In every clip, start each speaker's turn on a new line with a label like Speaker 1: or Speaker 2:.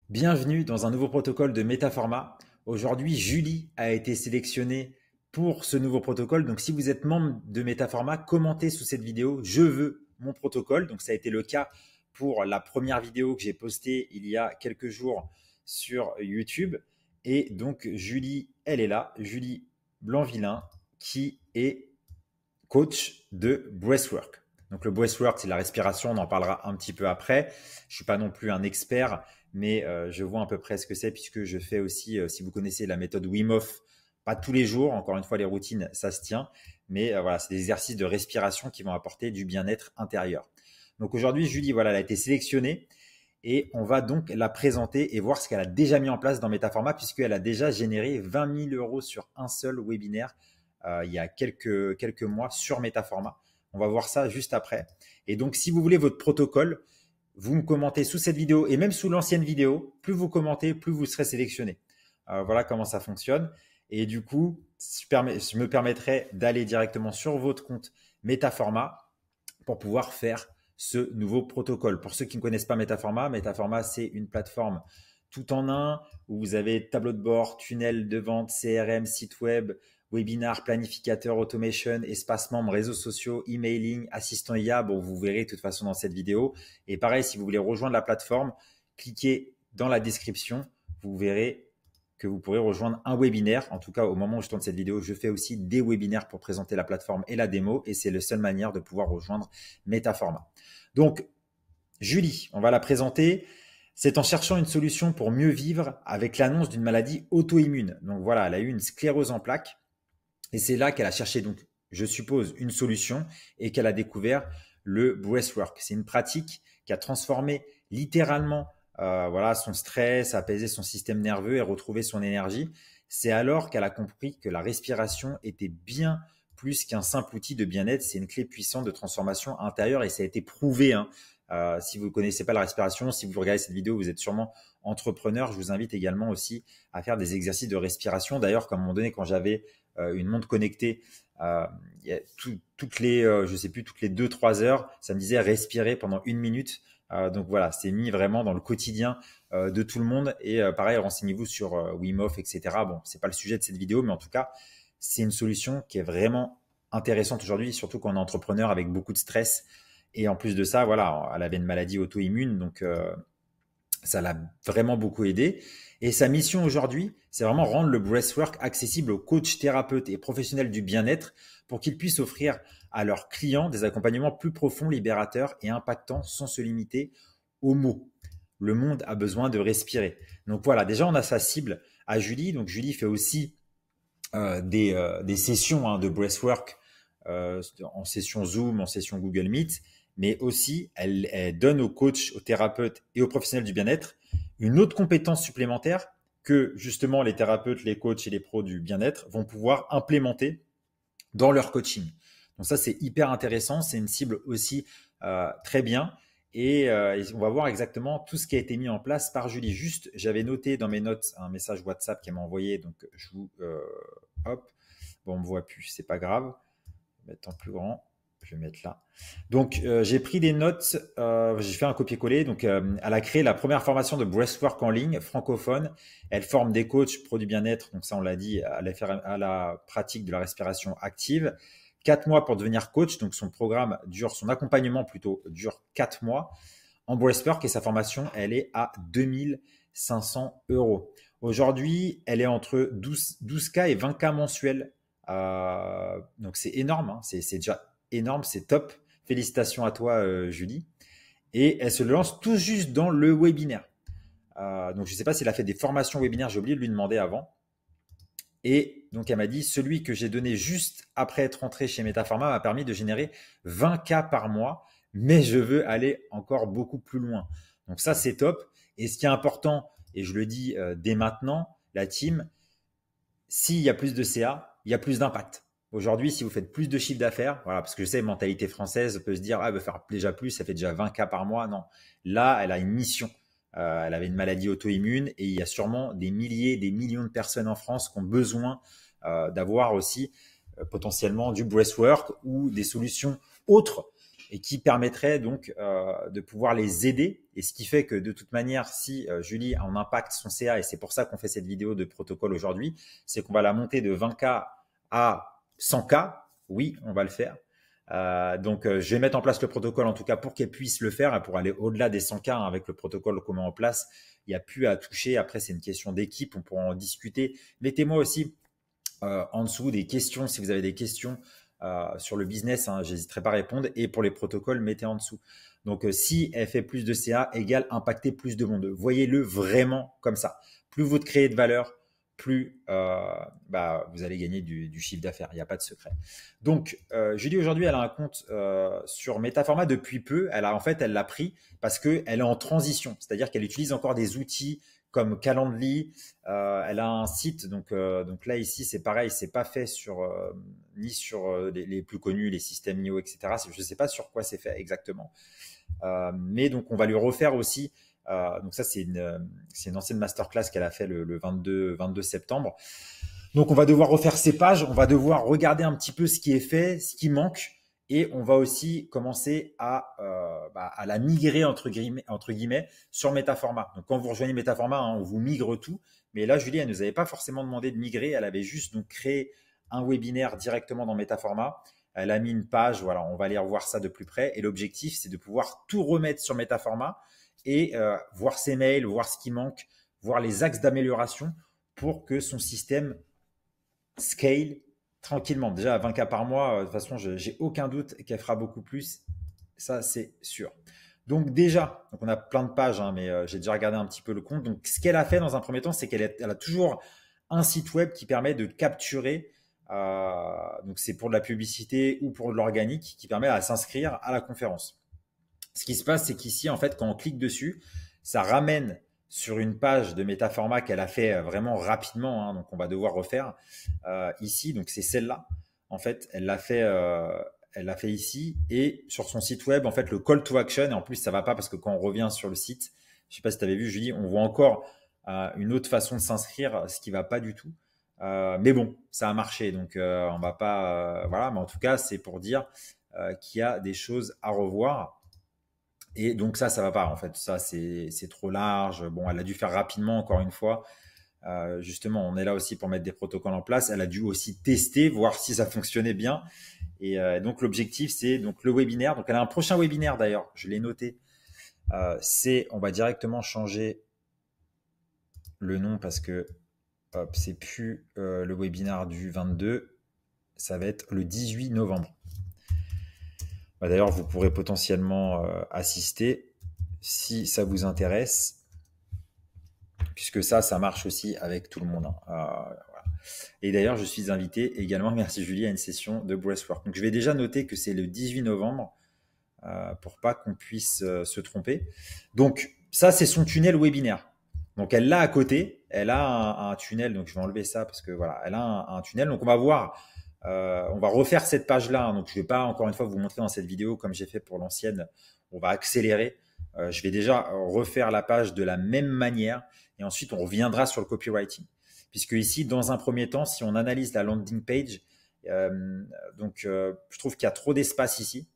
Speaker 1: Bienvenue dans un nouveau protocole de Métaformat. Aujourd'hui, Julie a été sélectionnée pour ce nouveau protocole. Donc, si vous êtes membre de Métaformat, commentez sous cette vidéo « Je veux mon protocole ». Donc, ça a été le cas pour la première vidéo que j'ai postée il y a quelques jours sur YouTube. Et donc, Julie, elle est là, Julie Blanvillain, qui est coach de breathwork. Donc le breathwork, c'est la respiration, on en parlera un petit peu après. Je suis pas non plus un expert, mais je vois à peu près ce que c'est puisque je fais aussi, si vous connaissez la méthode Wim Hof, pas tous les jours, encore une fois les routines, ça se tient, mais voilà, c'est des exercices de respiration qui vont apporter du bien-être intérieur. Donc aujourd'hui, Julie, voilà, elle a été sélectionnée et on va donc la présenter et voir ce qu'elle a déjà mis en place dans Métaformat puisqu'elle a déjà généré 20 000 euros sur un seul webinaire il y a quelques mois sur Métaformat. On va voir ça juste après. Et donc, si vous voulez votre protocole, vous me commentez sous cette vidéo et même sous l'ancienne vidéo. Plus vous commentez, plus vous serez sélectionné. Voilà comment ça fonctionne. Et du coup, je me permettrai d'aller directement sur votre compte Métaformat pour pouvoir faire ce nouveau protocole. Pour ceux qui ne connaissent pas Métaformat, Métaformat, c'est une plateforme tout en un où vous avez tableau de bord, tunnel de vente, CRM, site web, webinar, planificateur, automation, espace membre, réseaux sociaux, emailing, assistant IA. Bon, vous verrez de toute façon dans cette vidéo. Et pareil, si vous voulez rejoindre la plateforme, cliquez dans la description. Vous verrez que vous pourrez rejoindre un webinaire. En tout cas, au moment où je tourne cette vidéo, je fais aussi des webinaires pour présenter la plateforme et la démo. Et c'est la seule manière de pouvoir rejoindre Métaformat. Donc, Julie, on va la présenter. C'est en cherchant une solution pour mieux vivre avec l'annonce d'une maladie auto-immune. Donc voilà, elle a eu une sclérose en plaques. Et c'est là qu'elle a cherché, donc, je suppose, une solution et qu'elle a découvert le breathwork. C'est une pratique qui a transformé littéralement voilà, son stress, apaisé son système nerveux et retrouvé son énergie. C'est alors qu'elle a compris que la respiration était bien plus qu'un simple outil de bien-être. C'est une clé puissante de transformation intérieure et ça a été prouvé. Hein. Si vous ne connaissez pas la respiration, si vous regardez cette vidéo, vous êtes sûrement entrepreneur. Je vous invite également aussi à faire des exercices de respiration. D'ailleurs, comme à un moment donné, quand j'avais une montre connectée, toutes les, je sais plus, toutes les 2-3 heures, ça me disait respirer pendant 1 minute. Donc voilà, c'est mis vraiment dans le quotidien de tout le monde. Et pareil, renseignez-vous sur Wim Hof, etc. Bon, c'est pas le sujet de cette vidéo, mais en tout cas, c'est une solution qui est vraiment intéressante aujourd'hui, surtout quand on est entrepreneur avec beaucoup de stress. Et en plus de ça, voilà, elle avait une maladie auto-immune, donc ça l'a vraiment beaucoup aidé. Et sa mission aujourd'hui, c'est vraiment rendre le breathwork accessible aux coachs, thérapeutes et professionnels du bien-être pour qu'ils puissent offrir à leurs clients des accompagnements plus profonds, libérateurs et impactants sans se limiter aux mots. Le monde a besoin de respirer. Donc voilà, déjà on a sa cible à Julie. Donc Julie fait aussi des sessions de breathwork en session Zoom, en session Google Meet, mais aussi elle donne aux coachs, aux thérapeutes et aux professionnels du bien-être une autre compétence supplémentaire que justement les thérapeutes, les coachs et les pros du bien-être vont pouvoir implémenter dans leur coaching. Donc ça, c'est hyper intéressant. C'est une cible aussi très bien. Et on va voir exactement tout ce qui a été mis en place par Julie. Juste, j'avais noté dans mes notes un message WhatsApp qu'elle m'a envoyé. Donc, je vous... hop. Bon, on ne me voit plus, c'est pas grave. Je vais mettre en plus grand. Je vais mettre là. Donc, j'ai pris des notes. J'ai fait un copier-coller. Donc, elle a créé la première formation de breathwork en ligne francophone. Elle forme des coachs pro du bien-être. Donc, ça, on l'a dit, à la pratique de la respiration active. 4 mois pour devenir coach. Donc, son accompagnement plutôt dure 4 mois en breathwork et sa formation, elle est à 2500 euros. Aujourd'hui, elle est entre 12K et 20K mensuels. Donc, c'est énorme. Hein. C'est déjà énorme, c'est top. Félicitations à toi, Julie. Et elle se lance tout juste dans le webinaire. Donc, je ne sais pas si elle a fait des formations webinaires, j'ai oublié de lui demander avant. Et donc, elle m'a dit, celui que j'ai donné juste après être rentré chez Métaformat m'a permis de générer 20K par mois, mais je veux aller encore beaucoup plus loin. Donc ça, c'est top. Et ce qui est important, et je le dis dès maintenant, la team, s'il y a plus de CA, il y a plus d'impact. Aujourd'hui, si vous faites plus de chiffre d'affaires, voilà, parce que je sais, mentalité française peut se dire, ah, elle veut faire déjà plus, ça fait déjà 20K par mois. Non. Là, elle a une mission. Elle avait une maladie auto-immune et il y a sûrement des milliers, des millions de personnes en France qui ont besoin d'avoir aussi potentiellement du breathwork ou des solutions autres et qui permettrait donc de pouvoir les aider. Et ce qui fait que de toute manière, si Julie en impacte son CA, et c'est pour ça qu'on fait cette vidéo de protocole aujourd'hui, c'est qu'on va la monter de 20K à 100K. Oui, on va le faire. Donc, je vais mettre en place le protocole en tout cas pour qu'elle puisse le faire et pour aller au-delà des 100K avec le protocole qu'on met en place. Il n'y a plus à toucher. Après, c'est une question d'équipe. On pourra en discuter. Mettez-moi aussi en dessous des questions si vous avez des questions sur le business. Hein, j'hésiterai pas à répondre. Et pour les protocoles, mettez en dessous. Donc, si elle fait plus de CA égale impacter plus de monde. Voyez-le vraiment comme ça. Plus vous créez de valeur, plus vous allez gagner du chiffre d'affaires. Il n'y a pas de secret. Donc, Julie, aujourd'hui, elle a un compte sur Metaforma depuis peu. Elle l'a pris parce qu'elle est en transition. C'est-à-dire qu'elle utilise encore des outils comme Calendly. Elle a un site. Donc là, ici, c'est pareil. C'est pas fait ni sur les plus connus, les systèmes NIO, etc. Je ne sais pas sur quoi c'est fait exactement. Mais donc, on va lui refaire aussi. Donc ça, c'est une ancienne masterclass qu'elle a fait le 22 septembre. Donc, on va devoir refaire ces pages. On va devoir regarder un petit peu ce qui est fait, ce qui manque. Et on va aussi commencer à la migrer entre guillemets sur Metaforma. Donc, quand vous rejoignez Metaforma, hein, on vous migre tout. Mais là, Julie, elle ne nous avait pas forcément demandé de migrer. Elle avait juste donc créé un webinaire directement dans Metaforma. Elle a mis une page. Voilà, on va aller revoir ça de plus près. Et l'objectif, c'est de pouvoir tout remettre sur Metaforma et voir ses mails, voir ce qui manque, voir les axes d'amélioration pour que son système scale tranquillement. Déjà à 20K par mois, de toute façon, j'ai aucun doute qu'elle fera beaucoup plus. Ça, c'est sûr. Donc déjà, on a plein de pages, hein, mais j'ai déjà regardé un petit peu le compte. Donc ce qu'elle a fait dans un premier temps, c'est qu'elle a toujours un site web qui permet de capturer. Donc c'est pour de la publicité ou pour de l'organique qui permet à s'inscrire à la conférence. Ce qui se passe, c'est qu'ici, en fait, quand on clique dessus, ça ramène sur une page de Metaforma qu'elle a fait vraiment rapidement. Hein, donc, on va devoir refaire ici. Donc, c'est celle-là. En fait, elle l'a fait ici et sur son site web. En fait, le call to action. Et en plus, ça va pas parce que quand on revient sur le site, je sais pas si tu avais vu, Julie, on voit encore une autre façon de s'inscrire, ce qui va pas du tout. Mais bon, ça a marché. Donc, on va pas. Voilà. Mais en tout cas, c'est pour dire qu'il y a des choses à revoir. Et donc ça va pas en fait. Ça, c'est trop large. Bon, elle a dû faire rapidement encore une fois. Justement, on est là aussi pour mettre des protocoles en place. Elle a dû aussi tester, voir si ça fonctionnait bien. Et donc l'objectif, c'est donc le webinaire. Donc elle a un prochain webinaire d'ailleurs. Je l'ai noté. On va directement changer le nom parce que c'est plus le webinaire du 22. Ça va être le 18 novembre. D'ailleurs, vous pourrez potentiellement assister si ça vous intéresse, puisque ça marche aussi avec tout le monde. Hein. Voilà. Et d'ailleurs, je suis invité également, merci Julie, à une session de breathwork. Donc, je vais déjà noter que c'est le 18 novembre pour pas qu'on puisse se tromper. Donc, ça, c'est son tunnel webinaire. Donc, elle l'a à côté. Elle a un tunnel. Donc, je vais enlever ça parce que voilà, elle a un tunnel. Donc, on va voir. On va refaire cette page-là. Hein. Donc, je ne vais pas encore une fois vous montrer dans cette vidéo comme j'ai fait pour l'ancienne. On va accélérer. Je vais déjà refaire la page de la même manière et ensuite on reviendra sur le copywriting. Puisque ici, dans un premier temps, si on analyse la landing page, je trouve qu'il y a trop d'espace ici,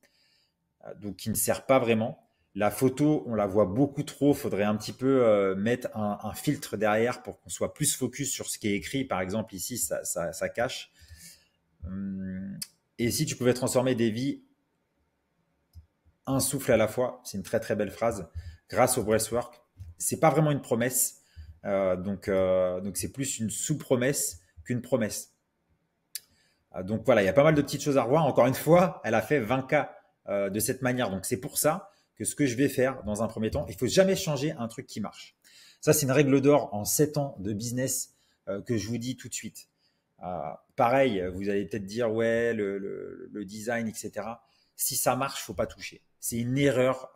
Speaker 1: donc qui ne sert pas vraiment. La photo, on la voit beaucoup trop. Il faudrait un petit peu mettre un filtre derrière pour qu'on soit plus focus sur ce qui est écrit. Par exemple, ici, ça cache. Et si tu pouvais transformer des vies un souffle à la fois, c'est une très très belle phrase, grâce au breathwork. C'est pas vraiment une promesse, donc c'est plus une sous-promesse qu'une promesse. Donc voilà, il y a pas mal de petites choses à revoir. Encore une fois, elle a fait 20K de cette manière, donc c'est pour ça que ce que je vais faire dans un premier temps, il faut jamais changer un truc qui marche. Ça, c'est une règle d'or en 7 ans de business que je vous dis tout de suite. Pareil, vous allez peut-être dire ouais, le design, etc. Si ça marche, faut pas toucher. C'est une erreur.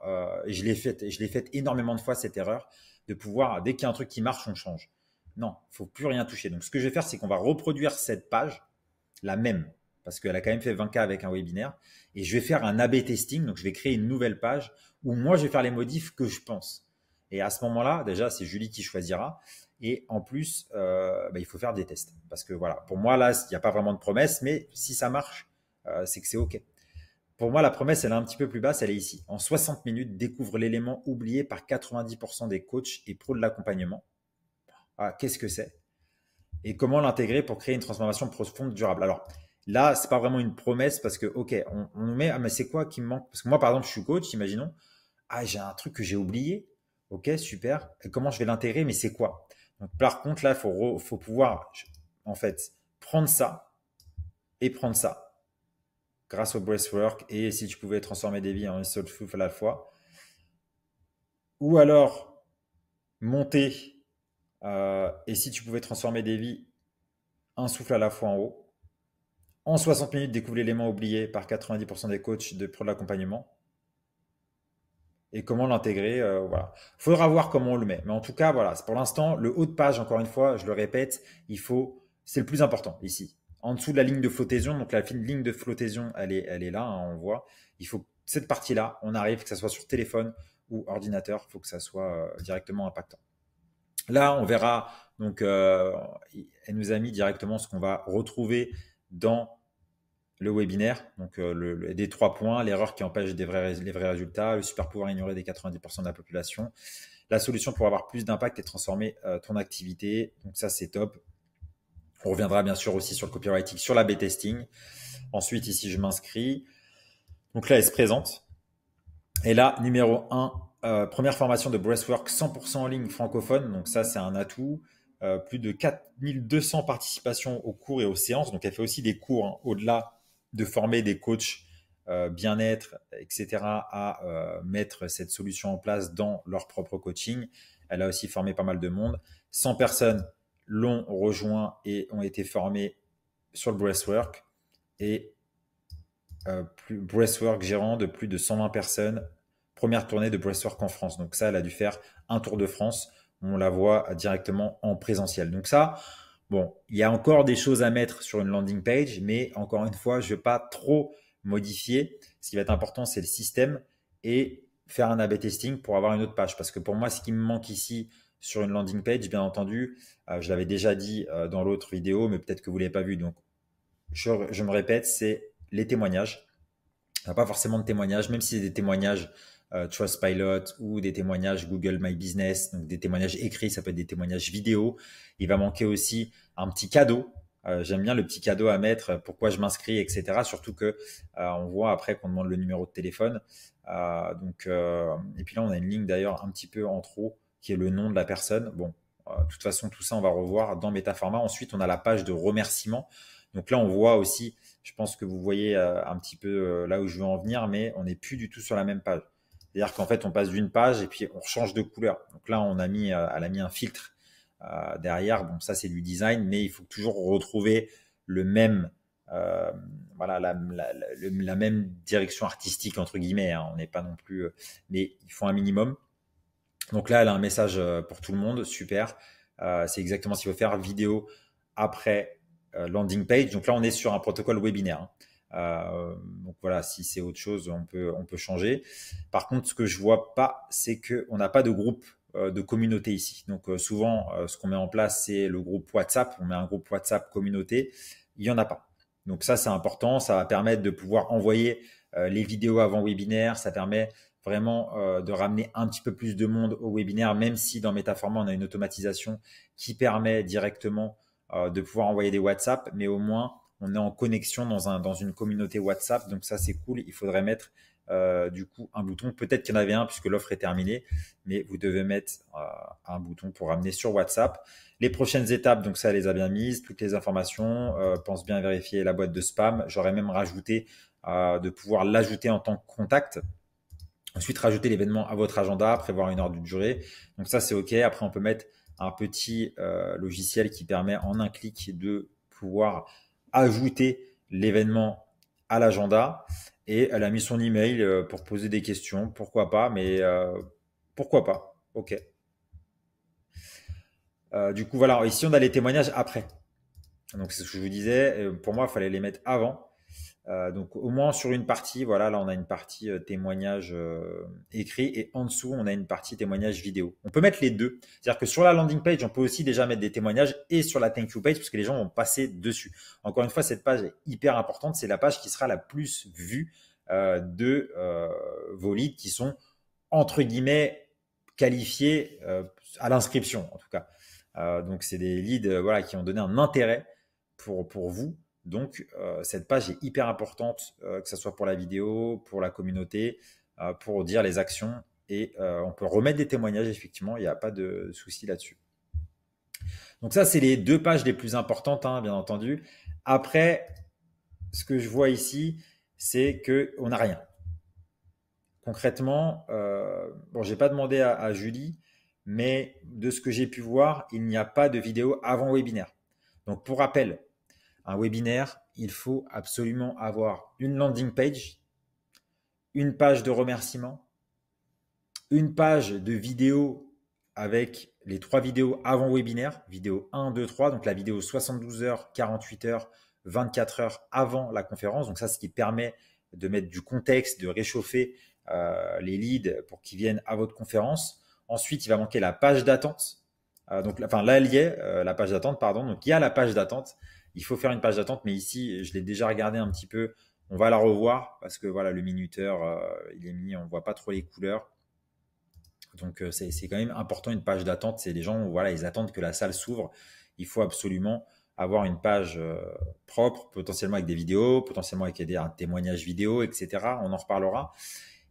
Speaker 1: Et je l'ai faite énormément de fois cette erreur de pouvoir dès qu'il y a un truc qui marche, on change. Non, faut plus rien toucher. Donc ce que je vais faire, c'est qu'on va reproduire cette page, la même, parce qu'elle a quand même fait 20K avec un webinaire, et je vais faire un A/B testing. Donc je vais créer une nouvelle page où moi je vais faire les modifs que je pense. Et à ce moment-là, déjà c'est Julie qui choisira. Et en plus, il faut faire des tests. Parce que voilà, pour moi, là, il n'y a pas vraiment de promesse, mais si ça marche, c'est que c'est OK. Pour moi, la promesse, elle est un petit peu plus basse, elle est ici. En 60 minutes, découvre l'élément oublié par 90% des coachs et pros de l'accompagnement. Ah, qu'est-ce que c'est? Et comment l'intégrer pour créer une transformation profonde durable. Alors là, c'est pas vraiment une promesse parce que, ok, on nous met, ah, mais c'est quoi qui me manque? Parce que moi, par exemple, je suis coach, imaginons, ah, j'ai un truc que j'ai oublié. Ok, super. Et comment je vais l'intégrer? Mais c'est quoi? Donc, par contre, là, faut pouvoir, en fait, prendre ça et prendre ça grâce au breathwork et si tu pouvais transformer des vies en une seule souffle à la fois. Ou alors, monter et si tu pouvais transformer des vies un souffle à la fois en haut. En 60 minutes, découvre l'élément oublié par 90% des coachs de pro de l'accompagnement et comment l'intégrer. Voilà. Faudra voir comment on le met. Mais en tout cas, voilà. Pour l'instant, le haut de page, encore une fois, je le répète, c'est le plus important ici. En dessous de la ligne de flottaison, donc la ligne de flottaison, elle est là, hein, on voit. Il faut cette partie-là, on arrive, que ça soit sur téléphone ou ordinateur, il faut que ça soit directement impactant. Là, on verra, donc, elle nous a mis directement ce qu'on va retrouver dans le webinaire, donc des 3 points, l'erreur qui empêche les vrais résultats, le super pouvoir ignoré des 90% de la population, la solution pour avoir plus d'impact et transformer ton activité. Donc ça, c'est top. On reviendra bien sûr aussi sur le copywriting, sur la B-testing. Ensuite, ici, je m'inscris. Donc là, elle se présente. Et là, numéro 1, première formation de breathwork 100% en ligne francophone. Donc ça, c'est un atout. Plus de 4200 participations aux cours et aux séances. Donc elle fait aussi des cours, hein, au-delà de former des coachs bien-être, etc., à mettre cette solution en place dans leur propre coaching. Elle a aussi formé pas mal de monde. 100 personnes l'ont rejoint et ont été formées sur le breathwork. Et breathwork gérant de plus de 120 personnes. Première tournée de breathwork en France. Donc ça, elle a dû faire un tour de France. On la voit directement en présentiel. Donc ça, bon, il y a encore des choses à mettre sur une landing page, mais encore une fois, je ne vais pas trop modifier. Ce qui va être important, c'est le système et faire un A/B testing pour avoir une autre page. Parce que pour moi, ce qui me manque ici sur une landing page, bien entendu, je l'avais déjà dit dans l'autre vidéo, mais peut-être que vous ne l'avez pas vu. Donc, je me répète, c'est les témoignages. Il n'y a pas forcément de témoignages, même si c'est des témoignages Trustpilot ou des témoignages Google My Business, donc des témoignages écrits, ça peut être des témoignages vidéo. Il va manquer aussi un petit cadeau. J'aime bien le petit cadeau à mettre, pourquoi je m'inscris, etc. Surtout que on voit après qu'on demande le numéro de téléphone. Et puis là, on a une ligne d'ailleurs un petit peu en trop qui est le nom de la personne. Bon, de toute façon, tout ça, on va revoir dans Metaformat. Ensuite, on a la page de remerciement. Donc là, on voit aussi, je pense que vous voyez un petit peu là où je veux en venir, mais on n'est plus du tout sur la même page. C'est-à-dire qu'en fait, on passe d'une page et puis on change de couleur. Donc là, elle a mis un filtre derrière. Bon, ça, c'est du design, mais il faut toujours retrouver le même, voilà, la même direction artistique, entre guillemets, hein. On n'est pas non plus, mais il faut un minimum. Donc là, elle a un message pour tout le monde, super. C'est exactement ce qu'il faut faire. Vidéo après landing page. Donc là, on est sur un protocole webinaire, hein. Donc voilà, si c'est autre chose, on peut changer. Par contre, ce que je vois pas, c'est qu'on n'a pas de groupe de communauté ici. Donc souvent, ce qu'on met en place, c'est le groupe WhatsApp. On met un groupe WhatsApp communauté. Il y en a pas. Donc ça, c'est important. Ça va permettre de pouvoir envoyer les vidéos avant webinaire. Ça permet vraiment de ramener un petit peu plus de monde au webinaire, même si dans Metaformat, on a une automatisation qui permet directement de pouvoir envoyer des WhatsApp, mais au moins, on est en connexion dans une communauté WhatsApp. Donc ça, c'est cool. Il faudrait mettre du coup un bouton. Peut-être qu'il y en avait un puisque l'offre est terminée, mais vous devez mettre un bouton pour ramener sur WhatsApp. Les prochaines étapes, donc ça, elle les a bien mises. Toutes les informations, pense bien vérifier la boîte de spam. J'aurais même rajouté de pouvoir l'ajouter en tant que contact. Ensuite, rajouter l'événement à votre agenda, prévoir une heure de durée. Donc ça, c'est OK. Après, on peut mettre un petit logiciel qui permet en un clic de pouvoir ajouter l'événement à l'agenda. Et elle a mis son email pour poser des questions. Pourquoi pas, mais pourquoi pas. OK. Du coup, voilà. Ici, on a les témoignages après. Donc, c'est ce que je vous disais. Pour moi, il fallait les mettre avant. Donc au moins sur une partie, voilà, là on a une partie témoignage écrit et en dessous on a une partie témoignage vidéo. On peut mettre les deux. C'est-à-dire que sur la landing page, on peut aussi déjà mettre des témoignages et sur la thank you page parce que les gens vont passer dessus. Encore une fois, cette page est hyper importante. C'est la page qui sera la plus vue de vos leads qui sont entre guillemets qualifiés à l'inscription en tout cas. Donc c'est des leads voilà, qui ont donné un intérêt pour vous. Donc cette page est hyper importante, que ce soit pour la vidéo, pour la communauté, pour dire les actions. Et on peut remettre des témoignages, effectivement, il n'y a pas de souci là-dessus. Donc ça, c'est les 2 pages les plus importantes, hein, bien entendu. Après, ce que je vois ici, c'est qu'on n'a rien. Concrètement, bon, j'ai pas demandé à Julie, mais de ce que j'ai pu voir, il n'y a pas de vidéo avant webinaire. Donc pour rappel, un webinaire, il faut absolument avoir une landing page, une page de remerciement, une page de vidéo avec les 3 vidéos avant webinaire, vidéo 1, 2, 3, donc la vidéo 72 heures, 48 heures, 24 heures avant la conférence. Donc ça, ce qui permet de mettre du contexte, de réchauffer les leads pour qu'ils viennent à votre conférence. Ensuite, il va manquer la page d'attente. Donc, enfin, là, il y est, la page d'attente, pardon. Donc, il y a la page d'attente. Il faut faire une page d'attente, mais ici, je l'ai déjà regardé un petit peu. On va la revoir parce que voilà, le minuteur, il est mis, on voit pas trop les couleurs. Donc c'est quand même important une page d'attente. C'est les gens, voilà, ils attendent que la salle s'ouvre. Il faut absolument avoir une page propre, potentiellement avec des vidéos, potentiellement avec un témoignage vidéo, etc. On en reparlera.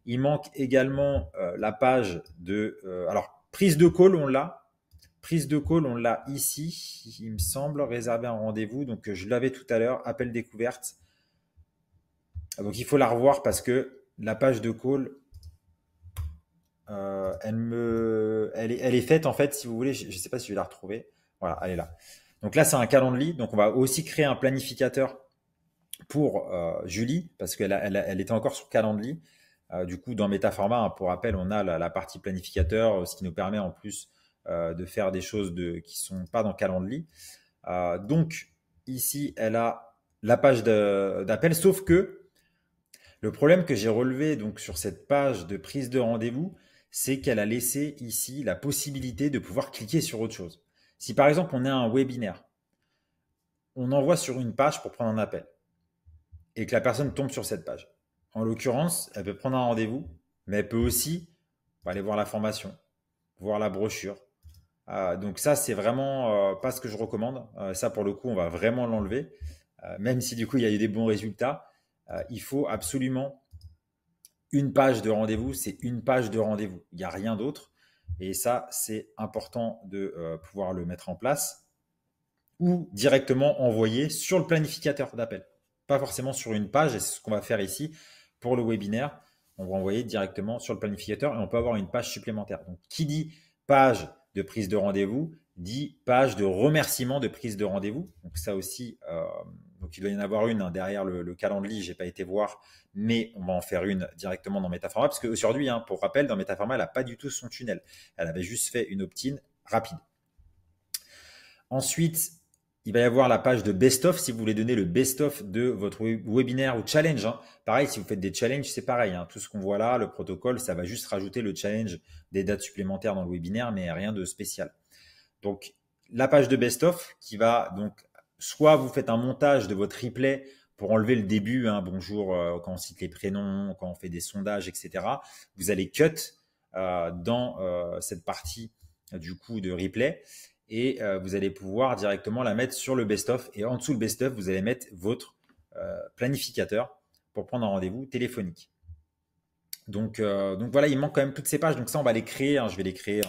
Speaker 1: Il manque également la page de... alors, prise de call, on l'a. Prise de call, on l'a ici, il me semble, réserver un rendez-vous. Donc je l'avais tout à l'heure, appel découverte. Donc il faut la revoir parce que la page de call, elle est faite en fait, si vous voulez, je ne sais pas si je vais la retrouver. Voilà, elle est là. Donc là, c'est un calendrier. Donc on va aussi créer un planificateur pour Julie parce elle était encore sur Calendly. Du coup, dans Metaforma, hein, pour rappel, on a la partie planificateur, ce qui nous permet en plus de faire des choses qui sont pas dans Calendly. Donc ici, elle a la page d'appel, sauf que le problème que j'ai relevé donc sur cette page de prise de rendez-vous, c'est qu'elle a laissé ici la possibilité de pouvoir cliquer sur autre chose. Si par exemple on a un webinaire, on envoie sur une page pour prendre un appel et que la personne tombe sur cette page. En l'occurrence, elle peut prendre un rendez-vous, mais elle peut aussi aller voir la formation, voir la brochure. Donc ça, c'est vraiment pas ce que je recommande. Ça, pour le coup, on va vraiment l'enlever. Même si du coup, il y a eu des bons résultats, il faut absolument une page de rendez-vous, c'est une page de rendez-vous. Il n'y a rien d'autre. Et ça, c'est important de pouvoir le mettre en place ou directement envoyer sur le planificateur d'appel. Pas forcément sur une page, et c'est ce qu'on va faire ici pour le webinaire. On va envoyer directement sur le planificateur et on peut avoir une page supplémentaire. Donc, qui dit page de prise de rendez-vous dit page de remerciement de prise de rendez-vous. Donc ça aussi, donc il doit y en avoir une hein, derrière le calendrier, j'ai pas été voir, mais on va en faire une directement dans Metaforma parce qu'aujourd'hui, hein, pour rappel, dans Metaforma, elle n'a pas du tout son tunnel. Elle avait juste fait une opt-in rapide. Ensuite, il va y avoir la page de best-of si vous voulez donner le best-of de votre webinaire ou challenge. Hein. Pareil, si vous faites des challenges, c'est pareil. Hein. Tout ce qu'on voit là, le protocole, ça va juste rajouter le challenge des dates supplémentaires dans le webinaire, mais rien de spécial. Donc, la page de best-of qui va donc, soit vous faites un montage de votre replay pour enlever le début, hein, bonjour, quand on cite les prénoms, quand on fait des sondages, etc. Vous allez cut dans cette partie du coup de replay et vous allez pouvoir directement la mettre sur le best-of et en dessous le best-of, vous allez mettre votre planificateur pour prendre un rendez-vous téléphonique. Donc voilà, il manque quand même toutes ces pages. Donc ça, on va les créer. Hein, je vais les créer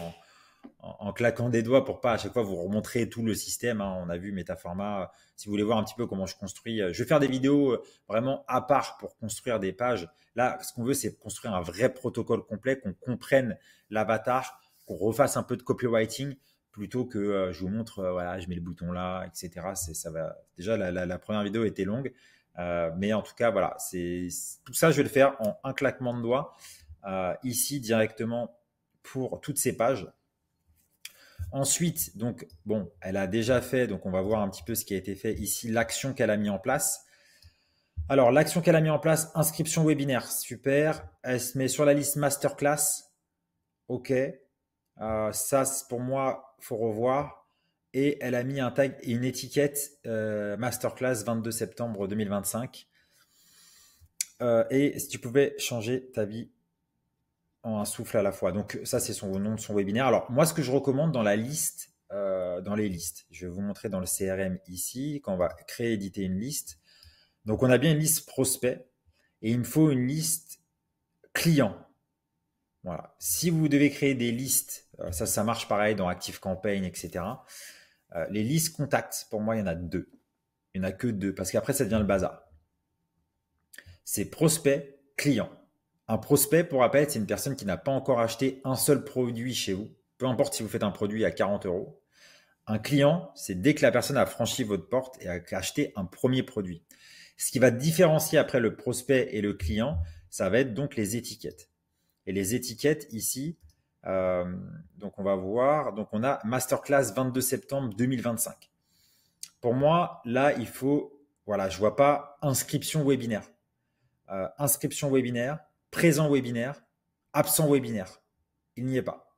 Speaker 1: en claquant des doigts pour pas à chaque fois vous remontrer tout le système. Hein. On a vu Metaforma. Si vous voulez voir un petit peu comment je construis, je vais faire des vidéos vraiment à part pour construire des pages. Là, ce qu'on veut, c'est construire un vrai protocole complet, qu'on comprenne l'avatar, qu'on refasse un peu de copywriting plutôt que je vous montre, voilà, je mets le bouton là, etc. Ça va. Déjà, la première vidéo était longue, mais en tout cas, voilà, tout ça, je vais le faire en un claquement de doigts ici directement pour toutes ces pages. Ensuite, donc, bon, elle a déjà fait, donc on va voir un petit peu ce qui a été fait ici, l'action qu'elle a mis en place. Alors, l'action qu'elle a mis en place, inscription webinaire, super. Elle se met sur la liste masterclass, ok. Ça, pour moi, faut revoir. Et elle a mis un tag et une étiquette masterclass 22 septembre 2025. et si tu pouvais changer ta vie en un souffle à la fois. Donc ça, c'est son nom de son webinaire. Alors moi, ce que je recommande dans la liste, dans les listes, je vais vous montrer dans le CRM ici, quand on va créer, éditer une liste. Donc on a bien une liste prospect et il me faut une liste client. Voilà. Si vous devez créer des listes, ça marche pareil dans ActiveCampaign, etc. Les listes contacts, pour moi, il y en a deux. Il n'y en a que deux, parce qu'après, ça devient le bazar. C'est prospect, client. Un prospect, pour rappel, c'est une personne qui n'a pas encore acheté un seul produit chez vous. Peu importe si vous faites un produit à 40 euros. Un client, c'est dès que la personne a franchi votre porte et a acheté un premier produit. Ce qui va différencier après le prospect et le client, ça va être donc les étiquettes. Et les étiquettes ici, donc on va voir, donc on a Masterclass 22 septembre 2025. Pour moi, là, il faut, voilà, je vois pas inscription webinaire. Inscription webinaire, présent webinaire, absent webinaire. Il n'y est pas.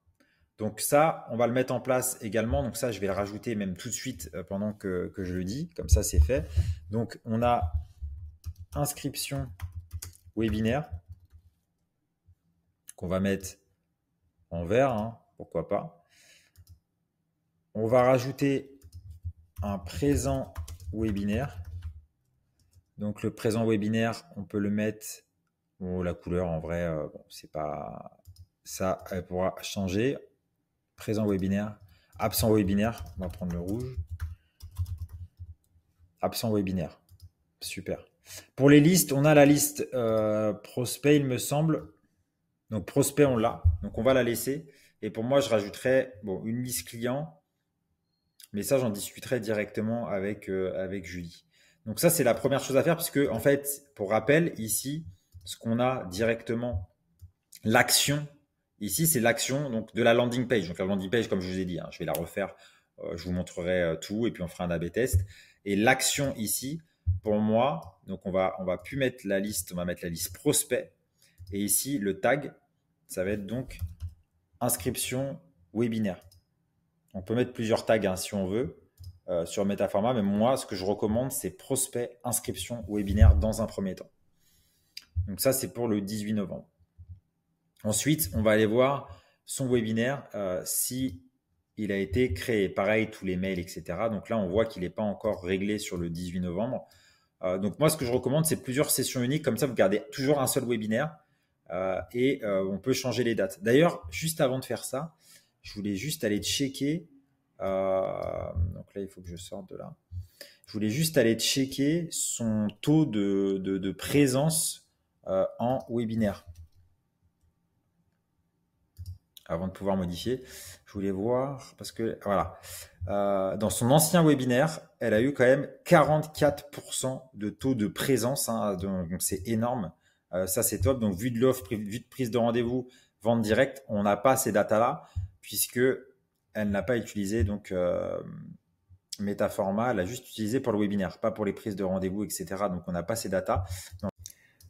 Speaker 1: Donc ça, on va le mettre en place également. Donc ça, je vais le rajouter même tout de suite pendant que je le dis. Comme ça, c'est fait. Donc on a inscription webinaire qu'on va mettre en vert, hein, pourquoi pas. On va rajouter un présent webinaire. Donc le présent webinaire, on peut le mettre, bon, la couleur en vrai, bon, c'est pas ça, elle pourra changer. Présent webinaire, absent webinaire, on va prendre le rouge. Absent webinaire, super. Pour les listes, on a la liste prospect, il me semble. Donc prospect, on l'a, donc on va la laisser. Et pour moi, je rajouterais bon, une liste client, mais ça, j'en discuterai directement avec Julie. Donc ça, c'est la première chose à faire, puisque en fait, pour rappel, ici, ce qu'on a directement, l'action, ici, c'est l'action donc de la landing page. Donc la landing page, comme je vous ai dit, hein, je vais la refaire, je vous montrerai tout, et puis on fera un A/B test. Et l'action ici, pour moi, donc on va plus mettre la liste, on va mettre la liste prospect. Et ici, le tag, ça va être donc inscription webinaire. On peut mettre plusieurs tags hein, si on veut sur Metaforma, mais moi, ce que je recommande, c'est prospect, inscription, webinaire dans un premier temps. Donc ça, c'est pour le 18 novembre. Ensuite, on va aller voir son webinaire si il a été créé. Pareil, tous les mails, etc. Donc là, on voit qu'il n'est pas encore réglé sur le 18 novembre. Donc moi, ce que je recommande, c'est plusieurs sessions uniques. Comme ça, vous gardez toujours un seul webinaire et on peut changer les dates. D'ailleurs, juste avant de faire ça, je voulais juste aller checker. Donc là, il faut que je sorte de là. Je voulais juste aller checker son taux de présence en webinaire. Avant de pouvoir modifier, je voulais voir, parce que voilà, dans son ancien webinaire, elle a eu quand même 44% de taux de présence, hein, donc c'est énorme. Ça, c'est top. Donc, vue de l'offre, vue de prise de rendez-vous, vente directe, on n'a pas ces datas-là, puisque elle n'a pas utilisé donc Metaforma, elle a juste utilisé pour le webinaire, pas pour les prises de rendez-vous, etc. Donc, on n'a pas ces datas.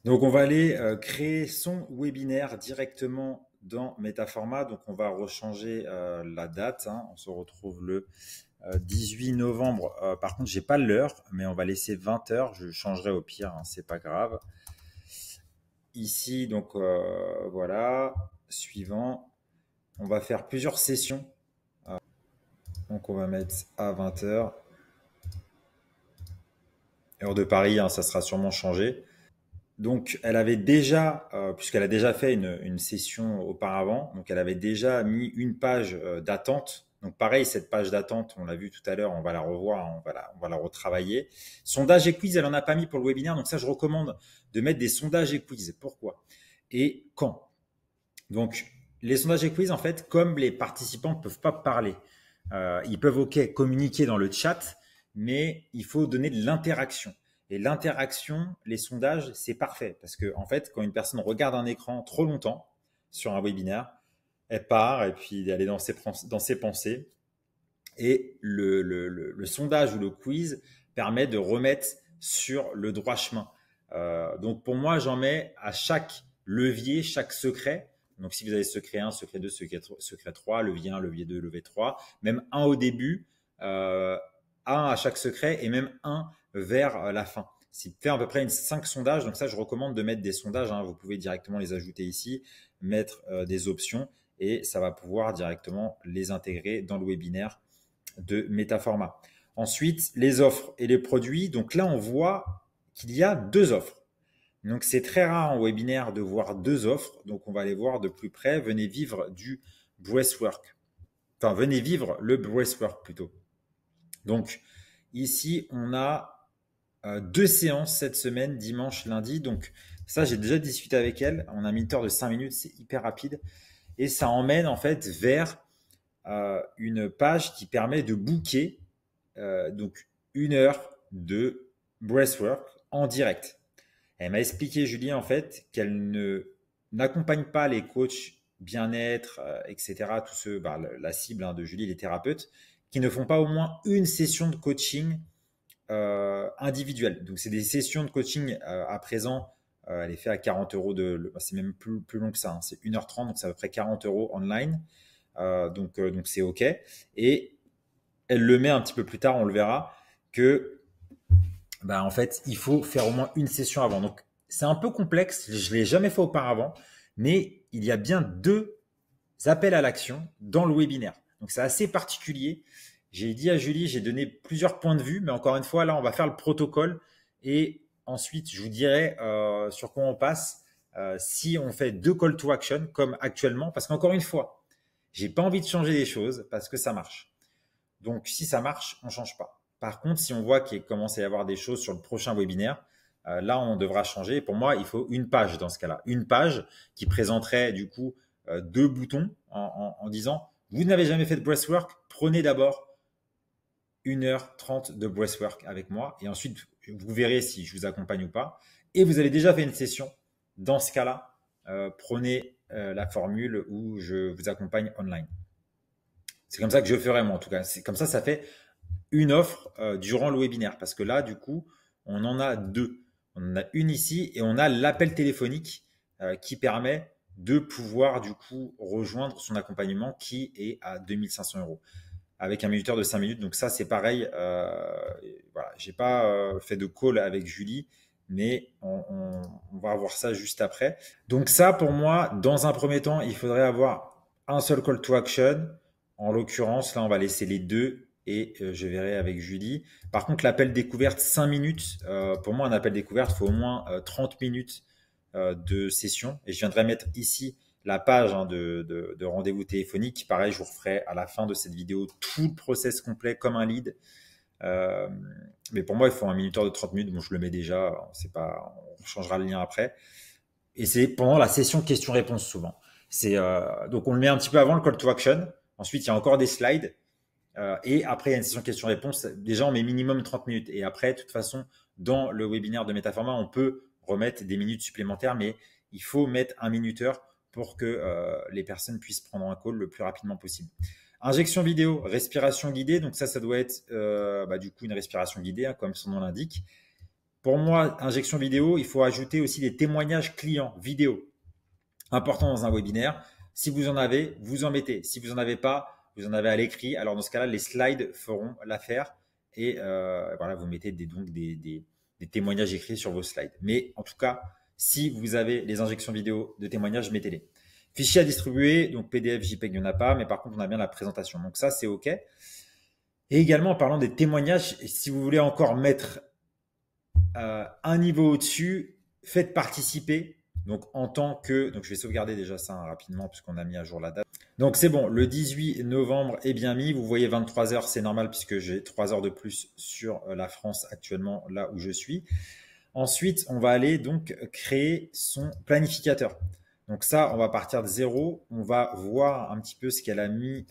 Speaker 1: Donc, on va aller créer son webinaire directement dans Metaforma. Donc, on va rechanger la date. Hein. On se retrouve le 18 novembre. Par contre, j'ai pas l'heure, mais on va laisser 20 h. Je changerai au pire, hein, c'est pas grave. Ici, donc voilà. Suivant. On va faire plusieurs sessions. Donc, on va mettre à 20 h. Heure de Paris, hein, ça sera sûrement changé. Donc, elle avait déjà, puisqu'elle a déjà fait une session auparavant, donc elle avait déjà mis une page d'attente. Donc, pareil, cette page d'attente, on l'a vu tout à l'heure, on va la revoir, hein, on va la retravailler. Sondage et quiz, elle en a pas mis pour le webinaire, donc ça, je recommande de mettre des sondages et quiz. Pourquoi et quand? Donc, les sondages et quiz, en fait, comme les participants ne peuvent pas parler, ils peuvent, ok, communiquer dans le chat, mais il faut donner de l'interaction. Et l'interaction, les sondages, c'est parfait. Parce que, en fait, quand une personne regarde un écran trop longtemps sur un webinaire, elle part et puis elle est dans ses pensées. Et le sondage ou le quiz permet de remettre sur le droit chemin. Donc, pour moi, j'en mets à chaque levier, chaque secret. Donc, si vous avez secret 1, secret 2, secret 3, levier 1, levier 2, levier 3, même un au début, un à chaque secret et même un vers la fin. C'est fait à peu près 5 sondages. Donc ça, je recommande de mettre des sondages, hein. Vous pouvez directement les ajouter ici, mettre des options et ça va pouvoir directement les intégrer dans le webinaire de Métaformat. Ensuite, les offres et les produits. Donc là, on voit qu'il y a 2 offres. Donc c'est très rare en webinaire de voir 2 offres. Donc on va les voir de plus près. Venez vivre du breathwork. Enfin, venez vivre le breathwork plutôt. Donc ici, on a 2 séances cette semaine, dimanche, lundi. Donc ça, j'ai déjà discuté avec elle. On a un minuteur de 5 minutes, c'est hyper rapide. Et ça emmène en fait vers une page qui permet de booker donc 1 heure de breathwork en direct. Elle m'a expliqué, Julie, en fait, qu'elle n'accompagne pas les coachs bien-être, etc., tous ceux, la cible, hein, de Julie, les thérapeutes, qui ne font pas au moins une session de coaching individuelle. Donc, c'est des sessions de coaching à présent. Elle est faite à 40 euros c'est même plus long que ça, hein, c'est 1h30, donc c'est à peu près 40 euros online. Donc c'est OK. Et elle le met un petit peu plus tard, on le verra, que en fait, il faut faire au moins une session avant. Donc, c'est un peu complexe. Je ne l'ai jamais fait auparavant, mais il y a bien 2 appels à l'action dans le webinaire. Donc, c'est assez particulier. J'ai dit à Julie, j'ai donné plusieurs points de vue, mais encore une fois, là, on va faire le protocole et ensuite, je vous dirai sur quoi on passe si on fait 2 call to action comme actuellement, parce qu'encore une fois, j'ai pas envie de changer les choses parce que ça marche. Donc, si ça marche, on ne change pas. Par contre, si on voit qu'il commence à y avoir des choses sur le prochain webinaire, là, on devra changer. Et pour moi, il faut une page dans ce cas-là. Une page qui présenterait du coup 2 boutons en disant « Vous n'avez jamais fait de breathwork, prenez d'abord 1h30 de breathwork avec moi. Et ensuite, vous verrez si je vous accompagne ou pas. Et vous avez déjà fait une session. Dans ce cas-là, prenez la formule où je vous accompagne online. » C'est comme ça que je ferai moi en tout cas. C'est comme ça, ça fait une offre durant le webinaire. Parce que là, du coup, on en a 2. On en a une ici et on a l'appel téléphonique qui permet de pouvoir du coup rejoindre son accompagnement qui est à 2500 euros avec un minuteur de 5 minutes. Donc ça, c'est pareil. Voilà, j'ai pas fait de call avec Julie, mais on va voir ça juste après. Donc ça, pour moi, dans un premier temps, il faudrait avoir un seul call to action. En l'occurrence, là, on va laisser les 2 et je verrai avec Julie. Par contre, l'appel découverte 5 minutes, pour moi, un appel découverte, il faut au moins 30 minutes de session. Et je viendrai mettre ici la page de rendez-vous téléphonique. Pareil, je vous referai à la fin de cette vidéo tout le process complet comme un lead. Mais pour moi, il faut un minuteur de 30 minutes. Bon, je le mets déjà. C'est pas, on changera le lien après. Et c'est pendant la session questions-réponses souvent. Donc, on le met un petit peu avant le call to action. Ensuite, il y a encore des slides. Et après, il y a une session questions-réponses. Déjà, on met minimum 30 minutes. Et après, de toute façon, dans le webinaire de Métaformat, on peut remettre des minutes supplémentaires, mais il faut mettre un minuteur pour que les personnes puissent prendre un call le plus rapidement possible. Injection vidéo, respiration guidée. Donc ça doit être du coup une respiration guidée, hein, comme son nom l'indique. Pour moi, injection vidéo, il faut ajouter aussi des témoignages clients vidéo. Important dans un webinaire. Si vous en avez, vous en mettez. Si vous n'en avez pas, vous en avez à l'écrit. Alors dans ce cas-là, les slides feront l'affaire. Et voilà, vous mettez des témoignages écrits sur vos slides. Mais en tout cas, si vous avez les injections vidéo de témoignages, mettez-les. Fichiers à distribuer, donc PDF, JPEG, il n'y en a pas, mais par contre, on a bien la présentation. Donc ça, c'est OK. Et également, en parlant des témoignages, si vous voulez encore mettre un niveau au-dessus, faites participer. Donc en tant que, donc je vais sauvegarder déjà ça rapidement puisqu'on a mis à jour la date. Donc c'est bon, le 18 novembre est bien mis. Vous voyez 23 heures, c'est normal puisque j'ai 3 heures de plus sur la France actuellement, là où je suis. Ensuite, on va aller donc créer son planificateur. Donc ça, on va partir de 0. On va voir un petit peu ce qu'elle a mis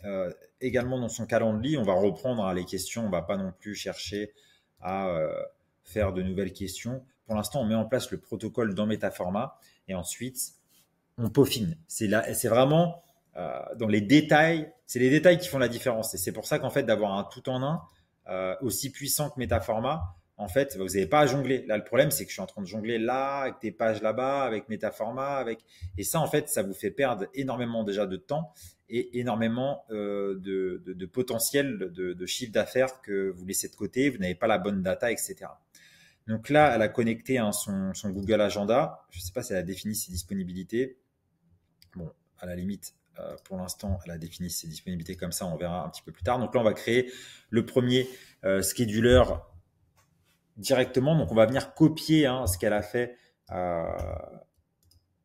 Speaker 1: également dans son calendrier. On va reprendre les questions. On ne va pas non plus chercher à faire de nouvelles questions. Pour l'instant, on met en place le protocole dans Métaformat et ensuite, on peaufine. C'est vraiment dans les détails. C'est les détails qui font la différence. Et c'est pour ça qu'en fait, d'avoir un tout en un aussi puissant que Métaformat, en fait, vous n'avez pas à jongler. Là, le problème, c'est que je suis en train de jongler là, avec des pages là-bas, avec Métaformat, et ça, en fait, ça vous fait perdre énormément déjà de temps et énormément de potentiel de chiffre d'affaires que vous laissez de côté. Vous n'avez pas la bonne data, etc. Donc là, elle a connecté hein, son Google Agenda. Je ne sais pas si elle a défini ses disponibilités. Bon, à la limite, pour l'instant, elle a défini ses disponibilités comme ça. On verra un petit peu plus tard. Donc là, on va créer le premier scheduler directement. Donc on va venir copier hein, ce qu'elle a fait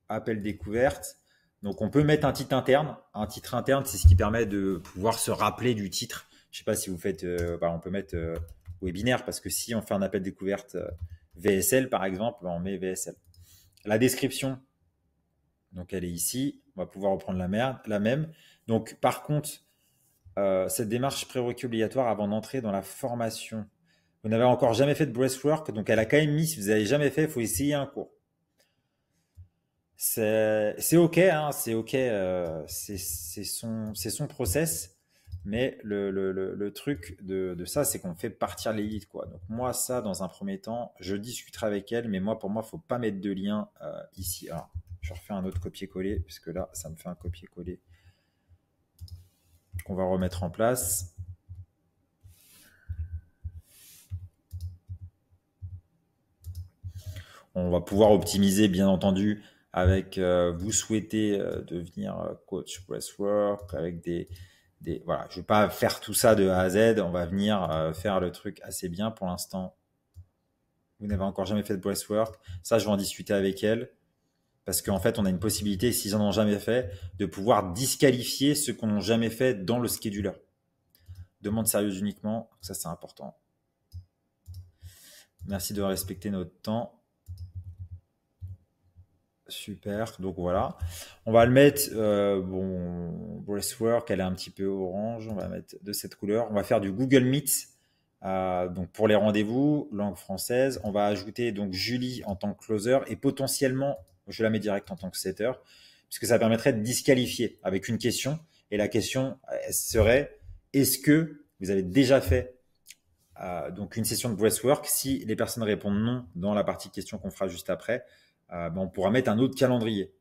Speaker 1: appel découverte. Donc on peut mettre un titre interne. Un titre interne, c'est ce qui permet de pouvoir se rappeler du titre. Je ne sais pas si vous faites, on peut mettre webinaire parce que si on fait un appel découverte VSL par exemple, on met VSL. La description, donc elle est ici. On va pouvoir reprendre la même. Donc par contre, cette démarche prérequis obligatoire avant d'entrer dans la formation. Vous n'avez encore jamais fait de breathwork, donc elle a quand même mis, si vous n'avez jamais fait, il faut essayer un cours. C'est ok, hein, c'est ok, c'est son process, mais le truc de ça, c'est qu'on fait partir les leads, quoi. Donc moi, ça, dans un premier temps, je discuterai avec elle, mais moi, pour moi, faut pas mettre de lien ici. Alors, je refais un autre copier-coller, puisque là, ça me fait un copier-coller qu'on va remettre en place. On va pouvoir optimiser, bien entendu, avec vous souhaitez devenir coach breathwork, avec voilà, je vais pas faire tout ça de A à Z. On va venir faire le truc assez bien pour l'instant. Vous n'avez encore jamais fait de breathwork. Ça, je vais en discuter avec elle. Parce qu'en fait, on a une possibilité, s'ils en ont jamais fait, de pouvoir disqualifier ceux qui n'ont jamais fait dans le scheduler. Demande sérieuse uniquement. Ça, c'est important. Merci de respecter notre temps. Super, donc voilà. On va le mettre, bon, breathwork, elle est un petit peu orange, on va mettre de cette couleur. On va faire du Google Meet, donc pour les rendez-vous, langue française. On va ajouter donc Julie en tant que closer et potentiellement, je la mets direct en tant que setter, puisque ça permettrait de disqualifier avec une question. Et la question serait, est-ce que vous avez déjà fait donc une session de breathwork? Si les personnes répondent non dans la partie question qu'on fera juste après, on pourra mettre un autre calendrier.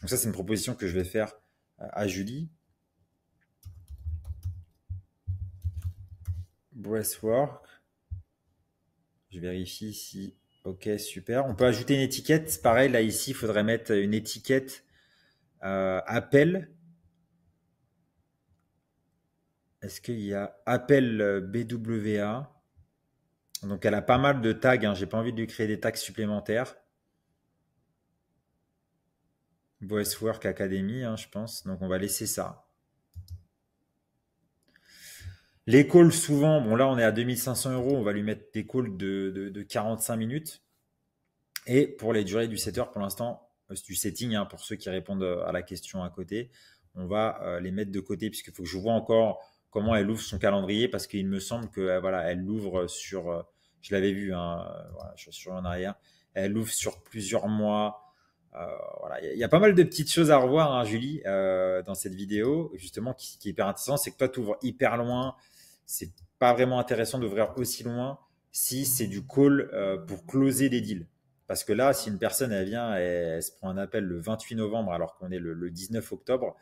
Speaker 1: Donc ça, c'est une proposition que je vais faire à Julie. Breathwork. Je vérifie si... Ok, super. On peut ajouter une étiquette. Pareil, là, ici, il faudrait mettre une étiquette appel. Est-ce qu'il y a appel BWA? Donc, elle a pas mal de tags. Hein. J'ai pas envie de lui créer des tags supplémentaires. Breathwork Academy, hein, je pense. Donc, on va laisser ça. Les calls, souvent, bon là on est à 2500 €, on va lui mettre des calls de 45 minutes. Et pour les durées du setter, pour l'instant, du setting, hein, pour ceux qui répondent à la question à côté, on va les mettre de côté puisqu'il faut que je vois encore comment elle ouvre son calendrier parce qu'il me semble que voilà, elle l'ouvre sur, je l'avais vu, hein, voilà, je suis sur en arrière, elle l'ouvre sur plusieurs mois. Voilà, il y a pas mal de petites choses à revoir, hein, Julie, dans cette vidéo, justement, qui est hyper intéressant, c'est que toi, tu ouvres hyper loin. C'est pas vraiment intéressant d'ouvrir aussi loin si c'est du call pour closer des deals. Parce que là, si une personne elle vient et elle se prend un appel le 28 novembre alors qu'on est le 19 octobre,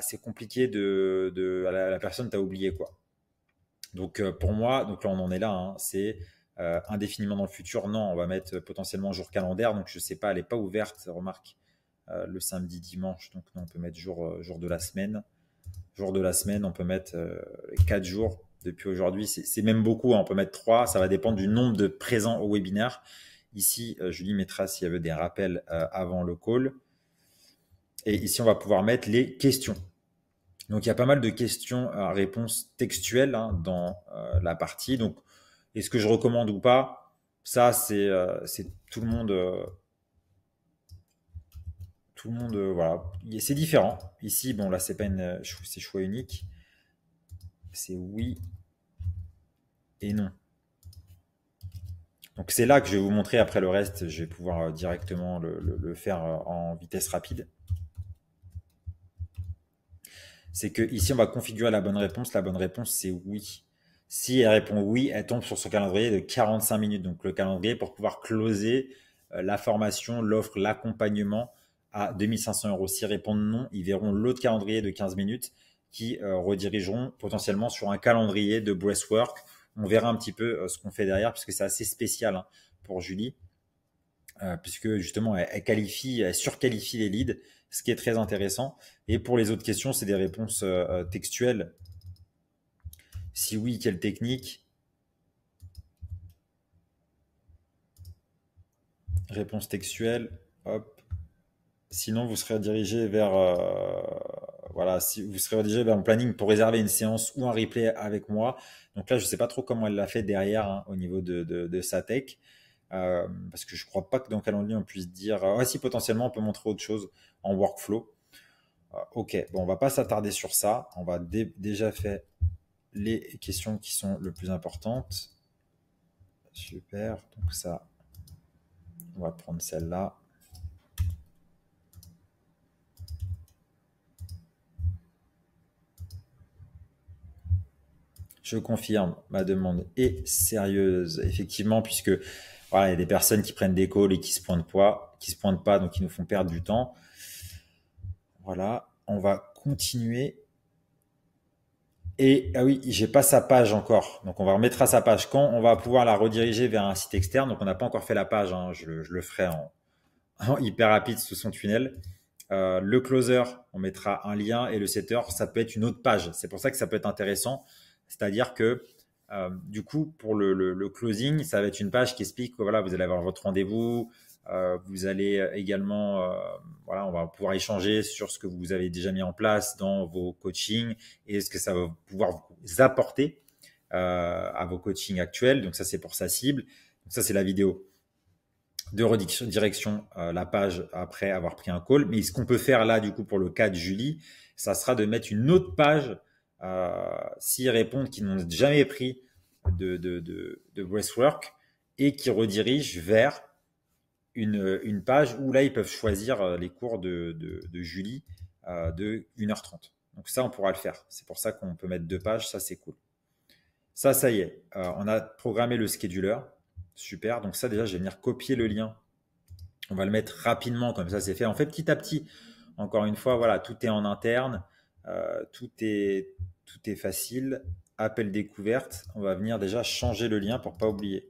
Speaker 1: c'est compliqué la personne t'a oublié quoi. Donc pour moi, donc là on en est là, hein, c'est indéfiniment dans le futur. Non, on va mettre potentiellement jour calendaire. Donc je sais pas, elle est pas ouverte, remarque, le samedi, dimanche. Donc non, on peut mettre jour de la semaine. Jour de la semaine, on peut mettre 4 jours depuis aujourd'hui. C'est même beaucoup, hein, on peut mettre 3. Ça va dépendre du nombre de présents au webinaire. Ici, Julie mettra s'il y avait des rappels avant le call. Et ici, on va pouvoir mettre les questions. Donc, il y a pas mal de questions à réponse textuelle hein, dans la partie. Donc, est-ce que je recommande ou pas? Ça, c'est tout le monde. Tout le monde, voilà. C'est différent. Ici, bon, là, c'est pas c'est choix unique. C'est oui et non. Donc c'est là que je vais vous montrer. Après le reste, je vais pouvoir directement le faire en vitesse rapide. C'est que ici, on va configurer la bonne réponse. La bonne réponse, c'est oui. Si elle répond oui, elle tombe sur son calendrier de 45 minutes. Donc le calendrier pour pouvoir closer la formation, l'offre, l'accompagnement à 2500 €. S'ils répondent non, ils verront l'autre calendrier de 15 minutes qui redirigeront potentiellement sur un calendrier de breathwork. On verra un petit peu ce qu'on fait derrière, puisque c'est assez spécial hein, pour Julie, puisque justement, elle surqualifie les leads, ce qui est très intéressant. Et pour les autres questions, c'est des réponses textuelles. Si oui, quelle technique? Réponse textuelle, hop. Sinon, vous serez dirigé vers voilà, si vous serez redirigé vers mon planning pour réserver une séance ou un replay avec moi. Donc là, je ne sais pas trop comment elle l'a fait derrière hein, au niveau de sa tech. Parce que je ne crois pas que dans Calendly, on puisse dire ah, si potentiellement on peut montrer autre chose en workflow. Ok, bon, on va pas s'attarder sur ça. On va déjà faire les questions qui sont le plus importantes. Super, donc ça, on va prendre celle-là. Je confirme, ma demande est sérieuse, effectivement, puisque voilà, il y a des personnes qui prennent des calls et qui se pointent pas, donc qui nous font perdre du temps. Voilà, on va continuer. Et ah oui, j'ai pas sa page encore, donc on va remettre à sa page quand on va pouvoir la rediriger vers un site externe. Donc on n'a pas encore fait la page, hein, je le ferai en hyper rapide sous son tunnel. Le closer, on mettra un lien et le setter, ça peut être une autre page. C'est pour ça que ça peut être intéressant. C'est-à-dire que du coup, pour le closing, ça va être une page qui explique que voilà, vous allez avoir votre rendez-vous. Vous allez également, voilà, on va pouvoir échanger sur ce que vous avez déjà mis en place dans vos coachings et ce que ça va pouvoir vous apporter à vos coachings actuels. Donc ça, c'est pour sa cible. Donc ça, c'est la vidéo de redirection la page après avoir pris un call. Mais ce qu'on peut faire là, du coup, pour le cas de Julie, ça sera de mettre une autre page s'ils répondent qu'ils n'ont jamais pris de breathwork et qui redirige vers une page où là, ils peuvent choisir les cours de Julie de 1h30. Donc ça, on pourra le faire. C'est pour ça qu'on peut mettre deux pages. Ça, c'est cool. Ça y est. On a programmé le scheduler. Super. Donc ça, déjà, je vais venir copier le lien. On va le mettre rapidement, comme ça, c'est fait. En fait, petit à petit, encore une fois, voilà, tout est en interne. Tout est facile. Appel découverte. On va venir déjà changer le lien pour pas oublier.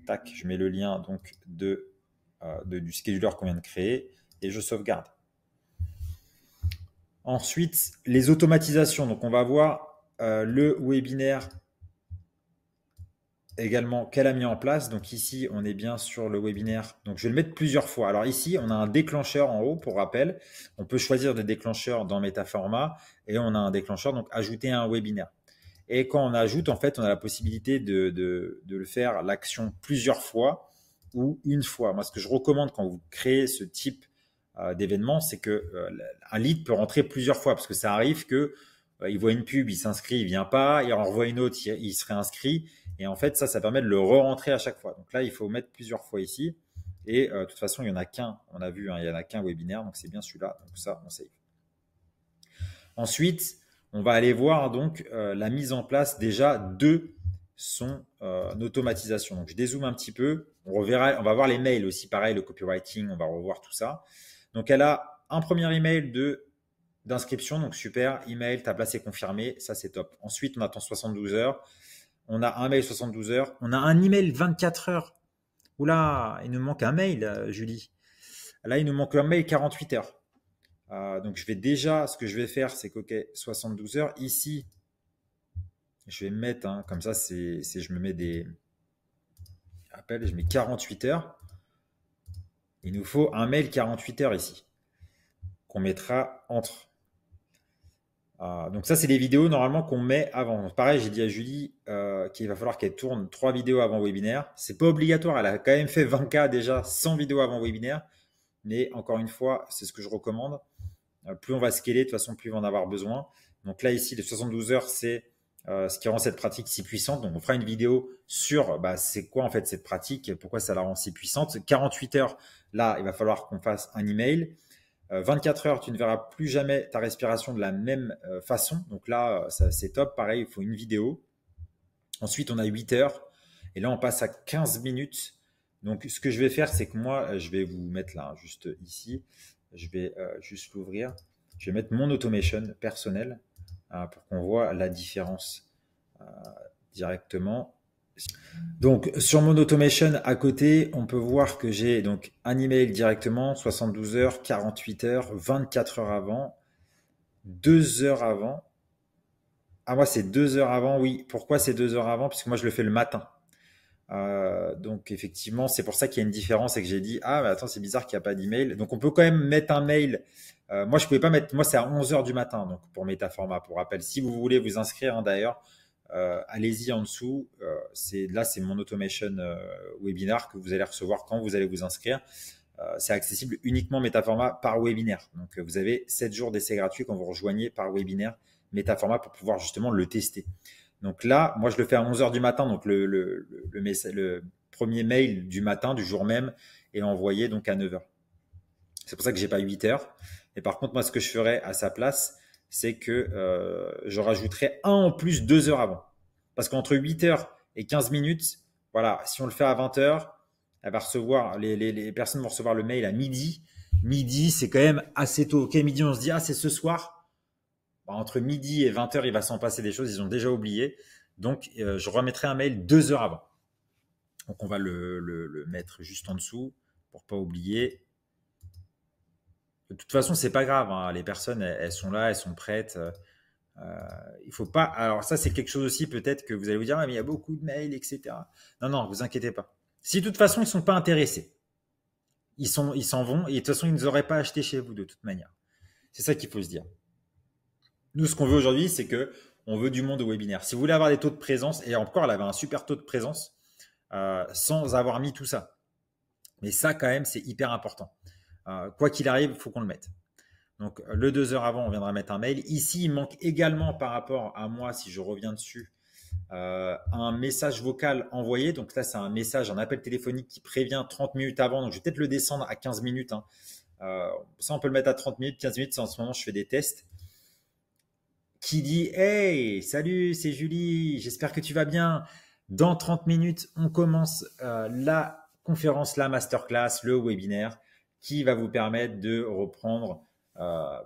Speaker 1: Tac, je mets le lien donc du scheduler qu'on vient de créer et je sauvegarde. Ensuite, les automatisations. Donc, on va voir le webinaire également qu'elle a mis en place. Donc ici, on est bien sur le webinaire. Donc je vais le mettre plusieurs fois. Alors ici, on a un déclencheur en haut pour rappel. On peut choisir des déclencheurs dans Métaformat et on a un déclencheur, donc ajouter un webinaire. Et quand on ajoute, en fait, on a la possibilité de le faire l'action plusieurs fois ou une fois. Moi, ce que je recommande quand vous créez ce type d'événement, c'est que un lead peut rentrer plusieurs fois parce que ça arrive que il voit une pub, il s'inscrit, il vient pas, il en revoit une autre, il se réinscrit. Et en fait, ça permet de le re-rentrer à chaque fois. Donc là, il faut mettre plusieurs fois ici. Et de toute façon, il n'y en a qu'un. On a vu, hein, il n'y en a qu'un webinaire. Donc c'est bien celui-là. Donc ça, on save. Ensuite, on va aller voir donc la mise en place déjà de son automatisation. Donc je dézoome un petit peu. On va voir les mails aussi. Pareil, le copywriting, on va revoir tout ça. Donc elle a un premier email d'inscription. Donc super, email, ta place est confirmée. Ça, c'est top. Ensuite, on attend 72 heures. On a un mail 72 heures. On a un email 24 heures. Oula, il nous manque un mail, Julie. Là, il nous manque un mail 48 heures. Donc, ce que je vais faire, c'est qu'OK, 72 heures. Ici, je vais mettre, hein, comme ça, je me mets des appels, je mets 48 heures. Il nous faut un mail 48 heures ici, qu'on mettra entre. Donc ça, c'est des vidéos normalement qu'on met avant. Donc pareil, j'ai dit à Julie qu'il va falloir qu'elle tourne 3 vidéos avant webinaire. C'est pas obligatoire, elle a quand même fait 20K déjà, 100 vidéos avant webinaire. Mais encore une fois, c'est ce que je recommande. Plus on va scaler, de toute façon, plus on va en avoir besoin. Donc là, ici, les 72 heures, c'est ce qui rend cette pratique si puissante. Donc on fera une vidéo sur c'est quoi en fait cette pratique, pourquoi ça la rend si puissante. 48 heures, là, il va falloir qu'on fasse un email. 24 heures, tu ne verras plus jamais ta respiration de la même façon. Donc là, c'est top. Pareil, il faut une vidéo. Ensuite, on a 8 heures. Et là, on passe à 15 minutes. Donc, ce que je vais faire, c'est que moi, je vais vous mettre là, juste ici. Je vais juste l'ouvrir. Je vais mettre mon automation personnel pour qu'on voit la différence directement. Donc, sur mon automation à côté, on peut voir que j'ai donc un email directement, 72 heures, 48 heures, 24 heures avant, 2 heures avant. Ah, moi, c'est 2 heures avant, oui. Pourquoi c'est 2 heures avant? Puisque moi, je le fais le matin. Donc, effectivement, c'est pour ça qu'il y a une différence et que j'ai dit, ah, mais attends, c'est bizarre qu'il n'y a pas d'email. Donc, on peut quand même mettre un mail. Moi, je pouvais pas mettre, moi, c'est à 11 heures du matin, donc pour Metaforma, pour rappel. Si vous voulez vous inscrire, hein, d'ailleurs, allez-y en dessous. Là, c'est mon automation webinar que vous allez recevoir quand vous allez vous inscrire. C'est accessible uniquement Metaforma par webinaire. Donc, vous avez 7 jours d'essai gratuit quand vous rejoignez par webinaire Metaforma pour pouvoir justement le tester. Donc là, moi, je le fais à 11 heures du matin. Donc, le premier mail du matin, du jour même, est envoyé donc à 9 heures. C'est pour ça que j'ai pas 8 heures. Et par contre, moi, ce que je ferais à sa place, c'est que je rajouterais un en plus 2 heures avant. Parce qu'entre 8 heures et 15 minutes, voilà, si on le fait à 20 heures, elle va recevoir, les personnes vont recevoir le mail à midi. Midi, c'est quand même assez tôt. Ok, midi, on se dit, ah, c'est ce soir. Bah, entre midi et 20 heures, il va s'en passer des choses, ils ont déjà oublié. Donc, je remettrai un mail 2 heures avant. Donc, on va le mettre juste en dessous pour pas oublier. De toute façon, c'est pas grave, hein. Les personnes, elles sont là, elles sont prêtes. Il faut pas. Alors ça, c'est quelque chose aussi peut-être que vous allez vous dire, ah, mais il y a beaucoup de mails, etc. Non, non, vous inquiétez pas. Si de toute façon ils sont pas intéressés, ils s'en vont et de toute façon ils ne auraient pas acheté chez vous de toute manière. C'est ça qu'il faut se dire. Nous, ce qu'on veut aujourd'hui, c'est que on veut du monde au webinaire. Si vous voulez avoir des taux de présence, et encore, elle avait un super taux de présence sans avoir mis tout ça. Mais ça, quand même, c'est hyper important. Quoi qu'il arrive, il faut qu'on le mette. Donc, le 2 heures avant, on viendra mettre un mail. Ici, il manque également par rapport à moi, si je reviens dessus, un message vocal envoyé. Donc là, c'est un message, un appel téléphonique qui prévient 30 minutes avant. Donc, je vais peut-être le descendre à 15 minutes. Hein. Ça, on peut le mettre à 30 minutes, 15 minutes. En ce moment, je fais des tests. Qui dit « Hey, salut, c'est Julie, j'espère que tu vas bien. Dans 30 minutes, on commence la conférence, la masterclass, le webinaire qui va vous permettre de reprendre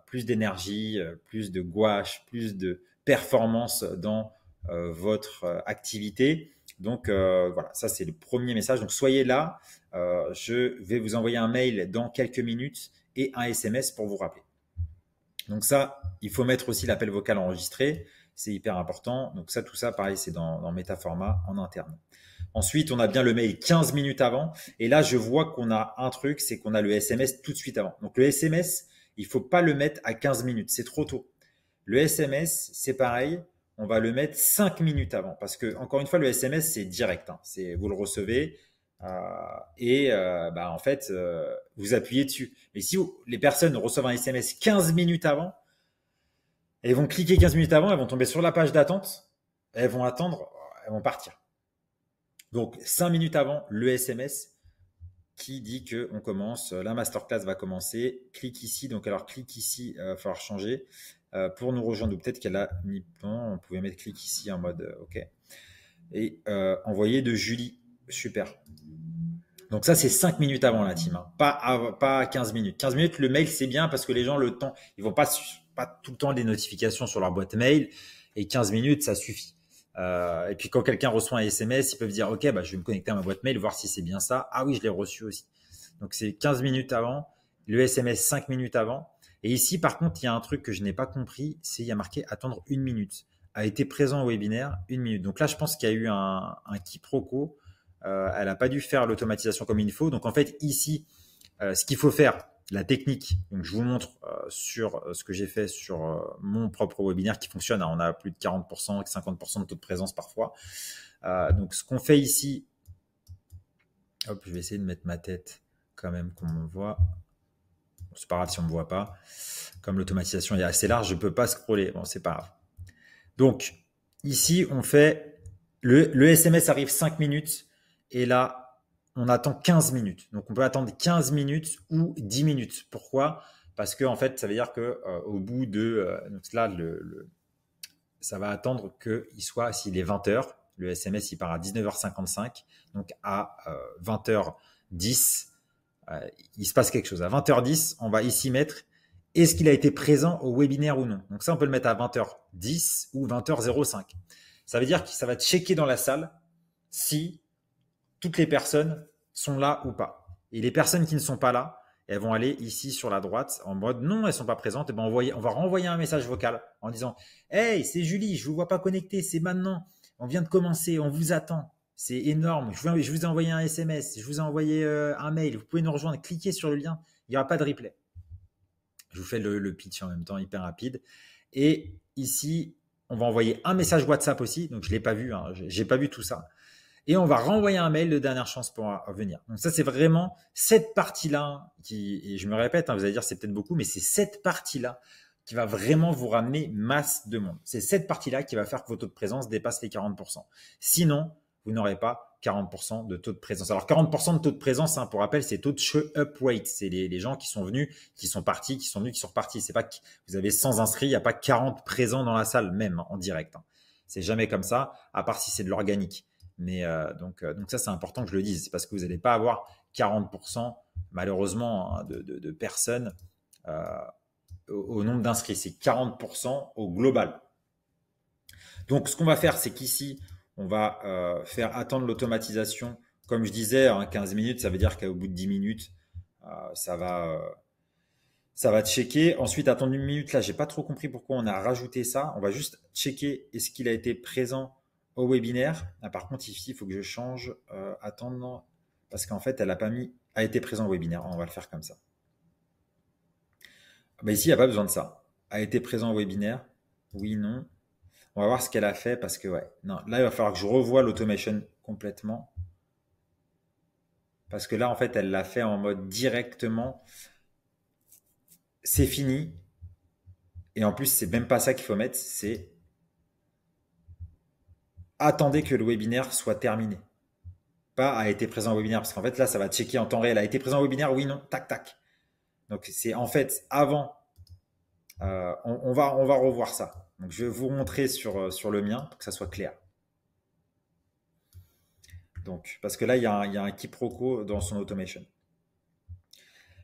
Speaker 1: plus d'énergie, plus de gouache, plus de performance dans votre activité. » Donc voilà, ça c'est le premier message. Donc soyez là, je vais vous envoyer un mail dans quelques minutes et un SMS pour vous rappeler. Donc ça, il faut mettre aussi l'appel vocal enregistré, c'est hyper important. Donc ça, tout ça, pareil, c'est dans Metaforma en interne. Ensuite, on a bien le mail 15 minutes avant. Et là, je vois qu'on a un truc, c'est qu'on a le SMS tout de suite avant. Donc le SMS, il faut pas le mettre à 15 minutes, c'est trop tôt. Le SMS, c'est pareil, on va le mettre 5 minutes avant. Parce que, encore une fois, le SMS, c'est direct. Hein. Vous le recevez, en fait, vous appuyez dessus. Mais si les personnes reçoivent un SMS 15 minutes avant, elles vont cliquer 15 minutes avant, elles vont tomber sur la page d'attente, elles vont attendre, elles vont partir. Donc 5 minutes avant, le SMS qui dit que on commence, la masterclass va commencer. Clique ici. Donc alors clique ici, il va falloir changer pour nous rejoindre. Ou peut-être qu'elle a mis. Non, on pouvait mettre clique ici en mode OK. Et envoyer de Julie. Super. Donc ça, c'est 5 minutes avant la team, hein. Pas 15 minutes. 15 minutes, le mail, c'est bien parce que les gens, le temps, ils vont pas tout le temps des notifications sur leur boîte mail. Et 15 minutes, ça suffit. Et puis quand quelqu'un reçoit un SMS, ils peuvent dire, OK, bah, je vais me connecter à ma boîte mail, voir si c'est bien ça. Ah oui, je l'ai reçu aussi. Donc c'est 15 minutes avant, le SMS 5 minutes avant. Et ici, par contre, il y a un truc que je n'ai pas compris, c'est il y a marqué attendre 1 minute. A été présent au webinaire 1 minute. Donc là, je pense qu'il y a eu un quiproquo. Elle n'a pas dû faire l'automatisation comme il faut. Donc en fait, ici, ce qu'il faut faire, la technique, donc je vous montre sur ce que j'ai fait sur mon propre webinaire qui fonctionne. Hein, on a plus de 40%, 50% de taux de présence parfois. Donc ce qu'on fait ici, hop, je vais essayer de mettre ma tête quand même qu'on me voit. Bon, c'est pas grave si on me voit pas. Comme l'automatisation est assez large, je peux pas scroller. Bon, c'est pas grave. Donc ici, on fait le SMS arrive 5 minutes. Et là, on attend 15 minutes. Donc, on peut attendre 15 minutes ou 10 minutes. Pourquoi? Parce que en fait, ça veut dire que au bout de donc là, ça va attendre qu'il soit, s'il est 20 heures, le SMS il part à 19h55. Donc à 20h10, il se passe quelque chose. À 20h10, on va ici mettre est-ce qu'il a été présent au webinaire ou non. Donc ça, on peut le mettre à 20h10 ou 20h05. Ça veut dire que ça va checker dans la salle si toutes les personnes sont là ou pas. Et les personnes qui ne sont pas là, elles vont aller ici sur la droite en mode non, elles ne sont pas présentes. Et ben on va renvoyer un message vocal en disant hey, c'est Julie, je ne vous vois pas connecté, c'est maintenant. On vient de commencer, on vous attend. C'est énorme. Je vous ai envoyé un SMS, je vous ai envoyé un mail. Vous pouvez nous rejoindre, cliquez sur le lien. Il n'y aura pas de replay. Je vous fais le pitch en même temps, hyper rapide. Et ici, on va envoyer un message WhatsApp aussi. Donc, je ne l'ai pas vu, hein, je n'ai pas vu tout ça. Et on va renvoyer un mail de dernière chance pour venir. Donc ça, c'est vraiment cette partie-là qui, et je me répète, hein, vous allez dire c'est peut-être beaucoup, mais c'est cette partie-là qui va vraiment vous ramener masse de monde. C'est cette partie-là qui va faire que votre taux de présence dépasse les 40%. Sinon, vous n'aurez pas 40% de taux de présence. Alors 40% de taux de présence, hein, pour rappel, c'est taux de show-up rate. C'est les gens qui sont venus, qui sont partis, qui sont venus, qui sont repartis. C'est pas que vous avez 100 inscrits, il n'y a pas 40 présents dans la salle, même en direct. Hein. C'est jamais comme ça, à part si c'est de l'organique. Mais donc ça, c'est important que je le dise. C'est parce que vous n'allez pas avoir 40% malheureusement hein, de personnes au nombre d'inscrits. C'est 40% au global. Donc ce qu'on va faire, c'est qu'ici, on va faire attendre l'automatisation. Comme je disais, hein, 15 minutes, ça veut dire qu'au bout de 10 minutes, ça va checker. Ensuite, attendre une minute. Là, j'ai pas trop compris pourquoi on a rajouté ça. On va juste checker est-ce qu'il a été présent au webinaire. Ah, par contre, ici, il faut que je change attendre parce qu'en fait, elle a été présent au webinaire. On va le faire comme ça. Bah, ici, il n'y a pas besoin de ça. A été présent au webinaire. Oui, non. On va voir ce qu'elle a fait parce que ouais. Non, là, il va falloir que je revoie l'automation complètement. Parce que là, en fait, elle l'a fait en mode directement. C'est fini. Et en plus, c'est même pas ça qu'il faut mettre. C'est attendez que le webinaire soit terminé. Pas a été présent au webinaire. Parce qu'en fait, là, ça va checker en temps réel. A été présent au webinaire, oui, non, tac, tac. Donc, c'est en fait avant. On va revoir ça. Donc, je vais vous montrer sur le mien pour que ça soit clair. Donc, parce que là, il y a un quiproquo dans son automation.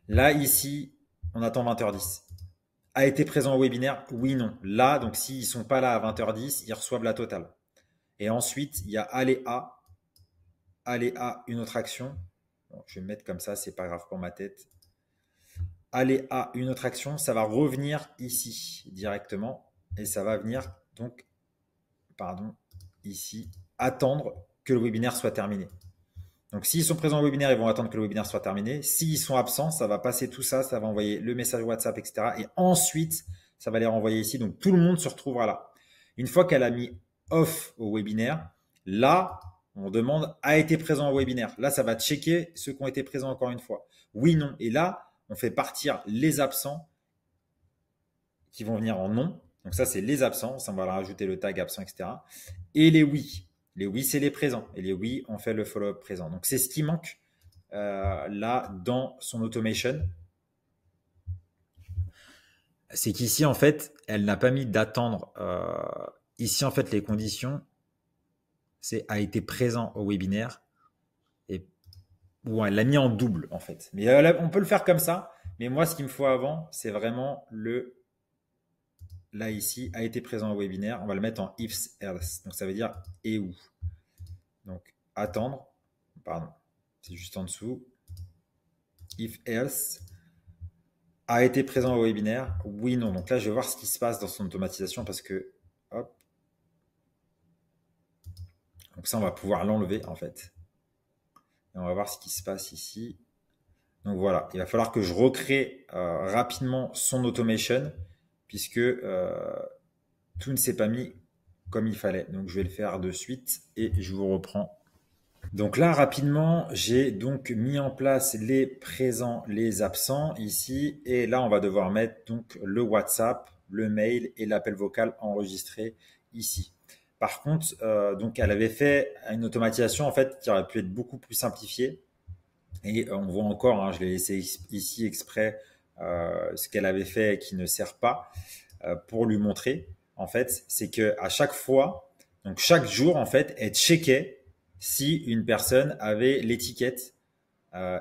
Speaker 1: Là, ici, on attend 20h10. A été présent au webinaire? Oui, non. Là, donc s'ils ne sont pas là à 20h10, ils reçoivent la totale. Et ensuite, il y a aller à, une autre action. Bon, je vais me mettre comme ça, c'est pas grave pour ma tête. Aller à une autre action, ça va revenir ici directement. Et ça va venir donc, ici, attendre que le webinaire soit terminé. Donc, s'ils sont présents au webinaire, ils vont attendre que le webinaire soit terminé. S'ils sont absents, ça va passer tout ça, ça va envoyer le message WhatsApp, etc. Et ensuite, ça va les renvoyer ici. Donc, tout le monde se retrouvera là. Une fois qu'elle a mis off au webinaire, là, on demande a été présent au webinaire. Là, ça va checker ceux qui ont été présents encore une fois. Oui, non. Et là, on fait partir les absents qui vont venir en non. Donc, ça, c'est les absents. Ça, on va leur ajouter le tag absent, etc. Et les oui. Les oui, c'est les présents. Et les oui, on fait le follow-up présent. Donc, c'est ce qui manque là dans son automation. C'est qu'ici, en fait, elle n'a pas mis d'attendre. Ici, en fait, les conditions, c'est a été présent au webinaire. Ou elle l'a mis en double, en fait. Mais on peut le faire comme ça. Mais moi, ce qu'il me faut avant, c'est vraiment là, ici, a été présent au webinaire. On va le mettre en if else. Donc, ça veut dire et où. Donc, attendre. Pardon. C'est juste en dessous. If else a été présent au webinaire. Oui, non. Donc là, je vais voir ce qui se passe dans son automatisation parce que, hop. Donc ça, on va pouvoir l'enlever en fait. Et on va voir ce qui se passe ici. Donc voilà, il va falloir que je recrée rapidement son automation puisque tout ne s'est pas mis comme il fallait. Donc je vais le faire de suite et je vous reprends. Donc là, rapidement, j'ai donc mis en place les présents, les absents ici. Et là, on va devoir mettre donc le WhatsApp, le mail et l'appel vocal enregistré ici. Par contre, donc elle avait fait une automatisation en fait qui aurait pu être beaucoup plus simplifiée. Et on voit encore, hein, je l'ai laissé ici exprès, ce qu'elle avait fait qui ne sert pas pour lui montrer. En fait, c'est que à chaque fois, donc chaque jour, en fait, elle checkait si une personne avait l'étiquette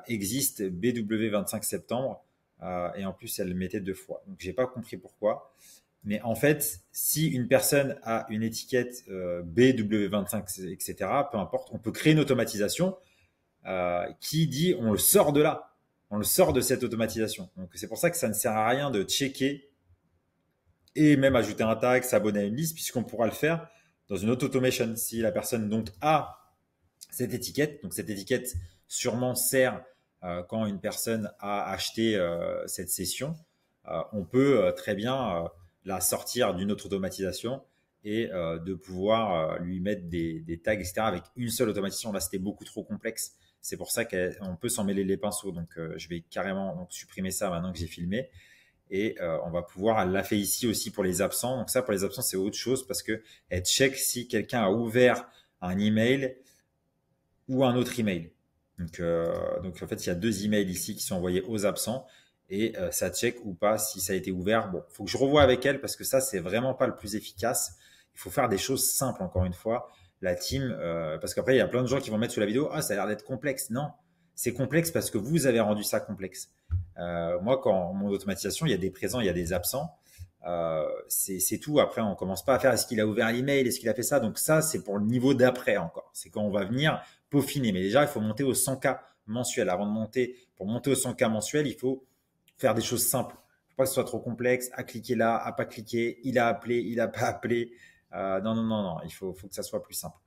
Speaker 1: existe BW 25 septembre et en plus elle le mettait 2 fois. Donc j'ai pas compris pourquoi. Mais en fait, si une personne a une étiquette BW25, etc., peu importe, on peut créer une automatisation qui dit on le sort de là, on le sort de cette automatisation. Donc c'est pour ça que ça ne sert à rien de checker et même ajouter un tag, s'abonner à une liste, puisqu'on pourra le faire dans une auto automation. Si la personne donc a cette étiquette, donc cette étiquette sûrement sert quand une personne a acheté cette session, on peut très bien la sortir d'une autre automatisation et de pouvoir lui mettre des tags, etc. avec une seule automatisation. Là, c'était beaucoup trop complexe. C'est pour ça qu'on peut s'en mêler les pinceaux. Donc, je vais carrément donc, supprimer ça maintenant que j'ai filmé. Et on va pouvoir, elle l'a fait ici aussi pour les absents. Donc ça, pour les absents, c'est autre chose parce que elle check si quelqu'un a ouvert un email ou un autre email. Donc en fait, il y a deux emails ici qui sont envoyés aux absents et ça check ou pas si ça a été ouvert. Bon, faut que je revoie avec elle parce que ça, c'est vraiment pas le plus efficace. Il faut faire des choses simples, encore une fois. La team, parce qu'après, il y a plein de gens qui vont mettre sous la vidéo, ah, ça a l'air d'être complexe. Non, c'est complexe parce que vous avez rendu ça complexe. Moi, quand mon automatisation, il y a des présents, il y a des absents. C'est tout. Après, on commence pas à faire est-ce qu'il a ouvert l'email, est-ce qu'il a fait ça. Donc ça, c'est pour le niveau d'après encore. C'est quand on va venir peaufiner. Mais déjà, il faut monter au 100K mensuel. Avant de monter, pour monter au 100K mensuel, il faut faire des choses simples. Il faut pas que ce soit trop complexe. À cliquer là, à pas cliquer. Il a appelé, il a pas appelé. Non, non, non, non. Il faut que ça soit plus simple.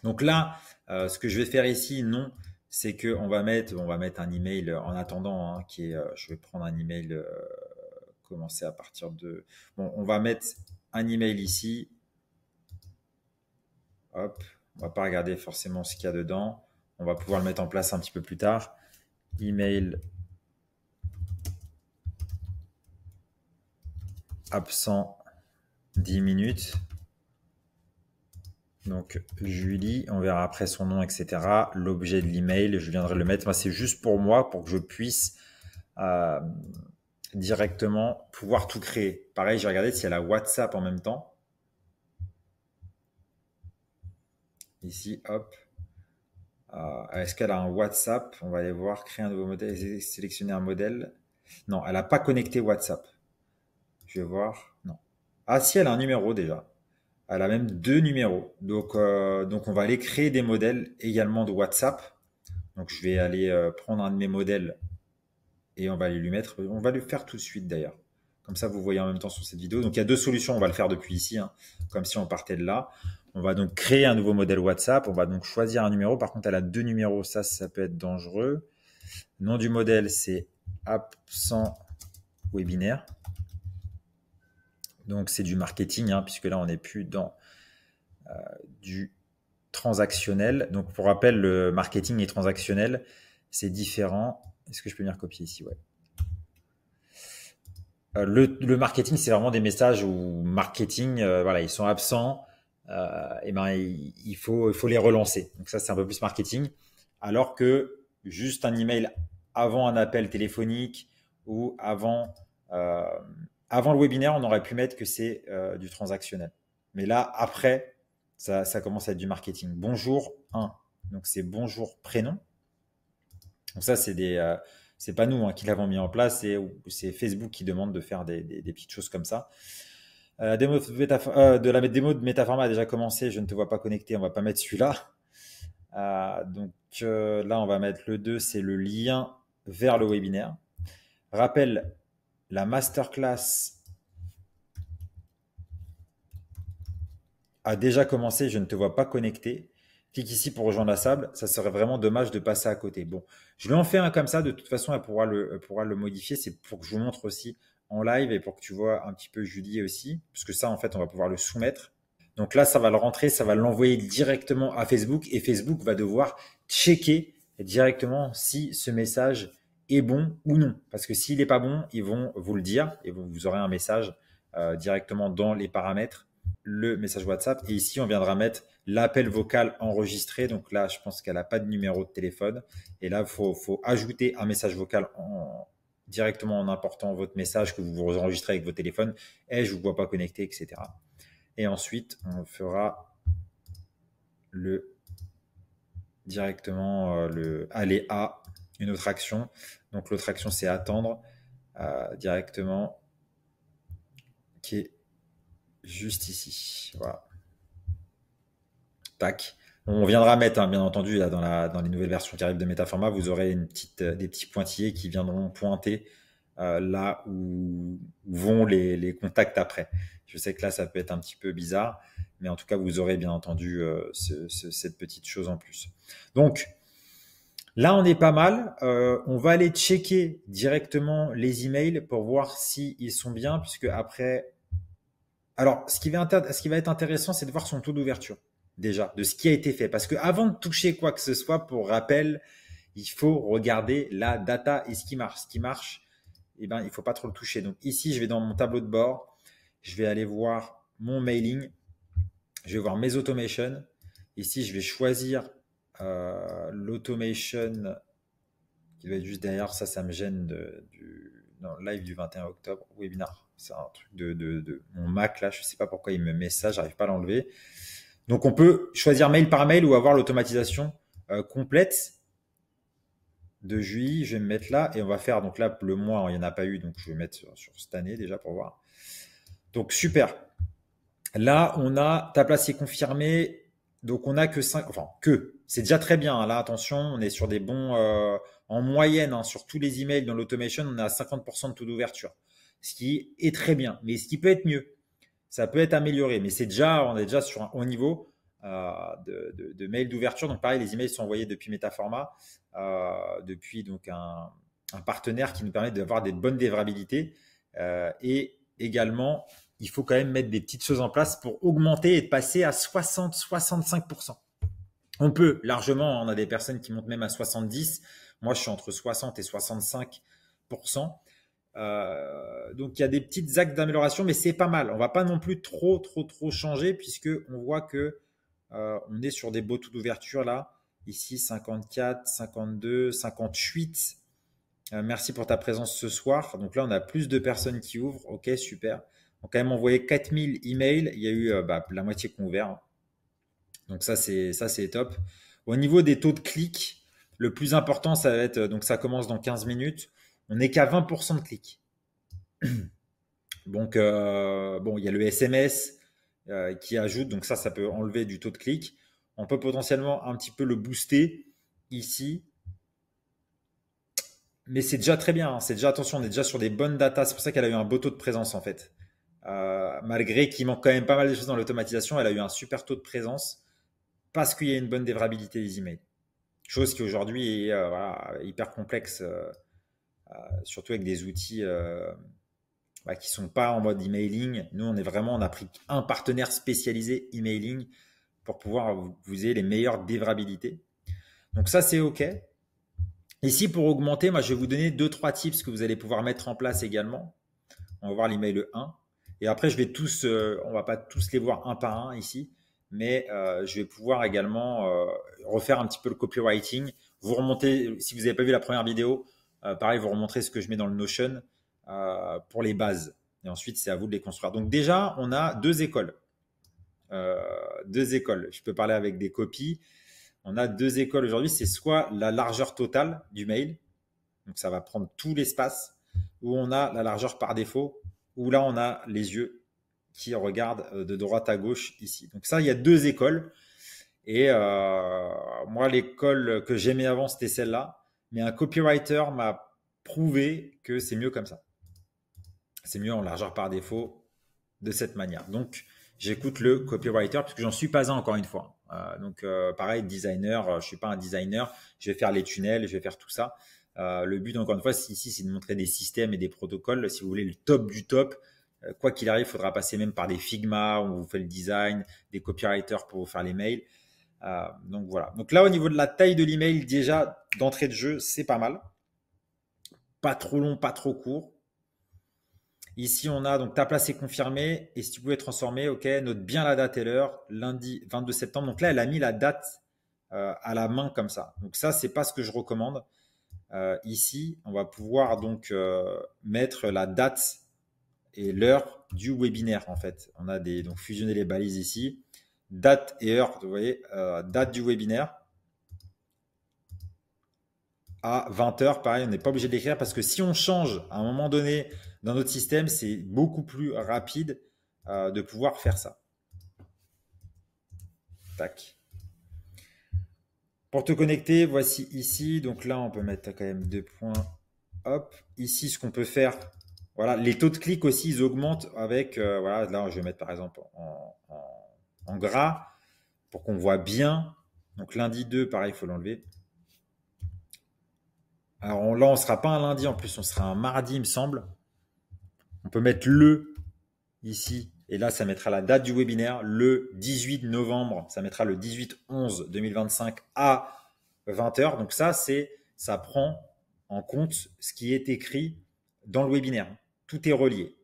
Speaker 1: Donc là, ce que je vais faire ici, non, c'est que on va mettre un email en attendant, hein, qui est, je vais prendre un email, commencer à partir de, bon, on va mettre un email ici, hop, on va pas regarder forcément ce qu'il y a dedans, on va pouvoir le mettre en place un petit peu plus tard, email absent 10 minutes. Donc Julie, on verra après son nom, etc. L'objet de l'email, je viendrai le mettre. Moi, c'est juste pour moi, pour que je puisse directement pouvoir tout créer. Pareil, j'ai regardé si elle a WhatsApp en même temps. Ici, hop. Est-ce qu'elle a un WhatsApp? On va aller voir, créer un nouveau modèle, sélectionner un modèle. Non, elle n'a pas connecté WhatsApp. Je vais voir. Non. Ah si, elle a un numéro déjà. Elle a même deux numéros. Donc on va aller créer des modèles également de WhatsApp. Donc je vais aller prendre un de mes modèles et on va aller lui mettre. On va le faire tout de suite d'ailleurs. Comme ça, vous voyez en même temps sur cette vidéo. Donc il y a deux solutions. On va le faire depuis ici, hein, comme si on partait de là. On va donc créer un nouveau modèle WhatsApp. On va donc choisir un numéro. Par contre, elle a deux numéros. Ça peut être dangereux. Nom du modèle, c'est absent webinaire. Donc c'est du marketing, hein, puisque là on n'est plus dans du transactionnel. Donc pour rappel, le marketing et transactionnel, c'est différent. Est-ce que je peux venir copier ici? Ouais. Le marketing, c'est vraiment des messages où marketing, voilà, ils sont absents. Et ben il faut les relancer. Donc ça c'est un peu plus marketing. Alors que juste un email avant un appel téléphonique ou avant le webinaire, on aurait pu mettre que c'est du transactionnel. Mais là, après, ça commence à être du marketing. Bonjour 1. Donc c'est bonjour prénom. Donc ça, c'est pas nous, hein, qui l'avons mis en place, c'est Facebook qui demande de faire des petites choses comme ça. La démo de Metaforma a déjà commencé. Je ne te vois pas connecté. On va pas mettre celui-là. Donc là, on va mettre le 2, c'est le lien vers le webinaire. Rappel, la masterclass a déjà commencé. Je ne te vois pas connecté. Clique ici pour rejoindre la salle. Ça serait vraiment dommage de passer à côté. Bon, je lui en fais un comme ça. De toute façon, elle pourra le modifier. C'est pour que je vous montre aussi en live et pour que tu vois un petit peu Julie aussi. Parce que ça, en fait, on va pouvoir le soumettre. Donc là, ça va le rentrer, ça va l'envoyer directement à Facebook et Facebook va devoir checker directement si ce message est bon ou non. Parce que s'il n'est pas bon, ils vont vous le dire et vous aurez un message directement dans les paramètres, le message WhatsApp. Et ici, on viendra mettre l'appel vocal enregistré. Donc là, je pense qu'elle n'a pas de numéro de téléphone. Et là, il faut ajouter un message vocal directement en important votre message que vous vous enregistrez avec votre téléphone. Et je ne vous vois pas connecté, etc. Et ensuite, on fera directement aller à une autre action. Donc l'autre action, c'est attendre directement qui est juste ici. Voilà. Tac. On viendra mettre, hein, bien entendu, là, dans les nouvelles versions qui arrivent de Metaforma, vous aurez des petits pointillés qui viendront pointer là où vont les contacts après. Je sais que là, ça peut être un petit peu bizarre, mais en tout cas, vous aurez bien entendu cette petite chose en plus. Donc, là, on est pas mal. On va aller checker directement les emails pour voir s'ils sont bien, puisque après... Alors, ce qui va être intéressant, c'est de voir son taux d'ouverture, déjà, de ce qui a été fait. Parce que avant de toucher quoi que ce soit, pour rappel, il faut regarder la data et ce qui marche. Ce qui marche, eh ben, il faut pas trop le toucher. Donc ici, je vais dans mon tableau de bord, je vais aller voir mon mailing, je vais voir mes automations. Ici, je vais choisir l'automation qui doit être juste derrière. Ça me gêne non, live du 21 octobre, webinar. C'est un truc de mon Mac là, je sais pas pourquoi il me met ça, j'arrive pas à l'enlever. Donc on peut choisir mail par mail ou avoir l'automatisation complète de juillet. Je vais me mettre là et on va faire, donc là le mois, il n'y en a pas eu, donc je vais mettre sur cette année déjà pour voir. Donc super. Là on a ta place est confirmée, donc on a que 5, enfin c'est déjà très bien. Hein. Là attention, on est sur des bons, en moyenne, hein, sur tous les emails dans l'automation, on a 50% de taux d'ouverture. Ce qui est très bien, mais ce qui peut être mieux, ça peut être amélioré, mais on est déjà sur un haut niveau de mails d'ouverture. Donc pareil, les emails sont envoyés depuis Metaforma, depuis donc un partenaire qui nous permet d'avoir des bonnes délivrabilités et également, il faut quand même mettre des petites choses en place pour augmenter et de passer à 60-65%. On peut largement, on a des personnes qui montent même à 70. Moi, je suis entre 60 et 65%. Donc il y a des petites axes d'amélioration, mais c'est pas mal. On va pas non plus trop changer puisque on voit que on est sur des beaux taux d'ouverture là. Ici 54, 52, 58. Merci pour ta présence ce soir. Donc là on a plus de personnes qui ouvrent. Ok, super. On a quand même envoyé 4000 emails. Il y a eu la moitié qui ont ouvert. Hein. Donc ça c'est top. Au niveau des taux de clics, le plus important ça va être, donc ça commence dans 15 minutes. On n'est qu'à 20% de clics. Donc, bon, il y a le SMS qui ajoute, donc ça peut enlever du taux de clic. On peut potentiellement un petit peu le booster ici. Mais c'est déjà très bien, hein. C'est déjà, attention, on est déjà sur des bonnes datas. C'est pour ça qu'elle a eu un beau taux de présence en fait. Malgré qu'il manque quand même pas mal de choses dans l'automatisation, elle a eu un super taux de présence parce qu'il y a une bonne délivrabilité des emails. Chose qui aujourd'hui est hyper complexe. Surtout avec des outils qui sont pas en mode emailing. Nous, on a pris un partenaire spécialisé emailing pour pouvoir vous ayez les meilleures délivrabilités. Donc ça, c'est OK. Ici, pour augmenter, moi, je vais vous donner 2-3 tips que vous allez pouvoir mettre en place également. On va voir l'email 1. Et après, je vais tous, on va pas tous les voir un par un ici, mais je vais pouvoir également refaire un petit peu le copywriting. Vous remontez, si vous n'avez pas vu la première vidéo, pareil, vous remontrez ce que je mets dans le Notion pour les bases. Et ensuite, c'est à vous de les construire. Donc déjà, on a deux écoles. Je peux parler avec des copies. On a deux écoles aujourd'hui. C'est soit la largeur totale du mail, donc ça va prendre tout l'espace, ou on a la largeur par défaut, où là, on a les yeux qui regardent de droite à gauche ici. Donc ça, il y a deux écoles. Et moi, l'école que j'aimais avant, c'était celle-là. Mais un copywriter m'a prouvé que c'est mieux comme ça. C'est mieux en largeur par défaut de cette manière. Donc, j'écoute le copywriter parce que j'en suis pas un encore une fois. Donc, pareil, designer, je suis pas un designer. Je vais faire les tunnels, je vais faire tout ça. Le but, encore une fois, ici, c'est de montrer des systèmes et des protocoles. Si vous voulez le top du top, quoi qu'il arrive, il faudra passer même par des Figma où on vous fait le design, des copywriters pour vous faire les mails. Donc voilà. Donc là, au niveau de la taille de l'email, déjà d'entrée de jeu, c'est pas mal. Pas trop long, pas trop court. Ici, on a donc ta place est confirmée et si tu pouvais transformer, ok, note bien la date et l'heure, lundi 22 septembre. Donc là, elle a mis la date à la main comme ça. Donc ça, c'est pas ce que je recommande. Ici, on va pouvoir donc mettre la date et l'heure du webinaire en fait. On a donc fusionner les balises ici, date et heure. Vous voyez, date du webinaire. à 20 heures. Pareil, on n'est pas obligé de l'écrire parce que si on change à un moment donné dans notre système, c'est beaucoup plus rapide de pouvoir faire ça. Tac. Pour te connecter, voici ici. Donc là, on peut mettre quand même 2 points. Hop. Ici, ce qu'on peut faire. Voilà, les taux de clic aussi, ils augmentent avec. Voilà, là, je vais mettre par exemple en gras pour qu'on voit bien. Donc lundi 2, pareil, il faut l'enlever. Alors là, on ne sera pas un lundi en plus, on sera un mardi, il me semble. On peut mettre le ici. Et là, ça mettra la date du webinaire, le 18 novembre. Ça mettra le 18/11/2025 à 20 heures. Donc ça prend en compte ce qui est écrit dans le webinaire. Tout est relié.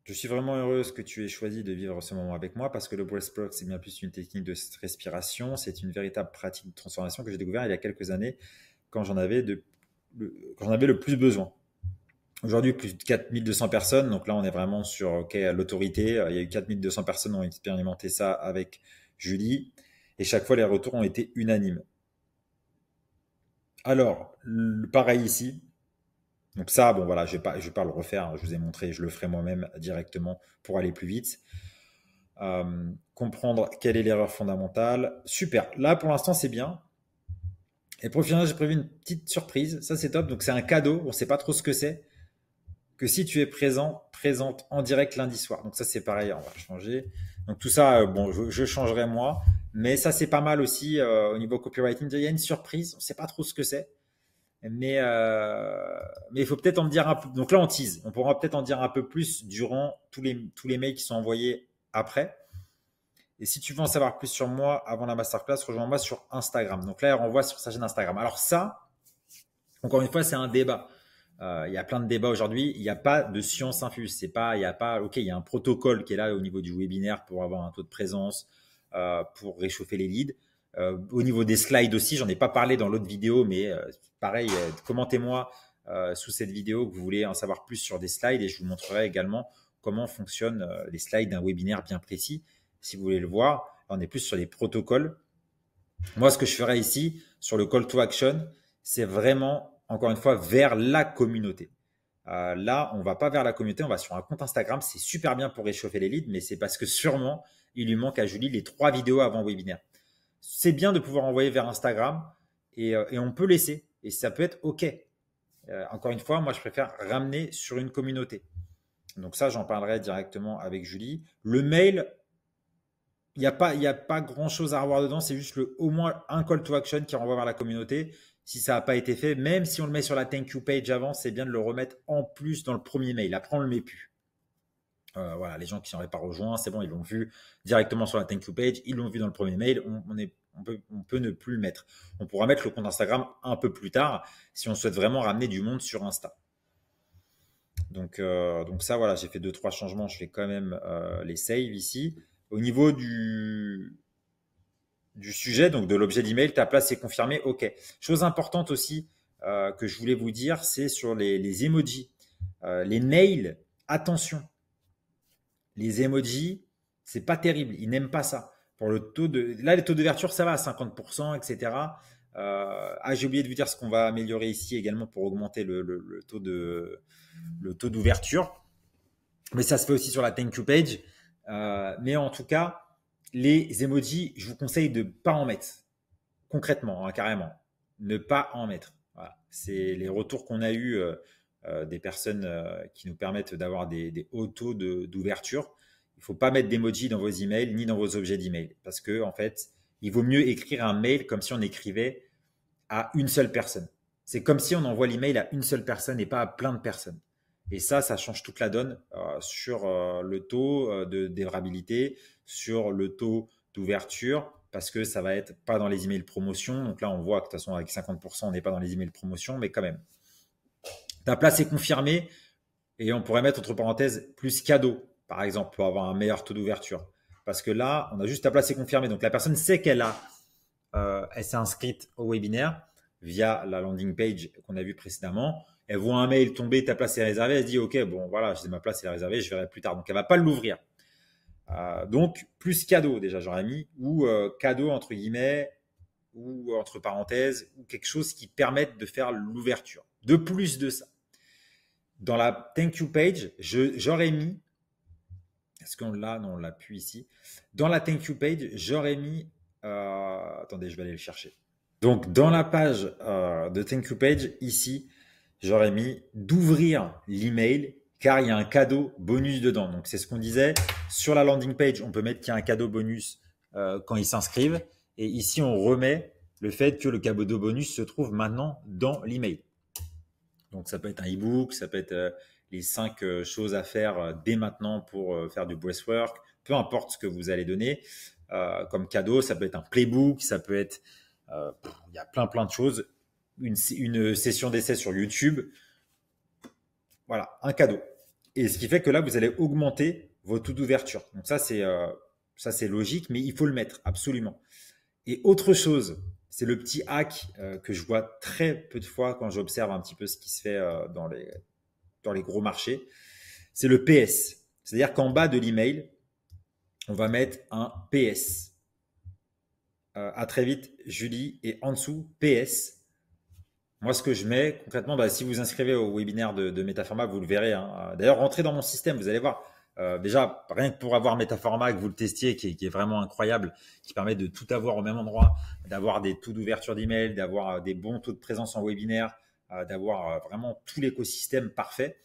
Speaker 1: Je suis vraiment heureuse que tu aies choisi de vivre ce moment avec moi parce que le breathwork, c'est bien plus une technique de respiration. C'est une véritable pratique de transformation que j'ai découvert il y a quelques années quand j'en avais le plus besoin. Aujourd'hui, plus de 4200 personnes. Donc là, on est vraiment sur l'autorité. Il y a eu 4200 personnes qui ont expérimenté ça avec Julie. Et chaque fois, les retours ont été unanimes. Alors, pareil ici. Donc ça, bon voilà, je vais pas le refaire. Je vous ai montré, je le ferai moi-même directement pour aller plus vite. Comprendre quelle est l'erreur fondamentale. Super. Là, pour l'instant, c'est bien. Et pour finir, j'ai prévu une petite surprise. Ça, c'est top. Donc, c'est un cadeau. On ne sait pas trop ce que c'est. Que si tu es présente en direct lundi soir. Donc ça, c'est pareil. On va changer. Donc tout ça, bon, je changerai moi. Mais ça, c'est pas mal aussi au niveau copywriting. Il y a une surprise. On ne sait pas trop ce que c'est. Mais il faut peut-être en dire un peu. Donc là, on tease. On pourra peut-être en dire un peu plus durant tous les mails qui sont envoyés après. Et si tu veux en savoir plus sur moi avant la masterclass, rejoins-moi sur Instagram. Donc là, elle renvoie sur sa chaîne Instagram. Alors ça, encore une fois, c'est un débat. Il y a plein de débats aujourd'hui. Il n'y a pas de science infuse. Il y a un protocole qui est là au niveau du webinaire pour avoir un taux de présence, pour réchauffer les leads. Au niveau des slides aussi, j'en ai pas parlé dans l'autre vidéo, mais pareil, commentez-moi sous cette vidéo que vous voulez en savoir plus sur des slides et je vous montrerai également comment fonctionnent les slides d'un webinaire bien précis. Si vous voulez le voir, on est plus sur les protocoles. Moi, ce que je ferai ici sur le call to action, c'est vraiment, encore une fois, vers la communauté. Là, on va pas vers la communauté, on va sur un compte Instagram. C'est super bien pour réchauffer les leads, mais c'est parce que sûrement, il lui manque à Julie les 3 vidéos avant webinaire. C'est bien de pouvoir envoyer vers Instagram et on peut laisser. Et ça peut être OK. Encore une fois, moi, je préfère ramener sur une communauté. Donc ça, j'en parlerai directement avec Julie. Le mail, il n'y a pas grand-chose à revoir dedans. C'est juste au moins un call to action qui renvoie vers la communauté. Si ça n'a pas été fait, même si on le met sur la thank you page avant, c'est bien de le remettre en plus dans le premier mail. Après, on ne le met plus. Voilà, les gens qui n'auraient pas rejoint, c'est bon, ils l'ont vu directement sur la thank you page, ils l'ont vu dans le premier mail, on peut ne plus le mettre. On pourra mettre le compte Instagram un peu plus tard si on souhaite vraiment ramener du monde sur Insta. Donc ça, voilà, j'ai fait 2-3 changements, je fais quand même les save ici. Au niveau du sujet, donc de l'objet d'email, ta place est confirmée, ok. Chose importante aussi que je voulais vous dire, c'est sur les emojis. Les mails, attention. Les emojis, c'est pas terrible. Ils n'aiment pas ça. Pour le taux là, les taux d'ouverture, ça va à 50%, etc. J'ai oublié de vous dire ce qu'on va améliorer ici également pour augmenter le taux d'ouverture. Mais ça se fait aussi sur la thank you page. Mais en tout cas, les emojis, je vous conseille de ne pas en mettre. Concrètement, hein, carrément. Ne pas en mettre. Voilà. C'est les retours qu'on a eus des personnes qui nous permettent d'avoir des hauts taux d'ouverture. Il ne faut pas mettre d'emoji dans vos emails ni dans vos objets d'email parce que en fait, il vaut mieux écrire un mail comme si on écrivait à une seule personne. C'est comme si on envoie l'email à une seule personne et pas à plein de personnes. Et ça change toute la donne sur le taux de délivrabilité, sur le taux d'ouverture, parce que ça va être pas dans les emails promotion. Donc là, on voit que de toute façon, avec 50%, on n'est pas dans les emails promotion, mais quand même. Ta place est confirmée et on pourrait mettre entre parenthèses plus cadeau, par exemple, pour avoir un meilleur taux d'ouverture. Parce que là, on a juste ta place est confirmée. Donc la personne sait elle s'est inscrite au webinaire via la landing page qu'on a vu précédemment. Elle voit un mail tomber, ta place est réservée. Elle se dit, OK, bon, voilà, ma place est réservée, je verrai plus tard. Donc elle va pas l'ouvrir. Donc plus cadeau déjà, j'aurais mis, ou cadeau entre guillemets, ou entre parenthèses ou quelque chose qui permette de faire l'ouverture. De plus de ça, dans la thank you page, j'aurais mis, est-ce qu'on l'a? Non, on l'a plus ici. Dans la thank you page, j'aurais mis, attendez, je vais aller le chercher. Donc, dans la page de thank you page, ici, j'aurais mis d'ouvrir l'email car il y a un cadeau bonus dedans. Donc, c'est ce qu'on disait. Sur la landing page, on peut mettre qu'il y a un cadeau bonus quand ils s'inscrivent. Et ici, on remet le fait que le cadeau bonus se trouve maintenant dans l'email. Donc, ça peut être un e-book, ça peut être les 5 choses à faire dès maintenant pour faire du breathwork, peu importe ce que vous allez donner comme cadeau. Ça peut être un playbook, ça peut être, il y a plein de choses. Une session d'essai sur YouTube. Voilà, un cadeau. Et ce qui fait que là, vous allez augmenter vos taux d'ouverture. Donc ça, c'est logique, mais il faut le mettre, absolument. Et autre chose, c'est le petit hack que je vois très peu de fois quand j'observe un petit peu ce qui se fait dans les gros marchés. C'est le PS. C'est-à-dire qu'en bas de l'email, on va mettre un PS. À très vite, Julie. Et en dessous, PS. Moi, ce que je mets concrètement, si vous inscrivez au webinaire de Metaforma, vous le verrez, hein. D'ailleurs, rentrez dans mon système, vous allez voir. Déjà, rien que pour avoir Metaforma, que vous le testiez, qui est vraiment incroyable, qui permet de tout avoir au même endroit, d'avoir des taux d'ouverture d'email, d'avoir des bons taux de présence en webinaire, d'avoir vraiment tout l'écosystème parfait.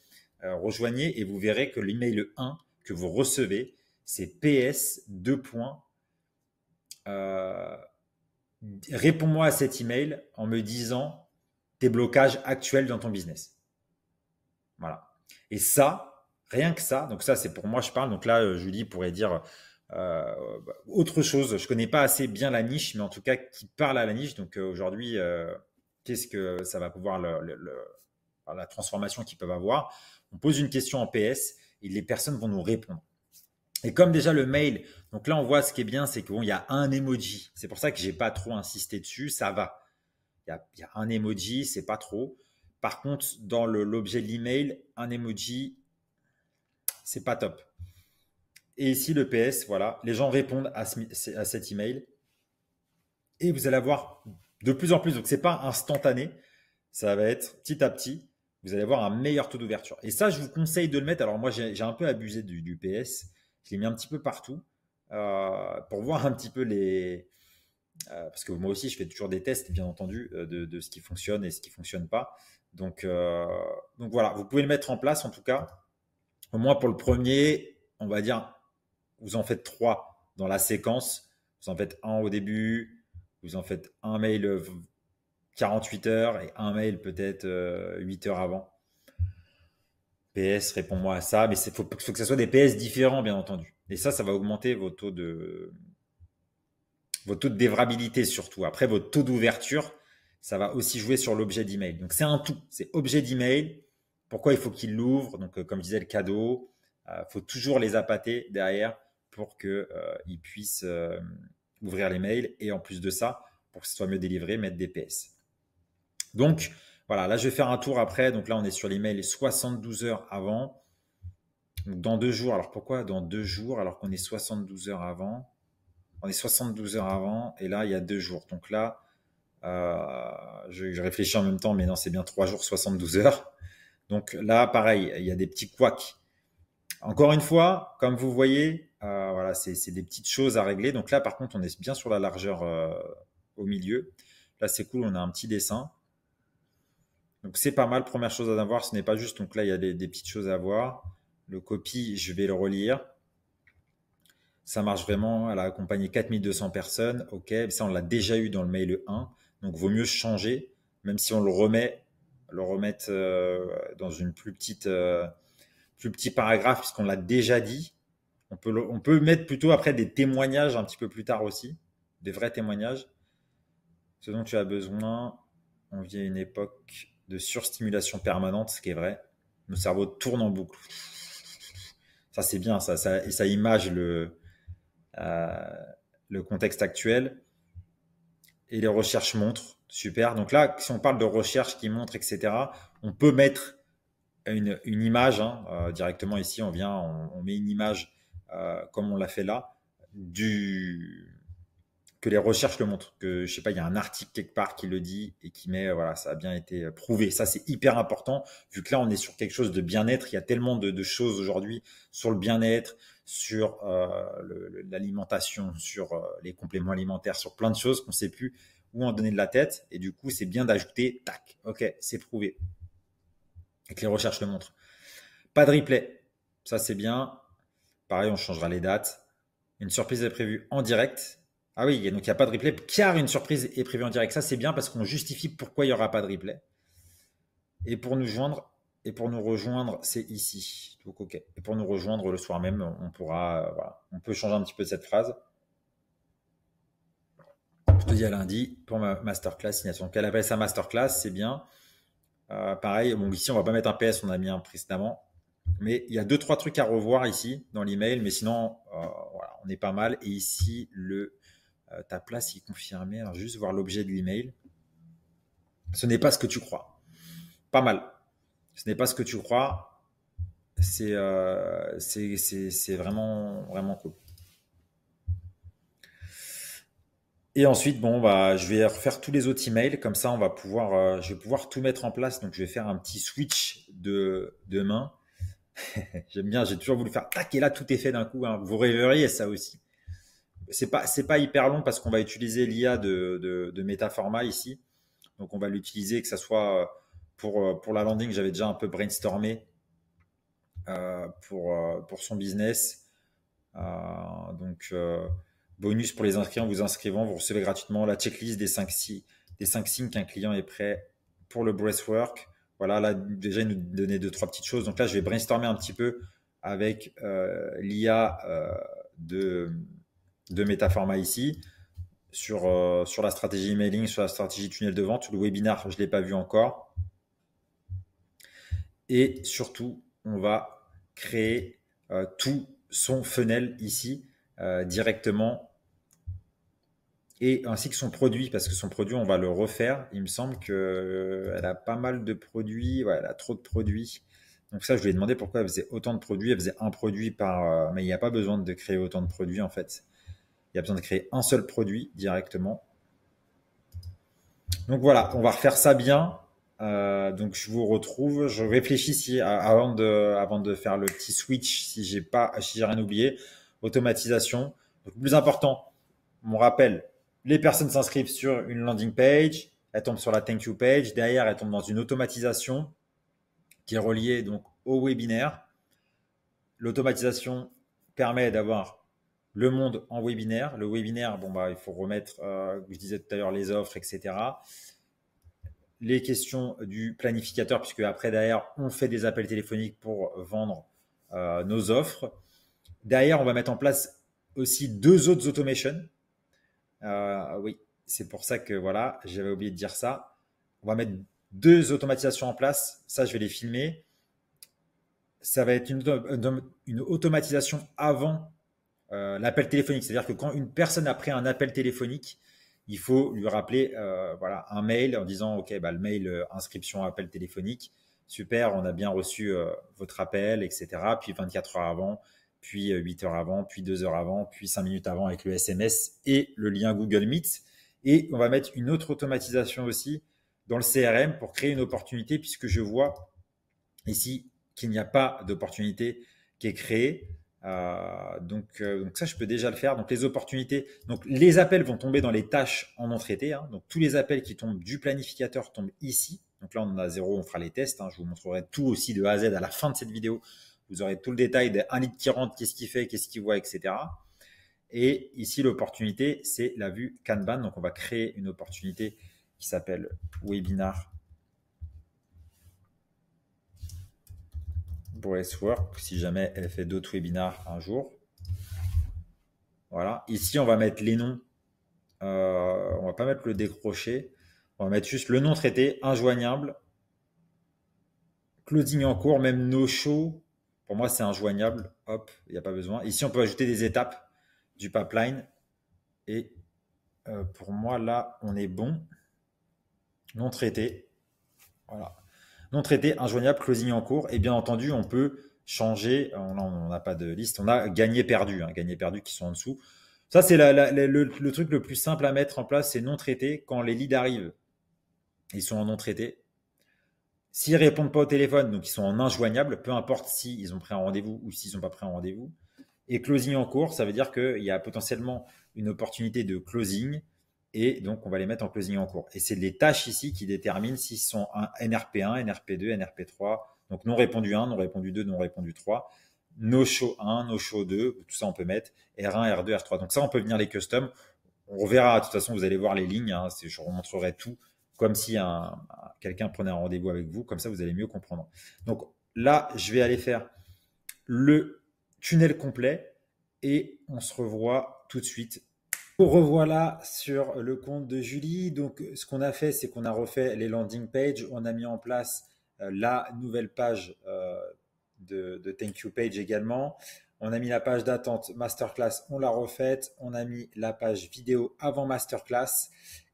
Speaker 1: Rejoignez et vous verrez que l'email 1 que vous recevez, c'est PS 2 points. Réponds-moi à cet email en me disant tes blocages actuels dans ton business. Voilà. Et ça, rien que ça, donc ça c'est pour moi je parle, donc là Julie pourrait dire autre chose, je connais pas assez bien la niche, mais en tout cas qui parle à la niche, donc aujourd'hui qu'est-ce que ça va pouvoir la transformation qu'ils peuvent avoir. On pose une question en PS et les personnes vont nous répondre. Et comme déjà le mail, donc là on voit ce qui est bien, c'est qu'il y a un emoji, c'est pour ça que j'ai pas trop insisté dessus, ça va. Il y a un emoji, c'est pas trop. Par contre, dans l'objet de l'email, un emoji, c'est pas top. Et ici, le PS, voilà, les gens répondent à cet email. Et vous allez avoir de plus en plus, donc c'est pas instantané, ça va être petit à petit, vous allez avoir un meilleur taux d'ouverture. Et ça, je vous conseille de le mettre. Alors moi, j'ai un peu abusé du PS, je l'ai mis un petit peu partout pour voir un petit peu parce que moi aussi, je fais toujours des tests, bien entendu, de ce qui fonctionne et ce qui fonctionne pas. Donc voilà, vous pouvez le mettre en place en tout cas. Au moins pour le premier, on va dire, vous en faites 3 dans la séquence. Vous en faites un au début, vous en faites un mail 48 heures et un mail peut-être 8 heures avant. PS, réponds-moi à ça. Mais il faut que ce soit des PS différents, bien entendu. Et ça va augmenter vos taux de dévrabilité surtout. Après, votre taux d'ouverture, ça va aussi jouer sur l'objet d'email. Donc, c'est un tout. C'est objet d'email. Pourquoi il faut qu'il l'ouvre? Donc, comme je disais, le cadeau. Faut toujours les appâter derrière pour qu'ils puissent ouvrir les mails. Et en plus de ça, pour que ce soit mieux délivré, mettre des PS. Donc, voilà. Là, je vais faire un tour après. Donc là, on est sur l'email 72 heures avant. Donc, dans 2 jours. Alors, pourquoi dans 2 jours alors qu'on est 72 heures avant? On est 72 heures avant et là, il y a 2 jours. Donc là, je réfléchis en même temps, mais non, c'est bien 3 jours, 72 heures. Donc là, pareil, il y a des petits couacs. Encore une fois, comme vous voyez, voilà, c'est des petites choses à régler. Donc là, par contre, on est bien sur la largeur au milieu. Là, c'est cool, on a un petit dessin. Donc c'est pas mal. Première chose à avoir, ce n'est pas juste. Donc là, il y a des petites choses à voir. Le copy, je vais le relire. Ça marche vraiment. Elle a accompagné 4200 personnes. OK. Ça, on l'a déjà eu dans le mail 1. Donc, vaut mieux changer, même si on le remettre dans une plus petit paragraphe, puisqu'on l'a déjà dit. On peut mettre plutôt après des témoignages un petit peu plus tard aussi. Des vrais témoignages. Ce dont tu as besoin. On vit à une époque de surstimulation permanente, ce qui est vrai. Nos cerveaux tournent en boucle. Ça, c'est bien. Et ça image le contexte actuel et les recherches montrent, super. Donc là, si on parle de recherches qui montrent, etc., on peut mettre une image directement ici. On met une image comme on l'a fait là que les recherches le montrent. Que, je sais pas, il y a un article quelque part qui le dit et qui met, voilà, ça a bien été prouvé. Ça, c'est hyper important, vu que là, on est sur quelque chose de bien-être. Il y a tellement de choses aujourd'hui sur le bien-être, sur l'alimentation, sur les compléments alimentaires, sur plein de choses qu'on ne sait plus où en donner de la tête. Et du coup, c'est bien d'ajouter, tac, ok, c'est prouvé. Et que les recherches le montrent. Pas de replay. Ça, c'est bien. Pareil, on changera les dates. Une surprise est prévue en direct. Ah oui, donc il n'y a pas de replay car une surprise est prévue en direct. Ça, c'est bien parce qu'on justifie pourquoi il n'y aura pas de replay. Et pour nous joindre, et pour nous rejoindre, c'est ici. Donc, ok. Et pour nous rejoindre le soir même, on pourra, voilà. On peut changer un petit peu cette phrase. Je te dis à lundi pour ma masterclass signature. Donc, elle appelle ça masterclass, c'est bien. Pareil, bon, ici, on va pas mettre un PS, on a mis un précédemment. Mais il y a 2-3 trucs à revoir ici dans l'email, mais sinon, voilà, on est pas mal. Et ici, ta place est confirmée. Alors, juste voir l'objet de l'email. Ce n'est pas ce que tu crois. Pas mal. Ce n'est pas ce que tu crois. C'est vraiment, vraiment cool. Et ensuite, bon, bah, je vais refaire tous les autres emails. Comme ça, je vais pouvoir tout mettre en place. Donc, je vais faire un petit switch de main. J'aime bien, j'ai toujours voulu faire tac et là tout est fait d'un coup, hein. Vous rêveriez ça aussi. C'est pas hyper long parce qu'on va utiliser l'IA de Metaforma ici. Donc on va l'utiliser que ça soit pour la landing, j'avais déjà un peu brainstormé pour son business. Bonus pour les inscrits en vous inscrivant, vous recevez gratuitement la checklist des 5 signes qu'un client est prêt pour le breathwork. Voilà, là déjà il nous donnait 2-3 petites choses. Donc là je vais brainstormer un petit peu avec l'IA de Metaforma ici sur la stratégie emailing, sur la stratégie tunnel de vente. Le webinar, je ne l'ai pas vu encore. Et surtout, on va créer tout son funnel ici directement et ainsi que son produit, parce que son produit, on va le refaire. Il me semble qu'elle a pas mal de produits, ouais, elle a trop de produits. Donc ça, je lui ai demandé pourquoi elle faisait autant de produits. Elle faisait un produit mais il n'y a pas besoin de créer autant de produits en fait. Il y a besoin de créer un seul produit directement. Donc voilà, on va refaire ça bien. Donc je vous retrouve. Je réfléchis avant de faire le petit switch, si j'ai rien oublié. Automatisation. Donc, le plus important, mon rappel, les personnes s'inscrivent sur une landing page, elles tombent sur la thank you page. Derrière, elles tombent dans une automatisation qui est reliée donc au webinaire. L'automatisation permet d'avoir le monde en webinaire. Le webinaire, bon bah il faut remettre, je disais tout à l'heure, les offres, etc. Les questions du planificateur, puisque après derrière, on fait des appels téléphoniques pour vendre nos offres. Derrière, on va mettre en place aussi 2 autres automations. Oui, c'est pour ça que voilà, j'avais oublié de dire ça. On va mettre 2 automatisations en place. Ça, je vais les filmer. Ça va être une automatisation avant l'appel téléphonique. C'est-à-dire que quand une personne a pris un appel téléphonique, il faut lui rappeler voilà, un mail en disant ok, bah, le mail inscription appel téléphonique, super, on a bien reçu votre appel, etc. Puis 24 heures avant, puis 8 heures avant, puis 2 heures avant, puis 5 minutes avant avec le SMS et le lien Google Meet. Et on va mettre une autre automatisation aussi dans le CRM pour créer une opportunité, puisque je vois ici qu'il n'y a pas d'opportunité qui est créée. Donc ça, je peux déjà le faire. Donc les opportunités, donc les appels vont tomber dans les tâches en non traitées, hein. Donc tous les appels qui tombent du planificateur tombent ici. Donc là, on en a 0, on fera les tests, hein. Je vous montrerai tout aussi de A à Z à la fin de cette vidéo. Vous aurez tout le détail d'un lead qui rentre, qu'est-ce qu'il fait, qu'est-ce qu'il voit, etc. Et ici, l'opportunité, c'est la vue Kanban. Donc on va créer une opportunité qui s'appelle Webinar Breathwork, si jamais elle fait d'autres webinars un jour. Voilà. Ici, on va mettre les noms. On va pas mettre le décroché. On va mettre juste le nom traité, injoignable, closing en cours, même no show. Pour moi, c'est injoignable. Hop, il n'y a pas besoin. Ici, on peut ajouter des étapes du pipeline. Et pour moi, là, on est bon. Non traité. Voilà. Non traité, injoignable, closing en cours. Et bien entendu, on peut changer. On n'a pas de liste. On a gagné, perdu. Hein, gagné, perdu qui sont en dessous. Ça, c'est le truc le plus simple à mettre en place, c'est non traité. Quand les leads arrivent, ils sont en non traité. S'ils répondent pas au téléphone, donc ils sont en injoignable, peu importe s'ils ont pris un rendez-vous ou s'ils n'ont pas pris un rendez-vous. Et closing en cours, ça veut dire qu'il y a potentiellement une opportunité de closing et donc on va les mettre en closing en cours. Et c'est les tâches ici qui déterminent s'ils sont un NRP1, NRP2, NRP3, donc non répondu 1, non répondu 2, non répondu 3, no show 1, no show 2, tout ça on peut mettre, R1, R2, R3. Donc ça on peut venir les custom. On reverra, de toute façon vous allez voir les lignes, hein, je vous montrerai tout comme si quelqu'un prenait un rendez-vous avec vous, comme ça vous allez mieux comprendre. Donc là, je vais aller faire le tunnel complet et on se revoit tout de suite. Nous revoilà sur le compte de Julie. Donc ce qu'on a fait, c'est qu'on a refait les landing pages, on a mis en place la nouvelle page de Thank You Page également. On a mis la page d'attente Masterclass, on l'a refaite. On a mis la page vidéo avant Masterclass.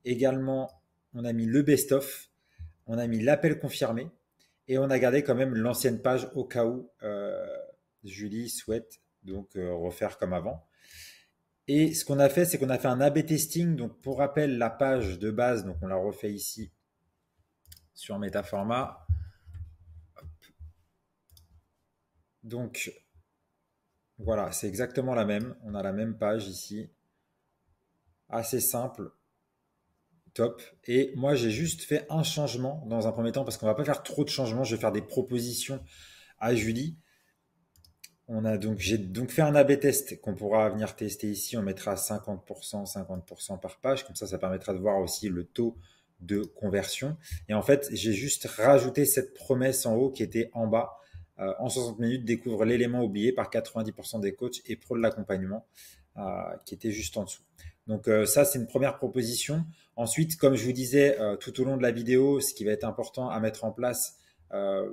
Speaker 1: Également, on a mis le best-of. On a mis l'appel confirmé. Et on a gardé quand même l'ancienne page au cas où Julie souhaite donc refaire comme avant. Et ce qu'on a fait, c'est qu'on a fait un A/B testing. Donc pour rappel, la page de base, donc on l'a refait ici sur Metaforma. Donc voilà, c'est exactement la même. On a la même page ici. Assez simple. Top. Et moi, j'ai juste fait un changement dans un premier temps parce qu'on va pas faire trop de changements. Je vais faire des propositions à Julie. J'ai donc fait un A/B test qu'on pourra venir tester ici. On mettra 50%, 50% par page. Comme ça permettra de voir aussi le taux de conversion. Et en fait, j'ai juste rajouté cette promesse en haut qui était en bas. En 60 minutes, découvre l'élément oublié par 90% des coachs et pro de l'accompagnement, qui était juste en dessous. Donc ça, c'est une première proposition. Ensuite, comme je vous disais tout au long de la vidéo, ce qui va être important à mettre en place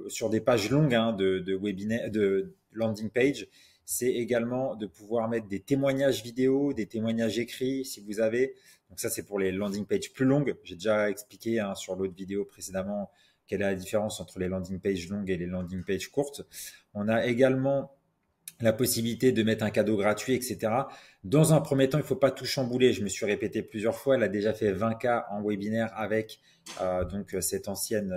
Speaker 1: sur des pages longues de webinaire, de landing page, c'est également de pouvoir mettre des témoignages vidéo, des témoignages écrits si vous avez. Donc ça, c'est pour les landing pages plus longues. J'ai déjà expliqué sur l'autre vidéo précédemment quelle est la différence entre les landing pages longues et les landing pages courtes. On a également la possibilité de mettre un cadeau gratuit, etc. Dans un premier temps, il ne faut pas tout chambouler. Je me suis répété plusieurs fois. Elle a déjà fait 20K en webinaire avec donc cette ancienne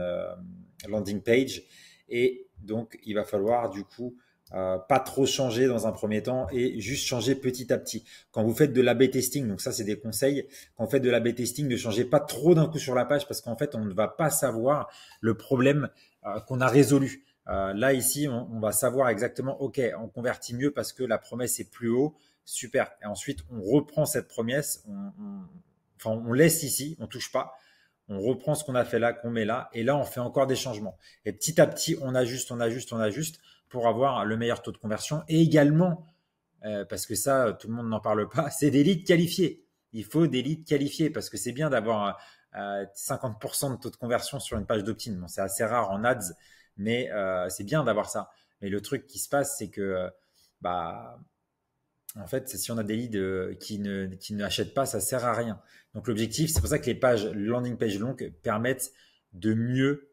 Speaker 1: landing page. Et donc, il va falloir du coup pas trop changer dans un premier temps et juste changer petit à petit. Quand vous faites de l'A/B testing, donc ça c'est des conseils, quand vous faites de l'A/B testing, ne changez pas trop d'un coup sur la page parce qu'en fait on ne va pas savoir le problème qu'on a résolu. Là ici on va savoir exactement, ok, on convertit mieux parce que la promesse est plus haut, super. Et ensuite on reprend cette promesse, on laisse ici, on touche pas. On reprend ce qu'on a fait là, qu'on met là, et là on fait encore des changements. Et petit à petit, on ajuste pour avoir le meilleur taux de conversion. Et également, parce que ça, tout le monde n'en parle pas, c'est des leads qualifiés. Il faut des leads qualifiés parce que c'est bien d'avoir 50% de taux de conversion sur une page d'opt-in. Bon, c'est assez rare en ads, mais c'est bien d'avoir ça. Mais le truc qui se passe, c'est que en fait, si on a des leads qui n'achètent pas, ça sert à rien. Donc l'objectif, c'est pour ça que les pages landing page longues permettent de mieux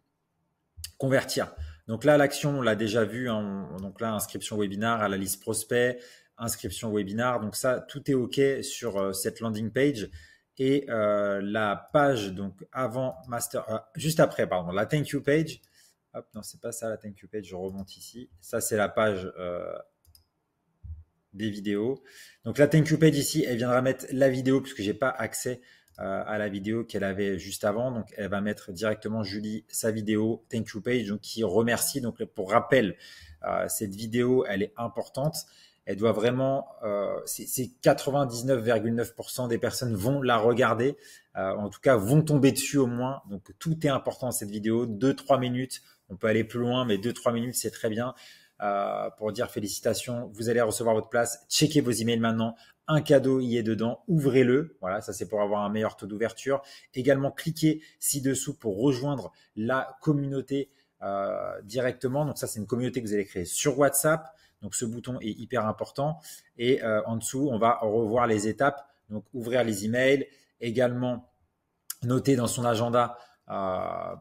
Speaker 1: convertir. Donc là, l'action, on l'a déjà vu. Donc là, inscription webinar à la liste prospect, inscription webinar. Donc ça, tout est OK sur cette landing page. Et la page, donc avant juste après, pardon, la thank you page. Hop, non, c'est pas ça la thank you page. Je remonte ici. Ça, c'est la page des vidéos. Donc la thank you page ici, elle viendra mettre la vidéo puisque j'ai pas accès à la vidéo qu'elle avait juste avant. Donc elle va mettre directement Julie sa vidéo thank you page, donc qui remercie. Donc pour rappel, cette vidéo elle est importante. Elle doit vraiment, c'est 99,9% des personnes vont la regarder, en tout cas vont tomber dessus au moins. Donc tout est important dans cette vidéo. 2-3 minutes, on peut aller plus loin, mais 2-3 minutes c'est très bien. Pour dire félicitations, vous allez recevoir votre place, checkez vos emails maintenant, un cadeau y est dedans, ouvrez-le, voilà, ça c'est pour avoir un meilleur taux d'ouverture. Également, cliquez ci-dessous pour rejoindre la communauté directement, donc ça c'est une communauté que vous allez créer sur WhatsApp, donc ce bouton est hyper important. Et en dessous, on va revoir les étapes, donc ouvrir les emails, également noter dans son agenda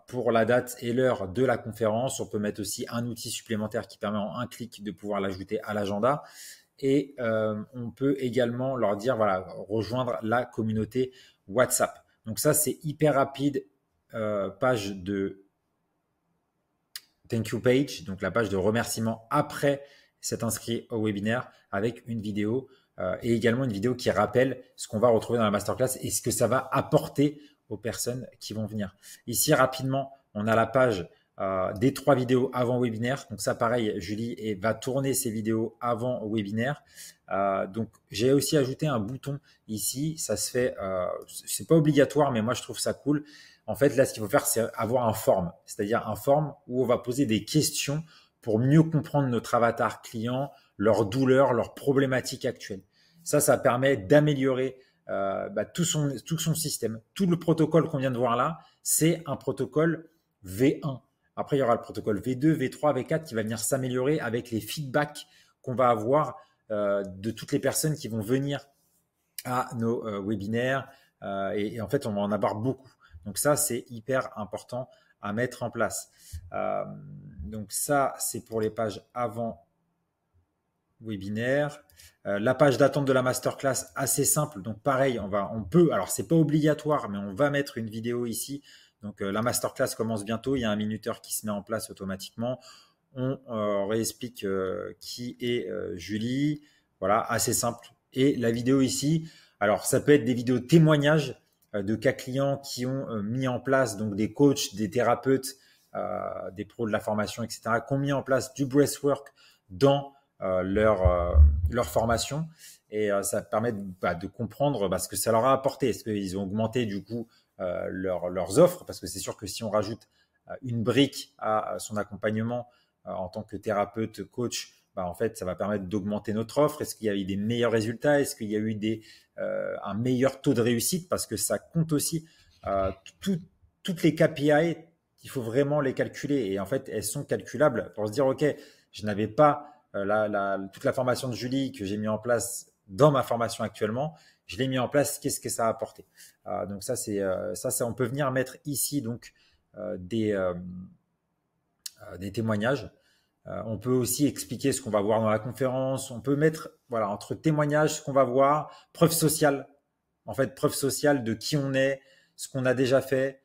Speaker 1: pour la date et l'heure de la conférence. On peut mettre aussi un outil supplémentaire qui permet en un clic de pouvoir l'ajouter à l'agenda. Et on peut également leur dire, voilà, rejoindre la communauté WhatsApp. Donc ça, c'est hyper rapide. Page de thank you page, donc la page de remerciement après s'être inscrit au webinaire avec une vidéo et également une vidéo qui rappelle ce qu'on va retrouver dans la masterclass et ce que ça va apporter aux personnes qui vont venir. Ici, rapidement, on a la page des 3 vidéos avant webinaire. Donc ça, pareil, Julie va tourner ces vidéos avant webinaire. Donc j'ai aussi ajouté un bouton ici. Ça se fait, c'est pas obligatoire, mais moi je trouve ça cool. En fait, là, ce qu'il faut faire, c'est avoir un form, c'est-à-dire un form où on va poser des questions pour mieux comprendre notre avatar client, leurs douleurs, leurs problématiques actuelles. Ça permet d'améliorer tout son système. Tout le protocole qu'on vient de voir là, c'est un protocole V1. Après, il y aura le protocole V2, V3, V4 qui va venir s'améliorer avec les feedbacks qu'on va avoir de toutes les personnes qui vont venir à nos webinaires. Et en fait, on va en avoir beaucoup. Donc ça, c'est hyper important à mettre en place. Donc ça, c'est pour les pages avant webinaire. La page d'attente de la masterclass, assez simple. Donc pareil, on peut, alors c'est pas obligatoire, mais on va mettre une vidéo ici. Donc la masterclass commence bientôt. Il y a un minuteur qui se met en place automatiquement. On réexplique qui est Julie. Voilà, assez simple. Et la vidéo ici, alors ça peut être des vidéos témoignages de cas clients qui ont mis en place, donc des coachs, des thérapeutes, des pros de la formation, etc., qui ont mis en place du breathwork dans leur formation. Et ça permet de comprendre ce que ça leur a apporté. Est-ce qu'ils ont augmenté du coup leurs offres? Parce que c'est sûr que si on rajoute une brique à son accompagnement en tant que thérapeute, coach, en fait, ça va permettre d'augmenter notre offre. Est-ce qu'il y a eu des meilleurs résultats? Est-ce qu'il y a eu un meilleur taux de réussite? Parce que ça compte aussi. Toutes les KPI, il faut vraiment les calculer. Et en fait, elles sont calculables pour se dire, OK, je n'avais pas toute la formation de Julie que j'ai mis en place dans ma formation actuellement. Je l'ai mis en place. Qu'est-ce que ça a apporté? Donc ça, on peut venir mettre ici donc des témoignages. On peut aussi expliquer ce qu'on va voir dans la conférence. On peut mettre, voilà, entre témoignages, ce qu'on va voir, preuve sociale. En fait, preuve sociale de qui on est, ce qu'on a déjà fait,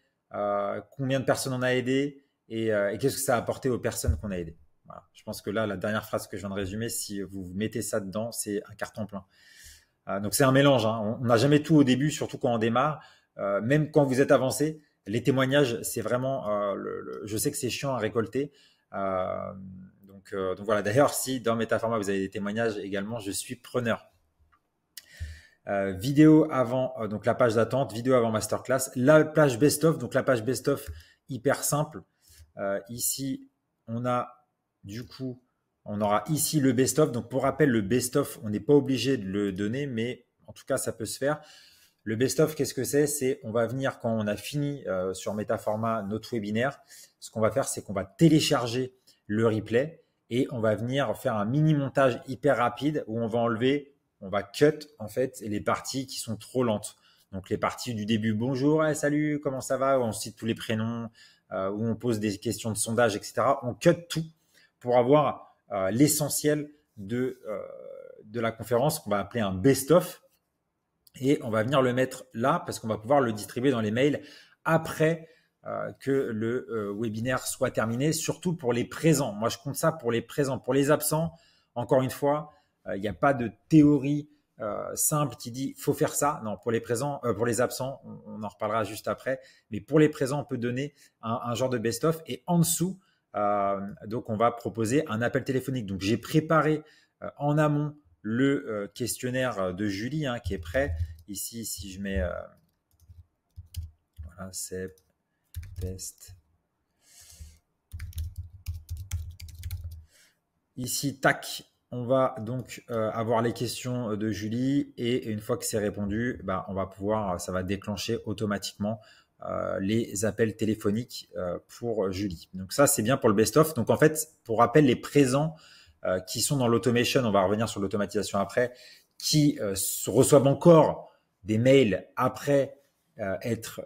Speaker 1: combien de personnes on a aidé et qu'est-ce que ça a apporté aux personnes qu'on a aidées. Voilà. Je pense que là, la dernière phrase que je viens de résumer, si vous mettez ça dedans, c'est un carton plein. Donc c'est un mélange. Hein. On n'a jamais tout au début, surtout quand on démarre. Même quand vous êtes avancé, les témoignages, c'est vraiment. Je sais que c'est chiant à récolter. Donc voilà. D'ailleurs, si dans Metaforma vous avez des témoignages également, je suis preneur. Vidéo avant, donc la page d'attente, vidéo avant masterclass, la page best-of, donc la page best-of hyper simple. Ici, on a du coup, on aura ici le best-of. Donc pour rappel, le best-of, on n'est pas obligé de le donner, mais en tout cas, ça peut se faire. Le best-of, qu'est-ce que c'est? C'est on va venir quand on a fini sur Metaforma notre webinaire. Ce qu'on va faire, c'est qu'on va télécharger le replay et on va venir faire un mini montage hyper rapide où on va enlever, on va cut en fait les parties qui sont trop lentes. Donc les parties du début, bonjour, salut, comment ça va? Où on cite tous les prénoms, où on pose des questions de sondage, etc. On cut tout pour avoir l'essentiel de la conférence qu'on va appeler un best-of. Et on va venir le mettre là parce qu'on va pouvoir le distribuer dans les mails après que le webinaire soit terminé, surtout pour les présents. Moi, je compte ça pour les présents. Pour les absents, encore une fois, il n'y a pas de théorie simple qui dit faut faire ça. Non, pour les présents, pour les absents, on en reparlera juste après. Mais pour les présents, on peut donner un genre de best-of. Et en dessous, donc on va proposer un appel téléphonique. Donc j'ai préparé en amont le questionnaire de Julie qui est prêt. Ici, si je mets voilà, c'est test. Ici, tac, on va donc avoir les questions de Julie et une fois que c'est répondu, on va pouvoir, ça va déclencher automatiquement les appels téléphoniques pour Julie. Donc ça, c'est bien pour le best-of. Donc en fait, pour rappel, les présents qui sont dans l'automation, on va revenir sur l'automatisation après, qui reçoivent encore des mails après être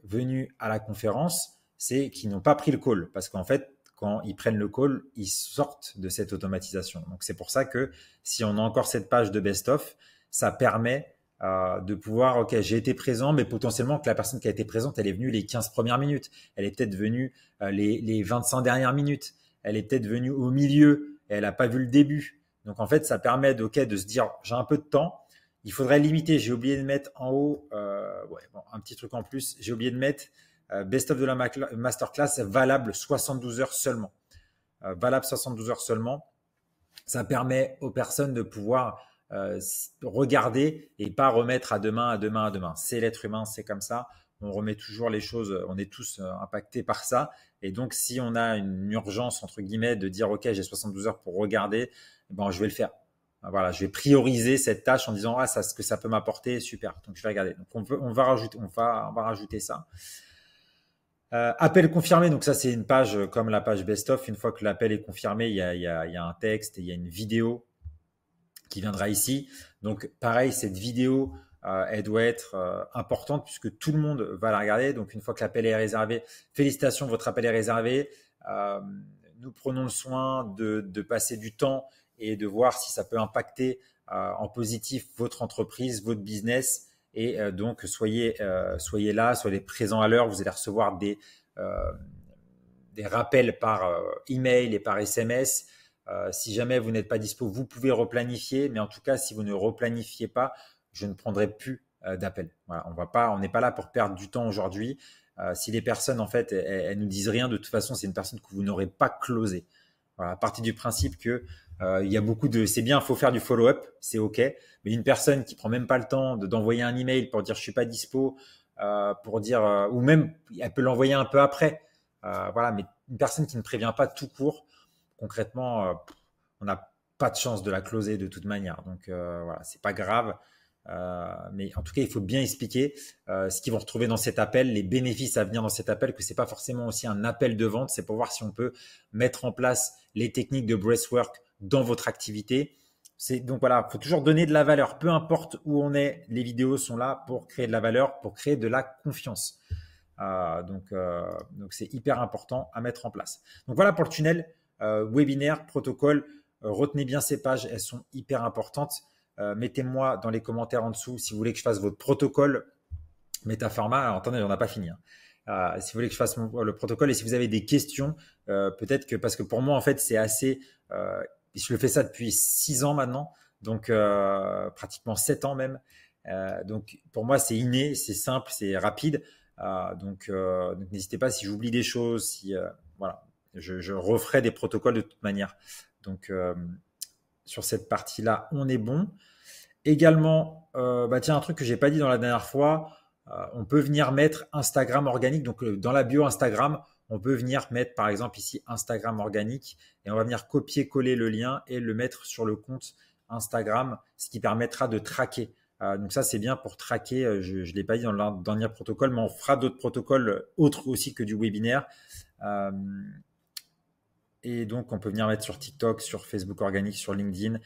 Speaker 1: venus à la conférence, c'est qu'ils n'ont pas pris le call. Parce qu'en fait, quand ils prennent le call, ils sortent de cette automatisation. Donc, c'est pour ça que si on a encore cette page de best-of, ça permet de pouvoir, OK, j'ai été présent, mais potentiellement que la personne qui a été présente, elle est venue les 15 premières minutes. Elle est peut-être venue les 25 dernières minutes. Elle est peut-être venue au milieu et elle n'a pas vu le début. Donc, en fait, ça permet de se dire, j'ai un peu de temps. Il faudrait limiter. J'ai oublié de mettre en haut, un petit truc en plus. J'ai oublié de mettre best-of de la masterclass valable 72 heures seulement. Valable 72 heures seulement. Ça permet aux personnes de pouvoir regarder et pas remettre à demain, à demain, à demain. C'est l'être humain, c'est comme ça. On remet toujours les choses, on est tous impactés par ça. Et donc, si on a une urgence, entre guillemets, de dire, OK, j'ai 72 heures pour regarder, bon, je vais le faire. Voilà, je vais prioriser cette tâche en disant, ça, ce que ça peut m'apporter, super. Donc, je vais regarder. Donc, on va rajouter ça. Appel confirmé, donc ça c'est une page comme la page best-of. Une fois que l'appel est confirmé, il y a un texte et il y a une vidéo qui viendra ici. Donc pareil, cette vidéo, elle doit être importante puisque tout le monde va la regarder. Donc une fois que l'appel est réservé, félicitations, votre appel est réservé. Nous prenons le soin de passer du temps et de voir si ça peut impacter en positif votre entreprise, votre business. Et donc, soyez là, soyez présents à l'heure. Vous allez recevoir des rappels par email et par SMS. Si jamais vous n'êtes pas dispo, vous pouvez replanifier. Mais en tout cas, si vous ne replanifiez pas, je ne prendrai plus d'appels. Voilà, on n'est pas là pour perdre du temps aujourd'hui. Si les personnes, en fait, elles nous disent rien, de toute façon, c'est une personne que vous n'aurez pas closée. Voilà, à partir du principe que il y a beaucoup de, c'est bien, il faut faire du follow-up, c'est ok, mais une personne qui prend même pas le temps d'envoyer un email pour dire je suis pas dispo, pour dire ou même elle peut l'envoyer un peu après, voilà, mais une personne qui ne prévient pas tout court, concrètement, on n'a pas de chance de la closer de toute manière, donc voilà, c'est pas grave. Mais en tout cas, il faut bien expliquer ce qu'ils vont retrouver dans cet appel, les bénéfices à venir dans cet appel, que c'est pas forcément aussi un appel de vente, c'est pour voir si on peut mettre en place les techniques de breathwork dans votre activité. Donc voilà, il faut toujours donner de la valeur, peu importe où on est, les vidéos sont là pour créer de la valeur, pour créer de la confiance. Donc c'est hyper important à mettre en place. Donc voilà pour le tunnel webinaire, protocole. Retenez bien ces pages, elles sont hyper importantes. Mettez-moi dans les commentaires en dessous si vous voulez que je fasse votre protocole Metaforma. Alors attendez, on n'a pas fini. Si vous voulez que je fasse le protocole et si vous avez des questions, peut-être que parce que pour moi en fait c'est assez. Je le fais ça depuis 6 ans maintenant, donc pratiquement 7 ans même. Donc pour moi c'est inné, c'est simple, c'est rapide. Donc n'hésitez pas si j'oublie des choses, si voilà, je referai des protocoles de toute manière. Donc sur cette partie-là, on est bon. Également, tiens, un truc que j'ai pas dit dans la dernière fois, on peut venir mettre Instagram organique. Donc, dans la bio Instagram, on peut venir mettre, par exemple, ici Instagram organique et on va venir copier-coller le lien et le mettre sur le compte Instagram, ce qui permettra de traquer. Donc ça, c'est bien pour traquer. Je ne l'ai pas dit dans le dernier protocole, mais on fera d'autres protocoles autres aussi que du webinaire. Et donc, on peut venir mettre sur TikTok, sur Facebook organique, sur LinkedIn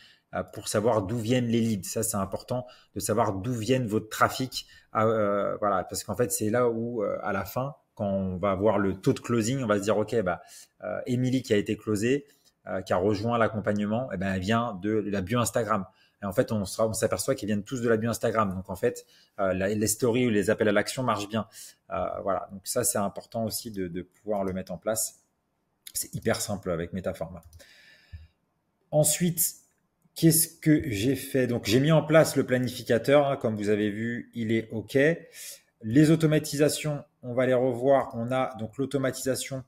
Speaker 1: pour savoir d'où viennent les leads. Ça, c'est important de savoir d'où viennent votre trafic. Voilà, parce qu'en fait, c'est là où, à la fin, quand on va voir le taux de closing, on va se dire, OK, Émilie qui a été closée, qui a rejoint l'accompagnement, elle vient de la bio Instagram. Et en fait, on s'aperçoit qu'ils viennent tous de la bio Instagram. Donc, en fait, les stories ou les appels à l'action marchent bien. Voilà, donc ça, c'est important aussi de pouvoir le mettre en place. C'est hyper simple avec Metaforma. Ensuite, qu'est-ce que j'ai fait? Donc, j'ai mis en place le planificateur. Comme vous avez vu, il est OK. Les automatisations, on va les revoir. On a donc l'automatisation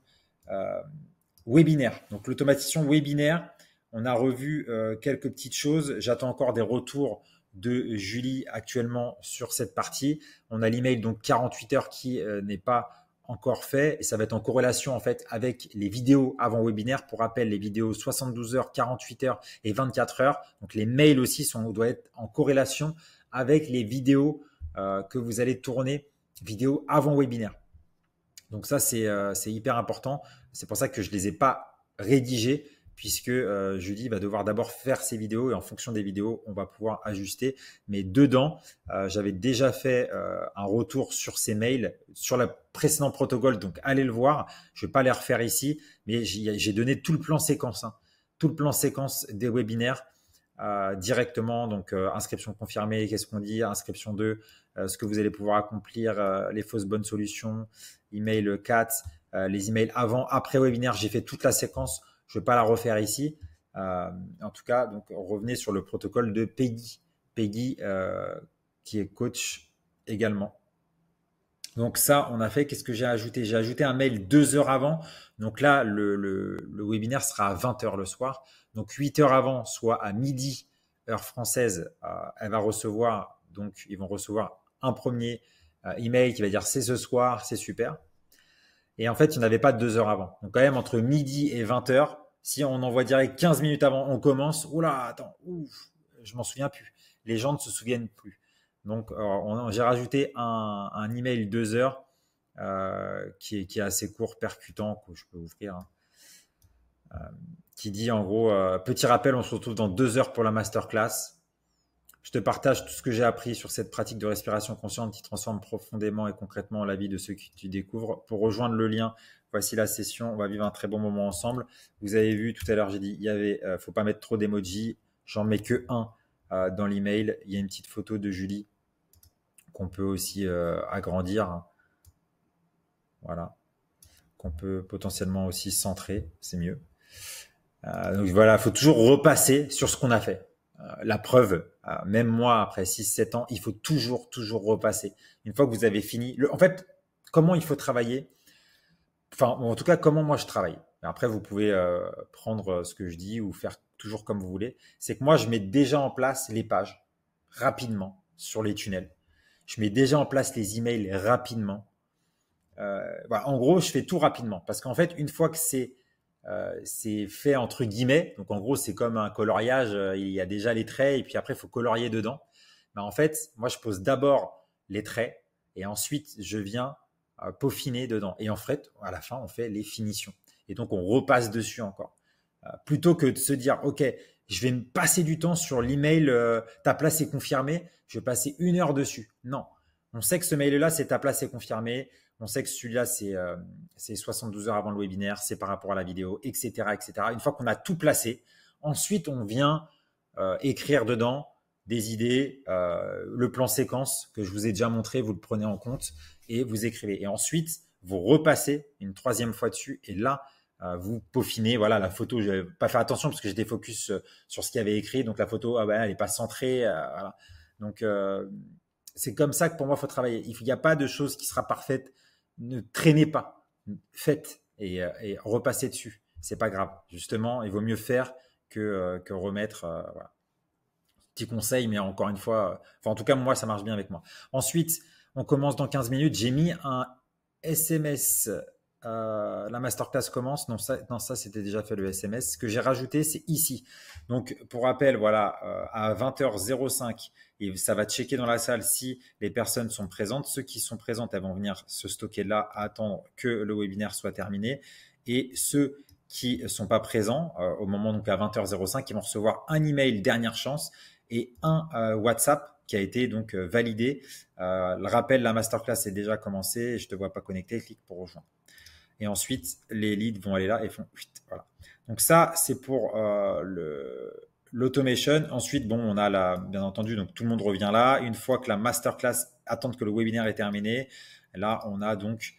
Speaker 1: webinaire. Donc, l'automatisation webinaire, on a revu quelques petites choses. J'attends encore des retours de Julie actuellement sur cette partie. On a l'email donc 48 heures qui n'est pas encore fait et ça va être en corrélation en fait avec les vidéos avant webinaire. Pour rappel, les vidéos 72 heures, 48 heures et 24 heures. Donc les mails aussi doivent être en corrélation avec les vidéos que vous allez tourner, vidéos avant webinaire. Donc ça c'est hyper important. C'est pour ça que je les ai pas rédigées puisque Julie va devoir d'abord faire ses vidéos et en fonction des vidéos, on va pouvoir ajuster. Mais dedans, j'avais déjà fait un retour sur ces mails, sur le précédent protocole, donc allez le voir. Je ne vais pas les refaire ici, mais j'ai donné tout le plan séquence, hein, tout le plan séquence des webinaires directement. Donc inscription confirmée, qu'est-ce qu'on dit, inscription 2, ce que vous allez pouvoir accomplir, les fausses bonnes solutions, email 4, les emails avant, après webinaire, j'ai fait toute la séquence. Je ne vais pas la refaire ici. En tout cas, donc revenez sur le protocole de Peggy. Peggy, qui est coach également. Donc ça, on a fait. Qu'est-ce que j'ai ajouté? J'ai ajouté un mail 2 heures avant. Donc là, le webinaire sera à 20 heures le soir. Donc 8 heures avant, soit à midi, heure française, elle va recevoir. Donc ils vont recevoir un premier email qui va dire c'est ce soir, c'est super. Et en fait, il n'y en avait pas 2 heures avant. Donc quand même, entre midi et 20 heures, si on envoie direct 15 minutes avant, on commence. Oula, attends, ouf, je m'en souviens plus. Les gens ne se souviennent plus. Donc j'ai rajouté un email 2 heures qui est assez court, percutant, que je peux ouvrir, hein, qui dit en gros, petit rappel, on se retrouve dans 2 heures pour la masterclass. Je te partage tout ce que j'ai appris sur cette pratique de respiration consciente qui transforme profondément et concrètement la vie de ceux que tu découvres. Pour rejoindre le lien, voici la session. On va vivre un très bon moment ensemble. Vous avez vu tout à l'heure, j'ai dit, il y avait, faut pas mettre trop d'emojis. J'en mets que un dans l'email. Il y a une petite photo de Julie qu'on peut aussi agrandir. Voilà. Qu'on peut potentiellement aussi centrer. C'est mieux. Donc voilà, il faut toujours repasser sur ce qu'on a fait. La preuve, même moi, après 6-7 ans, il faut toujours repasser. Une fois que vous avez fini, en fait, comment il faut travailler, enfin, en tout cas, comment moi je travaille. Après, vous pouvez prendre ce que je dis ou faire toujours comme vous voulez. C'est que moi, je mets déjà en place les pages rapidement sur les tunnels. Je mets déjà en place les emails rapidement. Voilà, en gros, je fais tout rapidement parce qu'en fait, une fois que c'est fait entre guillemets. Donc en gros, c'est comme un coloriage. Il y a déjà les traits et puis après, il faut colorier dedans. Mais en fait, moi, je pose d'abord les traits et ensuite, je viens peaufiner dedans. Et en fait, à la fin, on fait les finitions. Et donc, on repasse dessus encore. Plutôt que de se dire, OK, je vais me passer du temps sur l'email, ta place est confirmée, je vais passer 1 heure dessus. Non, on sait que ce mail-là, c'est ta place est confirmée. On sait que celui-là, c'est 72 heures avant le webinaire, c'est par rapport à la vidéo, etc., etc. Une fois qu'on a tout placé, ensuite, on vient écrire dedans des idées, le plan séquence que je vous ai déjà montré, vous le prenez en compte et vous écrivez. Et ensuite, vous repassez une 3e fois dessus et là, vous peaufinez. Voilà, la photo, je n'avais pas fait attention parce que j'étais focus sur ce qu'il y avait écrit. Donc, la photo, elle n'est pas centrée. Voilà. Donc, c'est comme ça que pour moi, il faut travailler. Il n'y a pas de chose qui sera parfaite. Ne traînez pas. Faites et repassez dessus. C'est pas grave. Justement, il vaut mieux faire que remettre. Voilà. Petit conseil, mais encore une fois, enfin, en tout cas, moi, ça marche bien avec moi. Ensuite, on commence dans 15 minutes. J'ai mis un SMS. La masterclass commence. Non, ça c'était déjà fait le SMS. Ce que j'ai rajouté, c'est ici. Donc, pour rappel, voilà, à 20h05, et ça va checker dans la salle si les personnes sont présentes. Ceux qui sont présentes, elles vont venir se stocker là, attendre que le webinaire soit terminé. Et ceux qui ne sont pas présents, au moment donc à 20h05, ils vont recevoir un email dernière chance et un WhatsApp qui a été donc validé. Le rappel, la masterclass est déjà commencée. Je te vois pas connecté, clique pour rejoindre. Et ensuite, les leads vont aller là et font voilà. Donc ça, c'est pour l'automation. Ensuite, bon, on a bien entendu, donc tout le monde revient là. Une fois que la masterclass attend que le webinaire est terminé, là, on a donc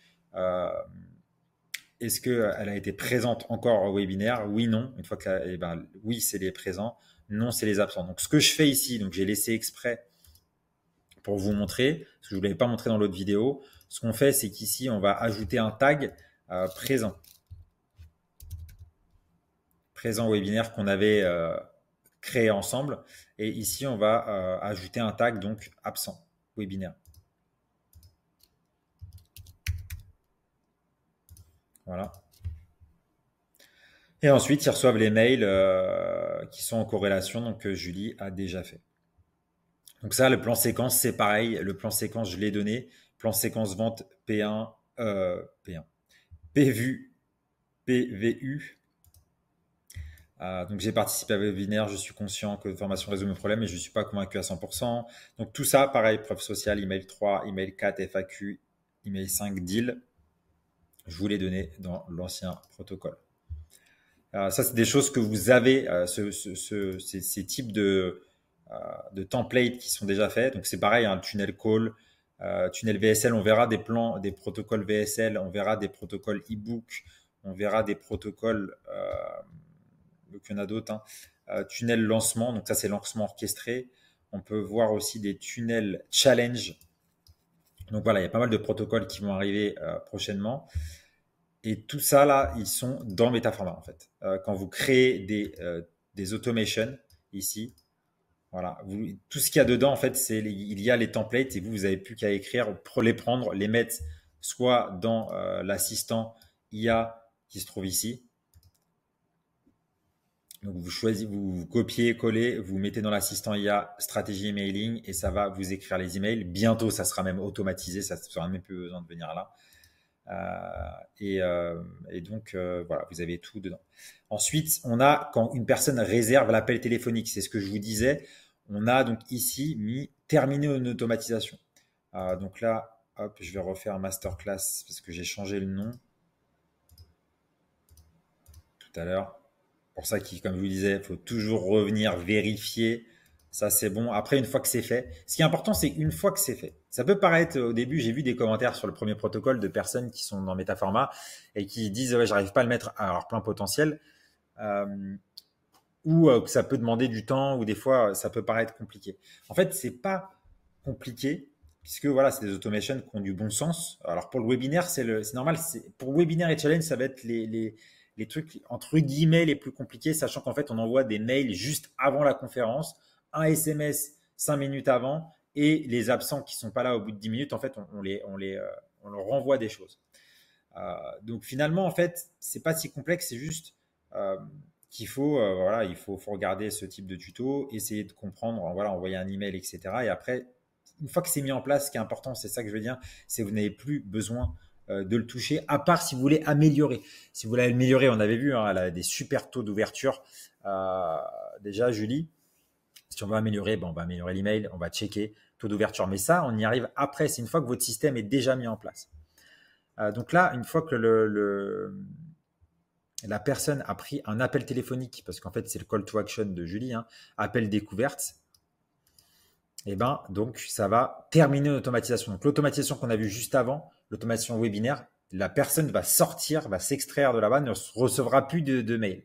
Speaker 1: est-ce qu'elle a été présente encore au webinaire? Oui, non. Une fois que oui, c'est les présents. Non, c'est les absents. Donc, ce que je fais ici, donc j'ai laissé exprès pour vous montrer, parce que je ne vous l'avais pas montré dans l'autre vidéo. Ce qu'on fait, c'est qu'ici, on va ajouter un tag présent. Présent webinaire qu'on avait créé ensemble. Et ici, on va ajouter un tag, donc absent webinaire. Voilà. Et ensuite, ils reçoivent les mails qui sont en corrélation, donc Julie a déjà fait. Donc ça, le plan séquence, c'est pareil. Le plan séquence, je l'ai donné. Plan séquence vente P1, P1, PVU, Donc j'ai participé à webinaire, je suis conscient que la formation résout mes problèmes, mais je ne suis pas convaincu à 100%. Donc tout ça, pareil, preuve sociale, email 3, email 4, FAQ, email 5, deal. Je vous l'ai donné dans l'ancien protocole. Ça, c'est des choses que vous avez, ces types de templates qui sont déjà faits. Donc c'est pareil, un tunnel call, tunnel VSL, on verra des plans, des protocoles VSL, on verra des protocoles e-book, on verra des protocoles, donc il y en a d'autres, hein. Tunnel lancement, donc ça c'est lancement orchestré. On peut voir aussi des tunnels challenge. Donc voilà, il y a pas mal de protocoles qui vont arriver prochainement. Et tout ça, là, ils sont dans Metaforma, en fait. Quand vous créez des automations ici, voilà, tout ce qu'il y a dedans, en fait, il y a les templates et vous n'avez plus qu'à écrire, pour les prendre, les mettre soit dans l'assistant IA qui se trouve ici. Donc, vous choisissez, vous copiez, collez, vous mettez dans l'assistant IA stratégie emailing et ça va vous écrire les emails. Bientôt, ça sera même automatisé, ça ne sera même plus besoin de venir là. Et donc, voilà, vous avez tout dedans. Ensuite, on a quand une personne réserve l'appel téléphonique, c'est ce que je vous disais. On a donc ici mis terminer une automatisation. Donc là, hop, je vais refaire masterclass parce que j'ai changé le nom tout à l'heure. Pour ça, comme je vous disais, il faut toujours revenir vérifier. Ça, c'est bon. Après, une fois que c'est fait, ce qui est important, c'est une fois que c'est fait. Ça peut paraître, au début, j'ai vu des commentaires sur le premier protocole de personnes qui sont dans Metaforma et qui disent, ouais, j'arrive pas à le mettre à leur plein potentiel. Ou que ça peut demander du temps, ou des fois, ça peut paraître compliqué. En fait, c'est pas compliqué, puisque voilà, c'est des automations qui ont du bon sens. Alors pour le webinaire, c'est normal. Pour webinaire et challenge, ça va être les trucs entre guillemets les plus compliqués, sachant qu'en fait, on envoie des mails juste avant la conférence, un SMS 5 minutes avant, et les absents qui sont pas là au bout de 10 minutes, en fait, on leur renvoie des choses. Donc finalement, en fait, c'est pas si complexe, c'est juste qu'il faut, voilà, faut regarder ce type de tuto, essayer de comprendre, voilà, envoyer un email, etc. Et après, une fois que c'est mis en place, ce qui est important, c'est ça que je veux dire, c'est que vous n'avez plus besoin de le toucher, à part si vous voulez améliorer. Si vous voulez améliorer, on avait vu, hein, elle a des super taux d'ouverture. Déjà, Julie, si on veut améliorer, ben, on va améliorer l'email, on va checker taux d'ouverture. Mais ça, on y arrive après. C'est une fois que votre système est déjà mis en place. Donc là, une fois que la personne a pris un appel téléphonique, parce qu'en fait, c'est le call to action de Julie, hein, appel découverte, et ben donc ça va terminer l'automatisation. Donc l'automatisation qu'on a vue juste avant, l'automatisation webinaire, la personne va sortir, va s'extraire de là-bas, ne recevra plus de mail.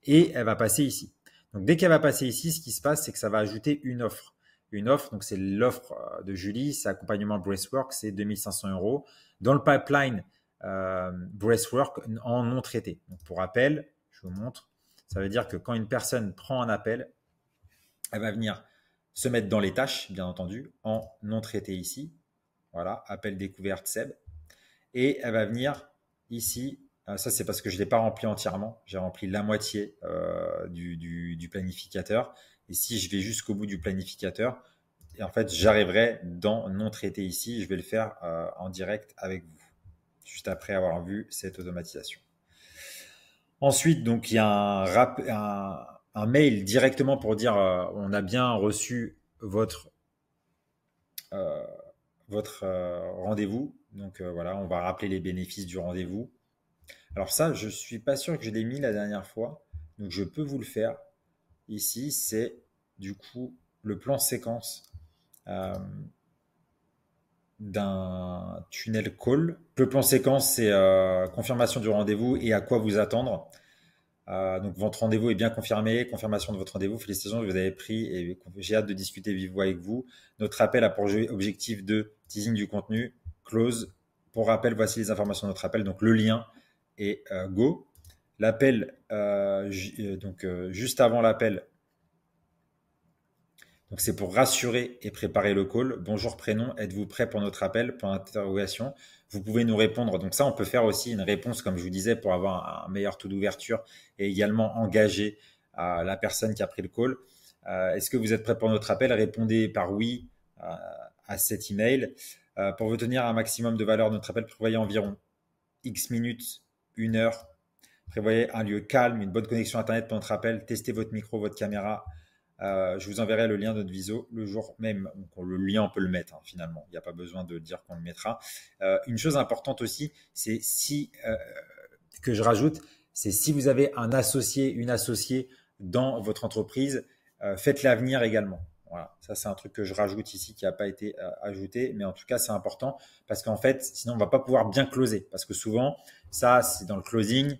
Speaker 1: Et elle va passer ici. Donc dès qu'elle va passer ici, ce qui se passe, c'est que ça va ajouter une offre. Une offre, donc c'est l'offre de Julie, c'est accompagnement Breathwork, c'est 2500 €. Dans le pipeline, Breathwork en non traité. Donc pour rappel, je vous montre, ça veut dire que quand une personne prend un appel, elle va venir se mettre dans les tâches, bien entendu, en non traité ici. Voilà, appel découverte Seb. Et elle va venir ici. Ça, c'est parce que je ne l'ai pas rempli entièrement. J'ai rempli la moitié du planificateur. Et si je vais jusqu'au bout du planificateur, et en fait, j'arriverai dans non traité ici. Je vais le faire en direct avec vous, juste après avoir vu cette automatisation. Ensuite, donc, il y a un mail directement pour dire on a bien reçu votre rendez-vous. Donc voilà, on va rappeler les bénéfices du rendez-vous. Alors ça, je suis pas sûr que je l'ai mis la dernière fois, donc je peux vous le faire. Ici, c'est du coup le plan séquence d'un tunnel call. Le plan séquence, c'est confirmation du rendez-vous et à quoi vous attendre. Donc votre rendez-vous est bien confirmé, confirmation de votre rendez-vous, félicitations, vous avez pris et j'ai hâte de discuter vive voix avec vous. Notre appel a pour objectif de teasing du contenu, close. Pour rappel, voici les informations de notre appel, donc le lien et go. L'appel, juste avant l'appel, donc c'est pour rassurer et préparer le call. Bonjour prénom, êtes-vous prêt pour notre appel? Point d'interrogation. Vous pouvez nous répondre. Donc ça, on peut faire aussi une réponse, comme je vous disais, pour avoir un meilleur taux d'ouverture et également engager la personne qui a pris le call. Est-ce que vous êtes prêt pour notre appel? Répondez par oui à cet email. Pour vous tenir un maximum de valeur de notre appel, prévoyez environ X minutes, 1 heure Prévoyez un lieu calme, une bonne connexion Internet pour notre appel. Testez votre micro, votre caméra. Je vous enverrai le lien de notre visio le jour même. Donc, le lien, on peut le mettre finalement. Il n'y a pas besoin de dire qu'on le mettra. Une chose importante aussi, c'est que je rajoute, c'est si vous avez un associé, une associée dans votre entreprise, faites-la venir également. Voilà, ça c'est un truc que je rajoute ici qui n'a pas été ajouté, mais en tout cas c'est important parce qu'en fait, sinon on va pas pouvoir bien closer. Parce que souvent, ça c'est dans le closing.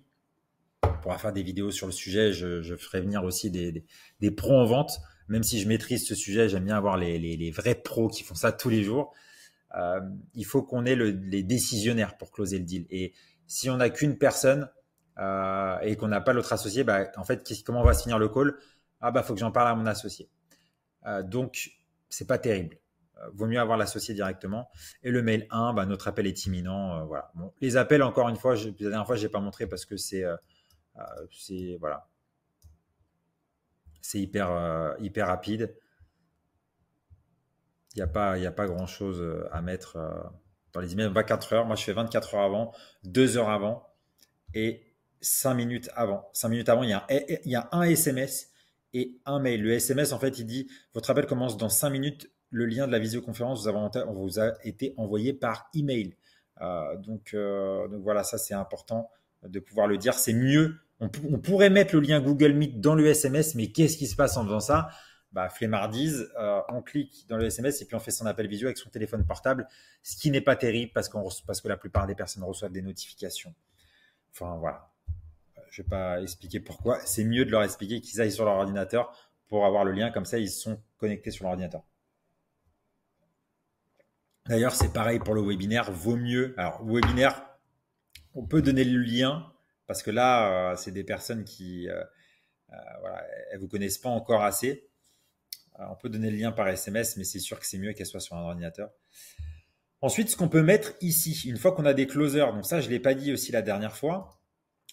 Speaker 1: On pourra faire des vidéos sur le sujet. Je ferai venir aussi des pros en vente, même si je maîtrise ce sujet. J'aime bien avoir les vrais pros qui font ça tous les jours. Il faut qu'on ait les décisionnaires pour closer le deal. Et si on n'a qu'une personne et qu'on n'a pas l'autre associé, bah, en fait, comment va se finir le call? Ah bah faut que j'en parle à mon associé. Donc c'est pas terrible. Vaut mieux avoir l'associé directement. Et le mail 1, bah, notre appel est imminent. Voilà. Bon, les appels, encore une fois, la dernière fois, je n'ai pas montré parce que voilà, c'est hyper rapide. Il n'y a pas grand-chose à mettre dans les emails. 24 heures. Moi, je fais 24 heures avant, 2 heures avant et 5 minutes avant. 5 minutes avant, il y a un SMS et un mail. Le SMS, en fait, il dit votre appel commence dans 5 minutes. Le lien de la visioconférence vous a été envoyé par email. Donc voilà, ça c'est important de pouvoir le dire. C'est mieux. On pourrait mettre le lien Google Meet dans le SMS, mais qu'est-ce qui se passe en faisant ça? Bah, flemmardise, on clique dans le SMS et puis on fait son appel visio avec son téléphone portable, ce qui n'est pas terrible parce que la plupart des personnes reçoivent des notifications. Enfin voilà, je ne vais pas expliquer pourquoi. C'est mieux de leur expliquer qu'ils aillent sur leur ordinateur pour avoir le lien, comme ça ils sont connectés sur l'ordinateur. D'ailleurs, c'est pareil pour le webinaire, vaut mieux. Alors, le webinaire, on peut donner le lien parce que là, c'est des personnes qui, voilà, elles vous connaissent pas encore assez. On peut donner le lien par SMS, mais c'est sûr que c'est mieux qu'elle soit sur un ordinateur. Ensuite, ce qu'on peut mettre ici, une fois qu'on a des closers, donc ça, je ne l'ai pas dit aussi la dernière fois,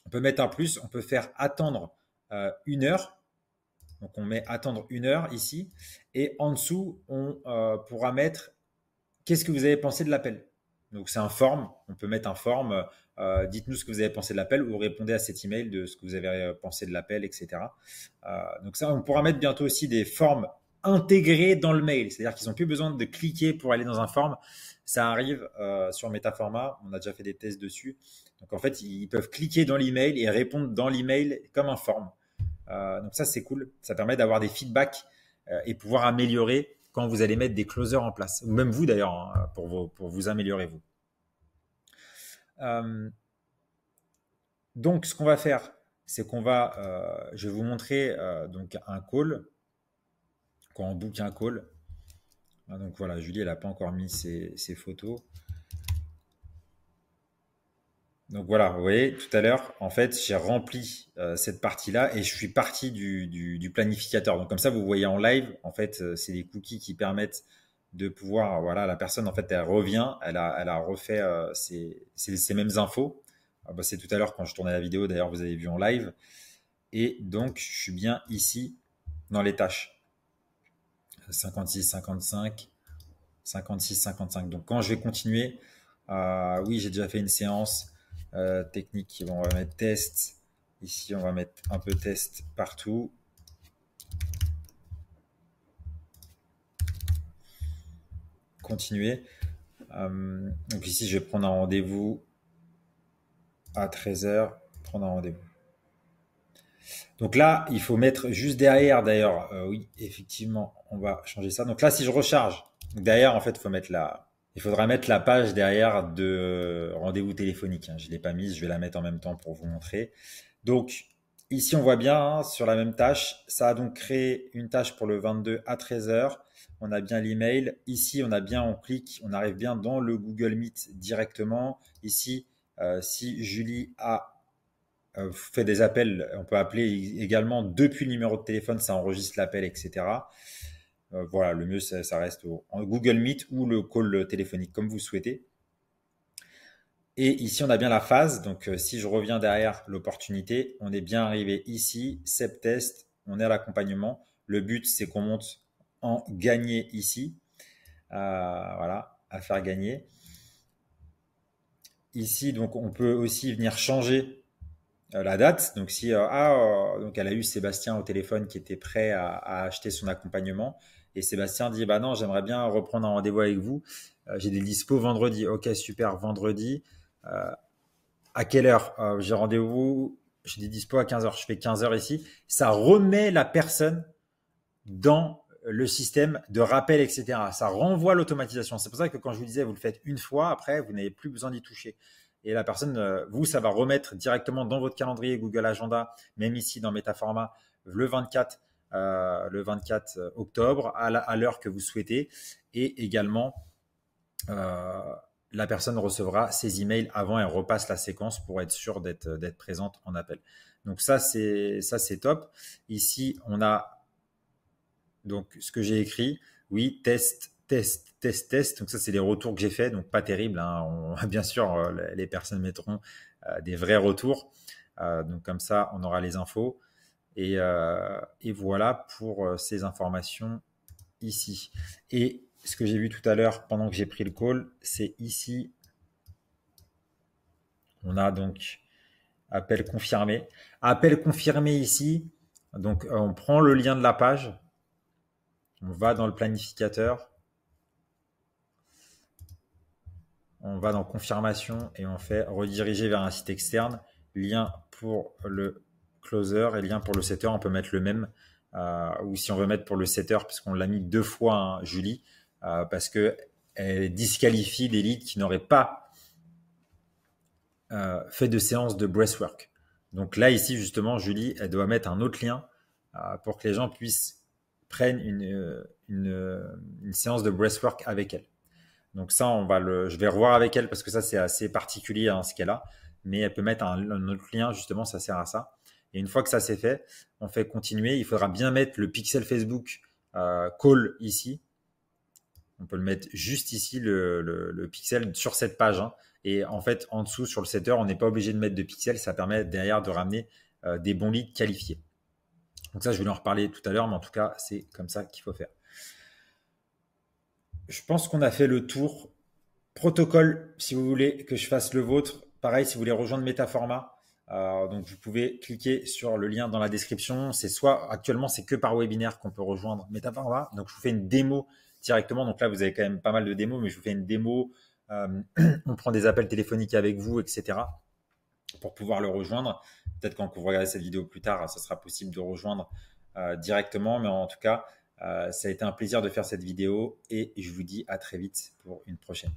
Speaker 1: on peut mettre un plus, on peut faire attendre 1 heure. Donc, on met attendre 1 heure ici. Et en dessous, on pourra mettre qu'est-ce que vous avez pensé de l'appel. Donc, c'est un form. On peut mettre un form. Dites-nous ce que vous avez pensé de l'appel ou répondez à cet email de ce que vous avez pensé de l'appel, etc. Donc, ça, on pourra mettre bientôt aussi des formes intégrées dans le mail. C'est-à-dire qu'ils n'ont plus besoin de cliquer pour aller dans un form. Ça arrive sur Metaforma. On a déjà fait des tests dessus. Donc, en fait, ils peuvent cliquer dans l'email et répondre dans l'email comme un form. Donc, ça, c'est cool. Ça permet d'avoir des feedbacks et pouvoir améliorer quand vous allez mettre des closers en place. Ou même vous, d'ailleurs, hein, pour vous améliorer, vous. Donc, ce qu'on va faire, c'est je vais vous montrer donc un call, quand on book un call. Donc voilà, Julie, elle n'a pas encore mis ses photos. Donc voilà, vous voyez, tout à l'heure, en fait, j'ai rempli cette partie-là et je suis parti du planificateur. Donc comme ça, vous voyez en live, en fait, c'est des cookies qui permettent de pouvoir, voilà, la personne, en fait, elle revient, elle a refait ces mêmes infos. Bah, c'est tout à l'heure quand je tournais la vidéo, d'ailleurs, vous avez vu en live. Et donc, je suis bien ici dans les tâches. 56, 55, 56, 55. Donc, quand je vais continuer, oui, j'ai déjà fait une séance technique. Bon, on va mettre test. Ici, on va mettre un peu test partout. Continuer. Donc ici, je vais prendre un rendez-vous à 13h. Prendre un rendez-vous. Donc là, il faut mettre juste derrière, d'ailleurs, oui, effectivement, on va changer ça. Donc là, si je recharge, donc derrière, en fait, il faudra mettre la page derrière de rendez-vous téléphonique. Je ne l'ai pas mise, je vais la mettre en même temps pour vous montrer. Donc ici, on voit bien hein, sur la même tâche, ça a donc créé une tâche pour le 22 à 13h. On a bien l'email. Ici, on clique, on arrive bien dans le Google Meet directement. Ici, si Julie a fait des appels, on peut appeler également depuis le numéro de téléphone, ça enregistre l'appel, etc. Voilà, le mieux, ça reste en Google Meet ou le call téléphonique, comme vous souhaitez. Et ici, on a bien la phase. Donc, si je reviens derrière l'opportunité, on est bien arrivé ici, SEP test, on est à l'accompagnement. Le but, c'est qu'on monte en gagné ici. Voilà, à faire gagner. Ici, donc, on peut aussi venir changer la date. Donc si donc elle a eu Sébastien au téléphone qui était prêt à acheter son accompagnement et Sébastien dit bah non, j'aimerais bien reprendre un rendez-vous avec vous. J'ai des dispos vendredi. Ok, super, vendredi. Euh, à quelle heure? J'ai rendez-vous, j'ai des dispos à 15 heures. Je fais 15 heures ici. Ça remet la personne dans le système de rappel, etc. Ça renvoie l'automatisation. C'est pour ça que quand je vous disais, vous le faites une fois, après, vous n'avez plus besoin d'y toucher. Et la personne, vous, ça va remettre directement dans votre calendrier Google Agenda, même ici dans Metaforma, le 24 octobre, à l'heure que vous souhaitez. Et également, euh, la personne recevra ses emails avant et repasse la séquence pour être sûr d'être présente en appel. Donc ça, c'est top. Ici, on a donc, ce que j'ai écrit, oui, test, test, test, test. Donc, ça, c'est les retours que j'ai faits. Donc, pas terrible, hein. Bien sûr, les personnes mettront des vrais retours. Donc, comme ça, on aura les infos. Et voilà pour ces informations ici. Et ce que j'ai vu tout à l'heure pendant que j'ai pris le call, c'est ici, on a donc appel confirmé. Appel confirmé ici. Donc, on prend le lien de la page. On va dans le planificateur. On va dans confirmation et on fait rediriger vers un site externe, lien pour le closer et lien pour le setter. On peut mettre le même, ou si on veut mettre pour le setter, parce qu'on l'a mis 2 fois, hein, Julie, parce que elle disqualifie des leads qui n'auraient pas fait de séance de breathwork. Donc là, ici, justement, Julie, elle doit mettre un autre lien pour que les gens puissent prendre une séance de breathwork avec elle. Donc ça, je vais revoir avec elle parce que ça, c'est assez particulier, hein, ce qu'elle a. Mais elle peut mettre un autre lien, justement, ça sert à ça. Et une fois que ça c'est fait, on fait continuer. Il faudra bien mettre le pixel Facebook call ici. On peut le mettre juste ici, le pixel sur cette page, hein. Et en fait, en dessous, sur le setter, on n'est pas obligé de mettre de pixels. Ça permet derrière de ramener des bons leads qualifiés. Donc ça, je vais en reparler tout à l'heure, mais en tout cas, c'est comme ça qu'il faut faire. Je pense qu'on a fait le tour. Protocole, si vous voulez que je fasse le vôtre, pareil, si vous voulez rejoindre Metaforma, donc vous pouvez cliquer sur le lien dans la description. C'est soit actuellement c'est que par webinaire qu'on peut rejoindre Metaforma. Donc je vous fais une démo directement. Donc là vous avez quand même pas mal de démos, mais je vous fais une démo. On prend des appels téléphoniques avec vous, etc. pour pouvoir le rejoindre. Peut-être quand vous regardez cette vidéo plus tard, ça sera possible de rejoindre directement. Mais en tout cas, ça a été un plaisir de faire cette vidéo et je vous dis à très vite pour une prochaine.